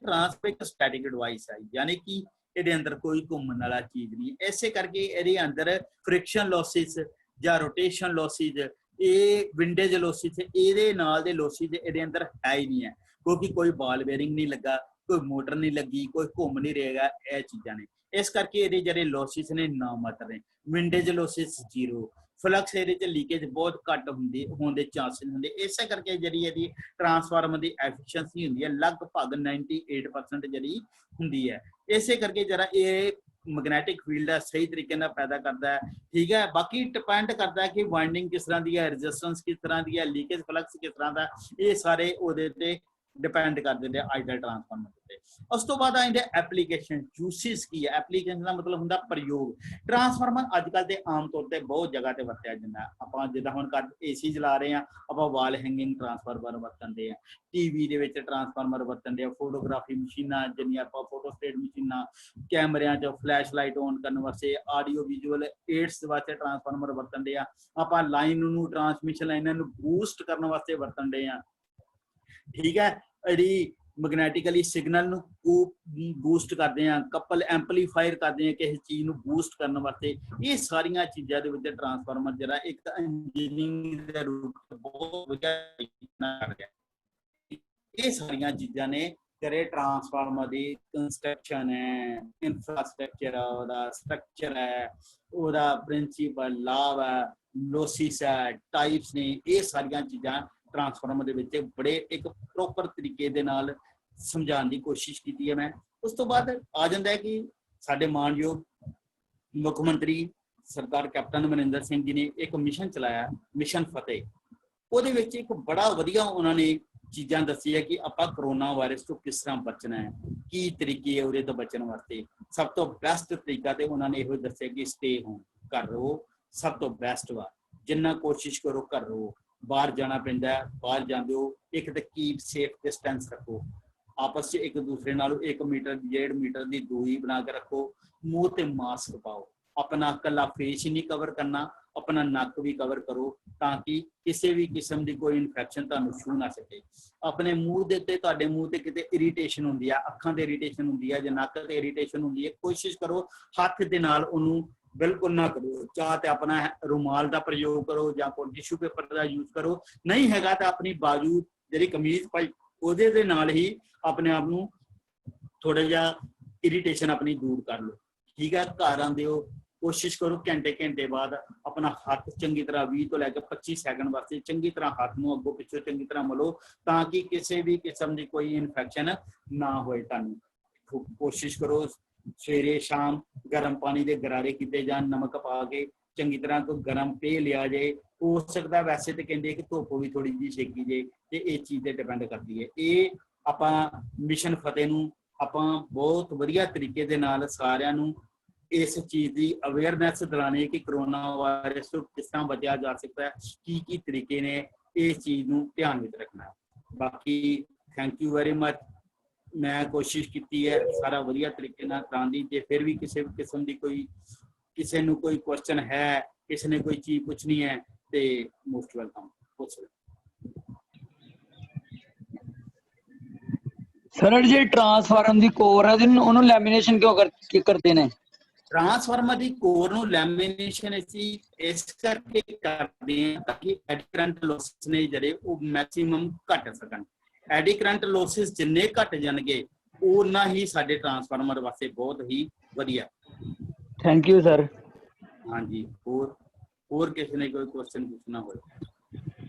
एक स्टैटिक डिवाइस है, यानी कि ਇਹਦੇ ਅੰਦਰ ਕੋਈ ਘੁੰਮਣ ਵਾਲਾ ਚੀਜ਼ ਨਹੀਂ। ਇਸੇ ਕਰਕੇ ਇਹਦੇ ਅੰਦਰ ਫ੍ਰਿਕਸ਼ਨ ਲੋਸਿਸ ਜਾਂ ਰੋਟੇਸ਼ਨ ਲੋਸਿਸ, ਇਹ ਵਿੰਡੇਜ ਲੋਸਿਸ, ਇਹਦੇ ਨਾਲ ਦੇ ਲੋਸਿਸ ਇਹਦੇ ਅੰਦਰ ਹੈ ਹੀ ਨਹੀਂ ਹੈ, ਕਿਉਂਕਿ ਕੋਈ ਬਾਲ ਬੇਰਿੰਗ ਨਹੀਂ ਲੱਗਾ, ਕੋਈ ਮੋਟਰ ਨਹੀਂ ਲੱਗੀ, ਕੋਈ ਘੁੰਮ ਨਹੀਂ ਰਹੇਗਾ। ਇਹ ਚੀਜ਼ਾਂ ਨੇ, ਇਸ ਕਰਕੇ ਇਹਦੇ ਜਿਹੜੇ ਲੋਸਿਸ ਨੇ ਨਾ ਮਾਤਰ ਨੇ। ਵਿੰਡੇਜ ਲੋਸਿਸ 0, ਫਲਕਸ ਇਹਦੇ ਚ ਲੀਕੇਜ ਬਹੁਤ ਘੱਟ ਹੋਣ ਦੇ ਚਾਂਸਿਸ ਹੁੰਦੇ। ਇਸੇ ਕਰਕੇ ਜਿਹੜੀ ਇਹਦੀ ਟਰਾਂਸਫਾਰਮਰ ਦੀ ਐਫੀਸ਼ੀਐਂਸੀ ਹੁੰਦੀ ਹੈ ਲਗਭਗ 98% ਜਿਹੜੀ ਹੁੰਦੀ ਹੈ। ਇਸੇ ਕਰਕੇ ਜਿਹੜਾ ਇਹ ਮੈਗਨੈਟਿਕ ਫੀਲਡ ਹੈ ਸਹੀ ਤਰੀਕੇ ਨਾਲ ਪੈਦਾ ਕਰਦਾ ਹੈ। ਠੀਕ ਹੈ, ਬਾਕੀ ਡਿਪੈਂਡ ਕਰਦਾ ਹੈ ਕਿ ਵਾਈਂਡਿੰਗ ਕਿਸ ਤਰ੍ਹਾਂ ਦੀ ਹੈ, ਰੈਜ਼ਿਸਟੈਂਸ ਕਿਸ ਤਰ੍ਹਾਂ ਦੀ ਹੈ, ਲੀਕੇਜ ਫਲਕਸ ਕਿਸ ਤਰ੍ਹਾਂ ਦਾ, ਇਹ ਸਾਰੇ ਉਹਦੇ ਤੇ ਡਿਪੈਂਡ ਕਰਦੇ ਨੇ ਆਈਡਲ ਟਰਾਂਸਫਾਰਮਰ ਤੇ। ਉਸ ਤੋਂ ਬਾਅਦ ਆਉਂਦੇ ਐਪਲੀਕੇਸ਼ਨ। ਯੂਸਿਸ ਕੀ ਹੈ? ਐਪਲੀਕੇਸ਼ਨ ਦਾ ਮਤਲਬ ਹੁੰਦਾ ਪ੍ਰਯੋਗ। ਟਰਾਂਸਫਾਰਮਰ ਅੱਜ ਕੱਲ੍ਹ ਤੇ ਆਮ ਤੌਰ ਤੇ ਬਹੁਤ ਜਗ੍ਹਾ ਤੇ ਵਰਤਿਆ ਜਾਂਦਾ। ਆਪਾਂ ਜਿੱਦਾਂ ਹੁਣ ਘਰ AC ਚਲਾ ਰਹੇ ਹਾਂ, ਆਪਾਂ ਵਾਲ ਹੈਂਗਿੰਗ ਟਰਾਂਸਫਾਰਮਰ ਵਰਤਦੇ ਆ, TV ਦੇ ਵਿੱਚ ਟਰਾਂਸਫਾਰਮਰ ਵਰਤਦੇ ਆ, ਫੋਟੋਗ੍ਰਾਫੀ ਮਸ਼ੀਨਾਂ ਜਿੰਨੀਆਂ ਆਪਾਂ ਫੋਟੋ ਸਟੇਟ ਮਸ਼ੀਨਾਂ, ਕੈਮਰਿਆਂ 'ਚ ਫਲੈਸ਼ ਲਾਈਟ ਔਨ ਕਰਨ ਵਾਸਤੇ, ਆਡੀਓ ਵਿਜ਼ੂਅਲ ਏਡਸ ਵਾਸਤੇ ਟਰਾਂਸਫਾਰਮਰ ਵਰਤਦੇ ਆ, ਆਪਾਂ ਲਾਈਨ ਨੂੰ ਟਰਾਂਸਮਿਸ਼ਨ ਲਾਈਨਾਂ ਨੂੰ ਬੂਸਟ ਕਰਨ ਵਾਸਤੇ ਵਰਤਦੇ ਆ। ਠੀਕ ਹੈ, ਇਹਦੀ ਮੈਗਨੈਟਿਕਲੀ ਸਿਗਨਲ ਨੂੰ ਬੂਸਟ ਕਰਦੇ ਆ, ਕਪਲ ਐਂਪਲੀਫਾਇਰ ਕਰਦੇ ਆ ਕਿਸੇ ਚੀਜ਼ ਨੂੰ ਬੂਸਟ ਕਰਨ ਵਾਸਤੇ। ਇਹ ਸਾਰੀਆਂ ਚੀਜ਼ਾਂ ਦੇ ਵਿੱਚ ਟਰਾਂਸਫਾਰਮਰ ਜਿਹੜਾ ਇੱਕ ਇੰਜੀਨੀਅਰਿੰਗ ਦੇ ਰੂਪ ਬਹੁਤ ਵਧੀਆ ਕਰ ਰਿਹਾ। ਇਹ ਸਾਰੀਆਂ ਚੀਜ਼ਾਂ ਨੇ ਜਿਹੜੇ ਟਰਾਂਸਫਾਰਮਰ ਦੀ ਕੰਸਟਰਕਸ਼ਨ ਹੈ, ਇਨਫਰਾਸਟ੍ਰਕਚਰ ਹੈ, ਉਹਦਾ ਸਟਰਕਚਰ ਹੈ, ਉਹਦਾ ਪ੍ਰਿੰਸੀਪਲ ਲਾਭ ਹੈ, ਲੋਸਿਸ ਹੈ, ਟਾਈਪਸ ਨੇ, ਇਹ ਸਾਰੀਆਂ ਚੀਜ਼ਾਂ ਟਰਾਂਸਫਾਰਮਰ ਦੇ ਵਿੱਚ ਬੜੇ ਇੱਕ ਪ੍ਰੋਪਰ ਤਰੀਕੇ ਦੇ ਨਾਲ ਸਮਝਾਉਣ ਦੀ ਕੋਸ਼ਿਸ਼ ਕੀਤੀ ਹੈ ਮੈਂ। ਉਸ ਤੋਂ ਬਾਅਦ ਆ ਜਾਂਦਾ ਹੈ ਕਿ ਸਾਡੇ ਮਾਨਯੋਗ ਮੁੱਖ ਮੰਤਰੀ ਸਰਦਾਰ ਕੈਪਟਨ ਅਮਰਿੰਦਰ ਸਿੰਘ ਜੀ ਨੇ ਇੱਕ ਮਿਸ਼ਨ ਚਲਾਇਆ, ਮਿਸ਼ਨ ਫਤਿਹ। ਉਹਦੇ ਵਿੱਚ ਇੱਕ ਬੜਾ ਵਧੀਆ ਉਹਨਾਂ ਨੇ ਚੀਜ਼ਾਂ ਦੱਸੀ ਹੈ ਕਿ ਆਪਾਂ ਕਰੋਨਾ ਵਾਇਰਸ ਤੋਂ ਕਿਸ ਤਰ੍ਹਾਂ ਬਚਣਾ ਹੈ, ਕੀ ਤਰੀਕੇ ਉਹਦੇ ਤੋਂ ਬਚਣ ਵਾਸਤੇ। ਸਭ ਤੋਂ ਬੈਸਟ ਤਰੀਕਾ ਤੇ ਉਹਨਾਂ ਨੇ ਇਹੋ ਦੱਸਿਆ ਕਿ ਸਟੇ ਹੋਮ, ਘਰ ਰਹੋ, ਸਭ ਤੋਂ ਬੈਸਟ ਵਾ। ਜਿੰਨਾ ਕੋਸ਼ਿਸ਼ ਕਰੋ ਘਰ ਰਹੋ। ਬਾਹਰ ਜਾਣਾ ਪੈਂਦਾ, ਬਾਹਰ ਜਾਂਦੇ ਹੋ ਇੱਕ ਤਾਂ ਕੀਪ ਸੇਫ ਡਿਸਟੈਂਸ ਰੱਖੋ, ਆਪਸ 'ਚ ਇੱਕ ਦੂਸਰੇ ਨਾਲੋਂ 1 ਮੀਟਰ 1.5 ਮੀਟਰ ਦੀ ਦੂਰੀ ਬਣਾ ਕੇ ਰੱਖੋ। ਮੂੰਹ ਤੇ ਮਾਸਕ ਪਾਓ, ਆਪਣਾ ਇਕੱਲਾ ਫੇਸ ਹੀ ਨਹੀਂ ਕਵਰ ਕਰਨਾ, ਆਪਣਾ ਨੱਕ ਵੀ ਕਵਰ ਕਰੋ ਤਾਂ ਕਿ ਕਿਸੇ ਵੀ ਕਿਸਮ ਦੀ ਕੋਈ ਇਨਫੈਕਸ਼ਨ ਤੁਹਾਨੂੰ ਛੂਹ ਨਾ ਸਕੇ। ਆਪਣੇ ਮੂੰਹ ਦੇ ਉੱਤੇ, ਤੁਹਾਡੇ ਮੂੰਹ ਤੇ ਕਿਤੇ ਇਰੀਟੇਸ਼ਨ ਹੁੰਦੀ ਆ, ਅੱਖਾਂ ਤੇ ਇਰੀਟੇਸ਼ਨ ਹੁੰਦੀ ਆ ਜਾਂ ਨੱਕ ਤੇ ਇਰੀਟੇਸ਼ਨ ਹੁੰਦੀ ਹੈ, ਕੋਸ਼ਿਸ਼ ਕਰੋ ਹੱਥ ਦੇ ਨਾਲ ਉਹਨੂੰ ਬਿਲਕੁਲ ਨਾ ਕਰੋ। ਚਾਹ ਤੇ ਆਪਣਾ ਰੁਮਾਲ ਦਾ ਪ੍ਰਯੋਗ ਕਰੋ ਜਾਂ ਕੋਈ ਟਿਸ਼ੂ ਪੇਪਰ ਦਾ ਯੂਜ਼ ਕਰੋ, ਨਹੀਂ ਹੈਗਾ ਤਾਂ ਆਪਣੀ ਬਾਜੂ ਜਿਹੜੀ ਕਮੀਜ਼ ਪਾਈ ਉਹਦੇ ਦੇ ਨਾਲ ਹੀ ਆਪਣੇ ਆਪ ਨੂੰ थोड़ा जिहा इरीटेशन अपनी दूर कर लो, ठीक है। घर आंदे हो कोशिश करो घंटे बाद अपना हथ चंगी तरह 20 तो लैके 25 सैकंड वास्ते चंगी तरह हथ नूं अगों पिछों चंगी तरह मलो, ताकि किसी भी किस्म की कोई इन्फेक्शन ना होए। तुहानूं कोशिश करो सवेरे शाम गर्म पानी के गरारे किए जान, नमक पा के चंगी तरह तो गर्म पे लिया जाए। हो सकता वैसे तो कहते कि धुप भी थोड़ी जी सेकी जाए, तो ये चीज़ पर डिपेंड करती है। ये आपां मिशन फतेह नूं आपां बहुत वधिया तरीके दे नाल सारिआं नूं इस चीज़ की अवेयरनैस दिलाने कि करोना वायरस तो किस तरह बचा जा सकता है, की तरीके ने इस चीज़ को ध्यान में रखना है। बाकी थैंक यू वेरी मच, मैं कोशिश की है सारा वधिया तरीके नाल कराउण दी। जे फिर भी किसी किस्म की कोई किसी नूं कोई क्वेश्चन है, किसी ने कोई चीज़ पूछनी है तो मोस्ट वेलकम पूछ लो। सर जी ट्रांसफार्मर की कोर है उन्होंने लैमीनेशन क्यों करते हैं? ट्रांसफार्मर की कोर नूं लैमीनेशन असीं इस करके करते हैं ताकि एडी करंट लॉसिस ने जिहड़े वो मैक्सीमम घट सकन। एडी करंट लॉसिस जिन्ने घट जाणगे उन्ना ही साडे ट्रांसफार्मर वास्ते बहुत ही वधिया। Thank you sir. हाँ जी, होर किसी ने कोई क्वेश्चन पूछना हो?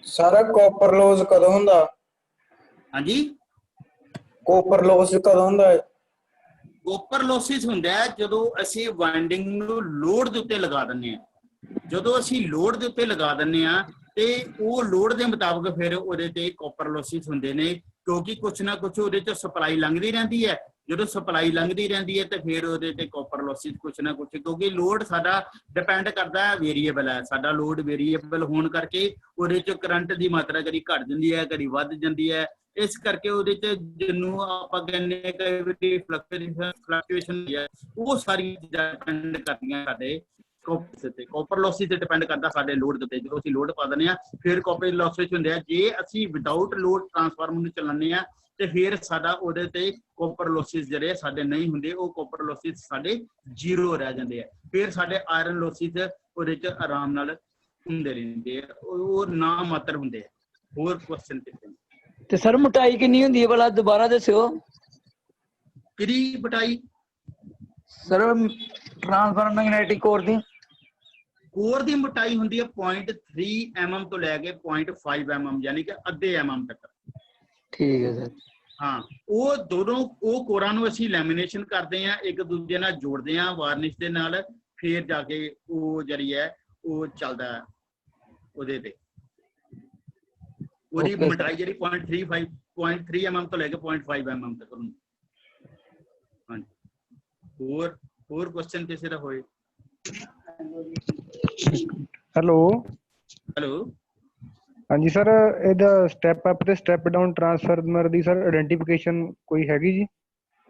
सर कॉपर लॉस कदों हुंदा? हाँ जी, कॉपर लॉस कदों हुंदा है? कॉपर लॉसिस हुंदा है जदों असीं वाइंडिंग नूं लोड दे उत्ते लगा दिंदे आ। जदों असीं लोड दे उत्ते लगा दिंदे आ ते वो लोड के मुताबिक फिर उहदे ते कॉपर लॉसिस हुंदे ने, क्योंकि कुछ ना कुछ उहदे च सप्लाई लंघदी रहिंदी है। जो सप्लाई लंघदी रहिंदी है तो फिर उहदे ते कॉपर लॉसिस कुछ ना कुछ, क्योंकि लोड साडा डिपेंड करता है वेरीएबल है। साडा लोड वेरीएबल होने करके उहदे च करंट की मात्रा कभी घट जाती है कभी वध जाती है। इस करके उहदे च जिन्नू आपां कहने कई वारी फ्लक्चुएशन है वो सारी चीज़ां डिपेंड करदियां साडे कॉपर लॉसिस ते डिपेंड करता साडे लोड दे उत्ते। जो असीं लोड पा दिंदे आ फिर कॉपर लॉसिस हुंदे आ। जे असीं विदाउट लोड ट्रांसफार्मर नूं चलाने आ ते फिर साडा उहदे ते कॉपर लॉसिस जिहड़े साडे नहीं हुंदे, वो कॉपर लॉसिस साडे जीरो रह जांदे आ। फिर साडे आयरन लॉसिस उहदे च आराम नाल हुंदे रहिंदे आ, वो ना मात्र हुंदे आ। होर क्वेश्चन कितने? ते सर मोटाई कितनी हुंदी है भला दोबारा दस्सिओ? किहड़ी मोटाई? सर ट्रांसफार्मर मैग्नेटिक कोर दी कोर की मोटाई होंगी है 0.3 mm तो लैके 0.5 mm, यानी कि अद्धे mm तक। ठीक है सर। हाँ, वो दोनों वो कोरां नूं असीं लैमीनेशन करते हैं, एक दूजे नाल जोड़ते हैं वार्निश के नाल, फिर जाके वो जिहड़ी है वो चलदा है उहदे ते। ਉਹਦੀ ਮੋਟਾਈ ਜਿਹੜੀ 0.3 mm ਤੋਂ ਲੈ ਕੇ 0.5 mm ਤੱਕ ਹੁੰਦੀ। ਹਾਂਜੀ, ਹੋਰ ਕੁਐਸਚਨ ਕਿਸੇ ਦਾ ਹੋਏ? ਹੈਲੋ ਹਾਂਜੀ ਸਰ, ਇਹਦਾ ਸਟੈਪ ਅਪ ਤੇ ਸਟੈਪ ਡਾਊਨ ਟਰਾਂਸਫਾਰਮਰ ਦੀ ਸਰ ਆਇਡੈਂਟੀਫਿਕੇਸ਼ਨ ਕੋਈ ਹੈਗੀ ਜੀ?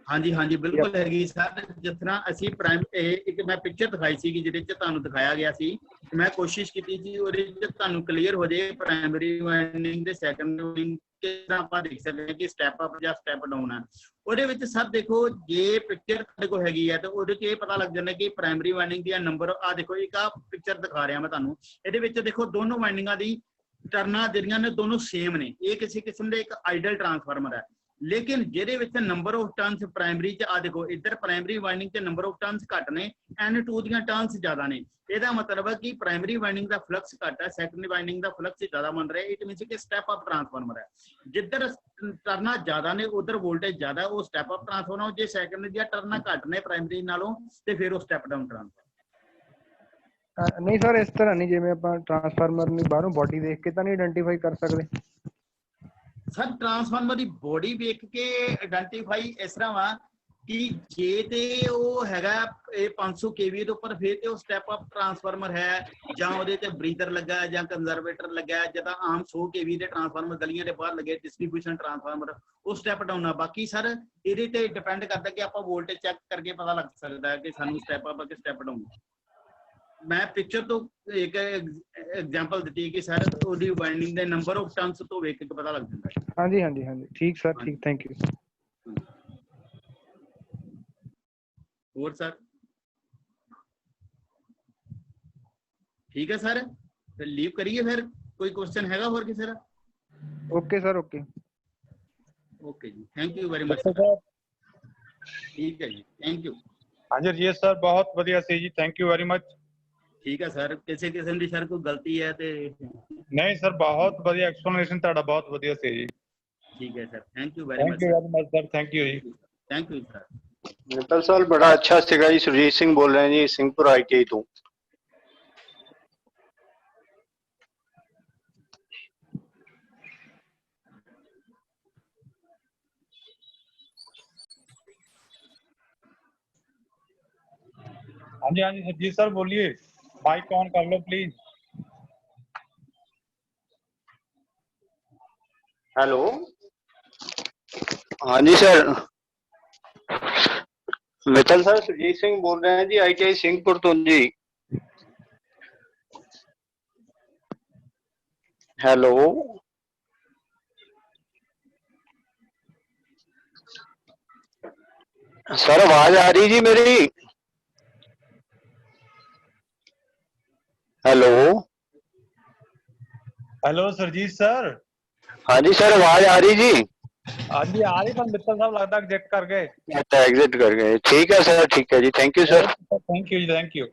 ਹਾਂਜੀ ਬਿਲਕੁਲ ਹੈਗੀ ਸਰ। ਜਿਸ ਤਰ੍ਹਾਂ ਅਸੀਂ ਇੱਕ ਮੈਂ ਪਿਕਚਰ ਦਿਖਾਈ ਸੀ ਜਿਹਦੇ ਚ ਤੁਹਾਨੂੰ ਦਿਖਾਇਆ ਗਿਆ ਸੀ, ਮੈਂ ਕੋਸ਼ਿਸ਼ ਕੀਤੀ ਸੀ ਉਹਦੇ ਚ ਤੁਹਾਨੂੰ ਕਲੀਅਰ ਹੋ ਜਾਏ ਪ੍ਰਾਇਮਰੀ ਵਾਈਂਡਿੰਗ ਤੇ ਸੈਕੰਡਰੀ ਵਾਈਂਡਿੰਗ ਕਿਸ ਤਰ੍ਹਾਂ ਆਪਾਂ ਦੇਖ ਸਕਦੇ ਹਾਂ ਕਿ ਸਟੈਪ ਅਪ ਜਾਂ ਸਟੈਪ ਡਾਊਨ ਆ। ਉਹਦੇ ਵਿੱਚ ਸਰ ਦੇਖੋ, ਜੇ ਪਿਕਚਰ ਤੁਹਾਡੇ ਕੋਲ ਹੈਗੀ ਹੈ ਤਾਂ ਉਹਦੇ ਚ ਇਹ ਪਤਾ ਲੱਗ ਜਾਂਦਾ ਕਿ ਪ੍ਰਾਇਮਰੀ ਵਾਈਂਡਿੰਗ ਦੀਆਂ ਨੰਬਰ ਆ ਦੇਖੋ, ਇੱਕ ਆ ਪਿਕਚਰ ਦਿਖਾ ਰਿਹਾ ਮੈਂ ਤੁਹਾਨੂੰ। ਇਹਦੇ ਵਿੱਚ ਦੇਖੋ ਦੋਨੋਂ ਵਾਈਂਡਿੰਗਾਂ ਦੀ ਟਰਨਾਂ ਜਿਹੜੀਆਂ ਨੇ ਦੋਨੋਂ ਸੇਮ ਨੇ। ਇਹ ਕਿਸੇ ਕਿਸਮ ਦਾ ਇੱਕ ਆਈਡਲ ਟਰਾਂਸਫਾਰਮਰ ਹੈ, लेकिन ਜਿਹਦੇ ਵਿੱਚ ਨੰਬਰ ਆਫ ਟਰਨਸ ਪ੍ਰਾਇਮਰੀ ਚ ਆ ਦੇਖੋ ਇੱਧਰ ਪ੍ਰਾਇਮਰੀ ਵਾਈਂਡਿੰਗ ਤੇ ਨੰਬਰ ਆਫ ਟਰਨਸ ਘੱਟ ਨੇ, N2 ਦੀਆਂ ਟਰਨਸ ਜ਼ਿਆਦਾ ਨੇ। ਇਹਦਾ ਮਤਲਬ ਹੈ ਕਿ ਪ੍ਰਾਇਮਰੀ ਵਾਈਂਡਿੰਗ ਦਾ ਫਲਕਸ ਘੱਟ ਹੈ, ਸੈਕੰਡਰੀ ਵਾਈਂਡਿੰਗ ਦਾ ਫਲਕਸ ਜ਼ਿਆਦਾ ਬਣ ਰਿਹਾ। ਇਟ ਮੀਨਸ ਕਿ ਸਟੈਪ ਅਪ ਟਰਾਂਸਫਾਰਮਰ ਹੈ। ਜਿੱਧਰ ਟਰਨਾਂ ਜ਼ਿਆਦਾ ਨੇ ਉਧਰ ਵੋਲਟੇਜ ਜ਼ਿਆਦਾ, ਉਹ ਸਟੈਪ ਅਪ ਟਰਾਂਸਫਾਰਮਰ। ਜੇ ਸੈਕੰਡਰੀ ਦੀਆਂ ਟਰਨਾਂ ਘੱਟ ਨੇ ਪ੍ਰਾਇਮਰੀ ਨਾਲੋਂ ਤੇ ਫਿਰ ਉਹ ਸਟੈਪ ਡਾਊਨ ਟਰਾਂਸਫਾਰਮਰ। ਨਹੀਂ ਸਰ, ਇਸ ਤਰ੍ਹਾਂ ਨਹੀਂ ਜਿਵੇਂ ਆਪਾਂ ਟਰਾਂਸਫਾਰਮਰ ਨੂੰ ਬਾਹਰੋਂ ਬੋਡੀ ਦੇਖ ਕੇ ਤਾਂ ਨਹੀਂ ਆਇਡੈਂਟੀਫਾਈ ਕਰ ਸਕਦੇ? ਸਰ ਟਰਾਂਸਫਾਰਮਰ ਦੀ ਬੋਡੀ ਵੇਖ ਕੇ ਆਇਡੈਂਟੀਫਾਈ ਇਸ ਤਰ੍ਹਾਂ ਵਾ ਕਿ ਜੇ ਤੇ ਉਹ ਹੈਗਾ ਇਹ 500 kVA ਤੋਂ ਉੱਪਰ ਫਿਰ ਤੇ ਉਹ ਸਟੈਪ ਅਪ ਟਰਾਂਸਫਾਰਮਰ ਹੈ, ਜਾਂ ਉਹਦੇ ਤੇ ਬਰੀਦਰ ਲੱਗਾ ਹੈ ਜਾਂ ਕੰਜ਼ਰਵੇਟਰ ਲੱਗਾ ਹੈ। ਜਦੋਂ ਆਮ 100 kVA ਦੇ ਟਰਾਂਸਫਾਰਮਰ ਗਲੀਆਂ ਦੇ ਬਾਹਰ ਲੱਗੇ ਡਿਸਟ੍ਰੀਬਿਊਸ਼ਨ ਟਰਾਂਸਫਾਰਮਰ, ਉਹ ਸਟੈਪ ਡਾਊਨ ਆ। ਬਾਕੀ ਸਰ ਇਹਦੇ ਤੇ ਡਿਪੈਂਡ ਕਰਦਾ ਕਿ ਆਪਾਂ ਵੋਲਟੇਜ ਚੈੱਕ ਕਰਕੇ ਪਤਾ ਲੱਗ ਸਕਦਾ ਹੈ ਕਿ ਸਾਨੂੰ ਸਟੈਪ ਅਪ ਕਿ ਸਟੈਪ ਡਾਊਨ। ਮੈਂ ਪਿਕਚਰ ਤੋਂ ਇੱਕ ਐਗਜ਼ਾਮਪਲ ਦਿੱਤੀ ਕਿ ਸਰ ਉਹਦੀ ਵਾਈਂਡਿੰਗ ਦੇ ਨੰਬਰ ਆਫ ਟਰਨਸ ਤੋਂ ਵੇਖ ਕੇ ਪਤਾ ਲੱਗ ਜਾਂਦਾ ਹੈ। ਹਾਂਜੀ ਠੀਕ ਸਰ, ਠੀਕ, ਥੈਂਕ ਯੂ। ਹੋਰ ਸਰ ਠੀਕ ਹੈ ਸਰ, ਫਿਰ ਲੀਵ ਕਰੀਏ। ਫਿਰ ਕੋਈ ਕੁਐਸਚਨ ਹੈਗਾ ਹੋਰ ਕਿਸੇ ਦਾ? ਓਕੇ ਸਰ, ਓਕੇ ਜੀ, ਥੈਂਕ ਯੂ ਵੈਰੀ ਮਚ। ਠੀਕ ਹੈ ਜੀ, ਥੈਂਕ ਯੂ। ਹਾਂਜੀ ਰਜੇਸ਼ ਸਰ ਬਹੁਤ ਵਧੀਆ ਸੀ ਜੀ, ਥੈਂਕ ਯੂ ਵੈਰੀ ਮਚ। ਠੀਕ ਹੈ ਸਰ, ਕਿਸੇ ਕਿਸਮ ਦੀ ਸਰ ਕੋਈ ਗਲਤੀ ਹੈ ਤੇ ਨਹੀਂ ਸਰ, ਬਹੁਤ ਵਧੀਆ ਐਕਸਪਲੇਨੇਸ਼ਨ ਤੁਹਾਡਾ, ਬਹੁਤ ਵਧੀਆ ਸੀ ਜੀ। ਠੀਕ ਹੈ sir, thank you very thank much you sir. Very much sir, thank you ਜੀ। Thank you sir. Mittal sir बड़ा अच्छा सीगा जी। सुरजीत सिंह बोल रहे हैं जी, सिंहपुर ITI तो। हाँ जी सरजीत सर बोलिए, माइक ऑन कर लो प्लीज। हेलो, हाँ जी सर, मित्तल सर सुरजीत सिंह बोल रहे हैं जी, ITI सिंहपुर तो जी। हेलो, सर आवाज आ रही जी मेरी? Hello hello Sarjeet sir. हाँ जी सर, आवाज आ रही जी? हाँ जी आ रही, पर मित्तल साहब लगता एग्जिट कर गए। अच्छा, एग्जिट कर गए, ठीक है सर, ठीक है जी, thank you sir. Thank you जी, थैंक यू।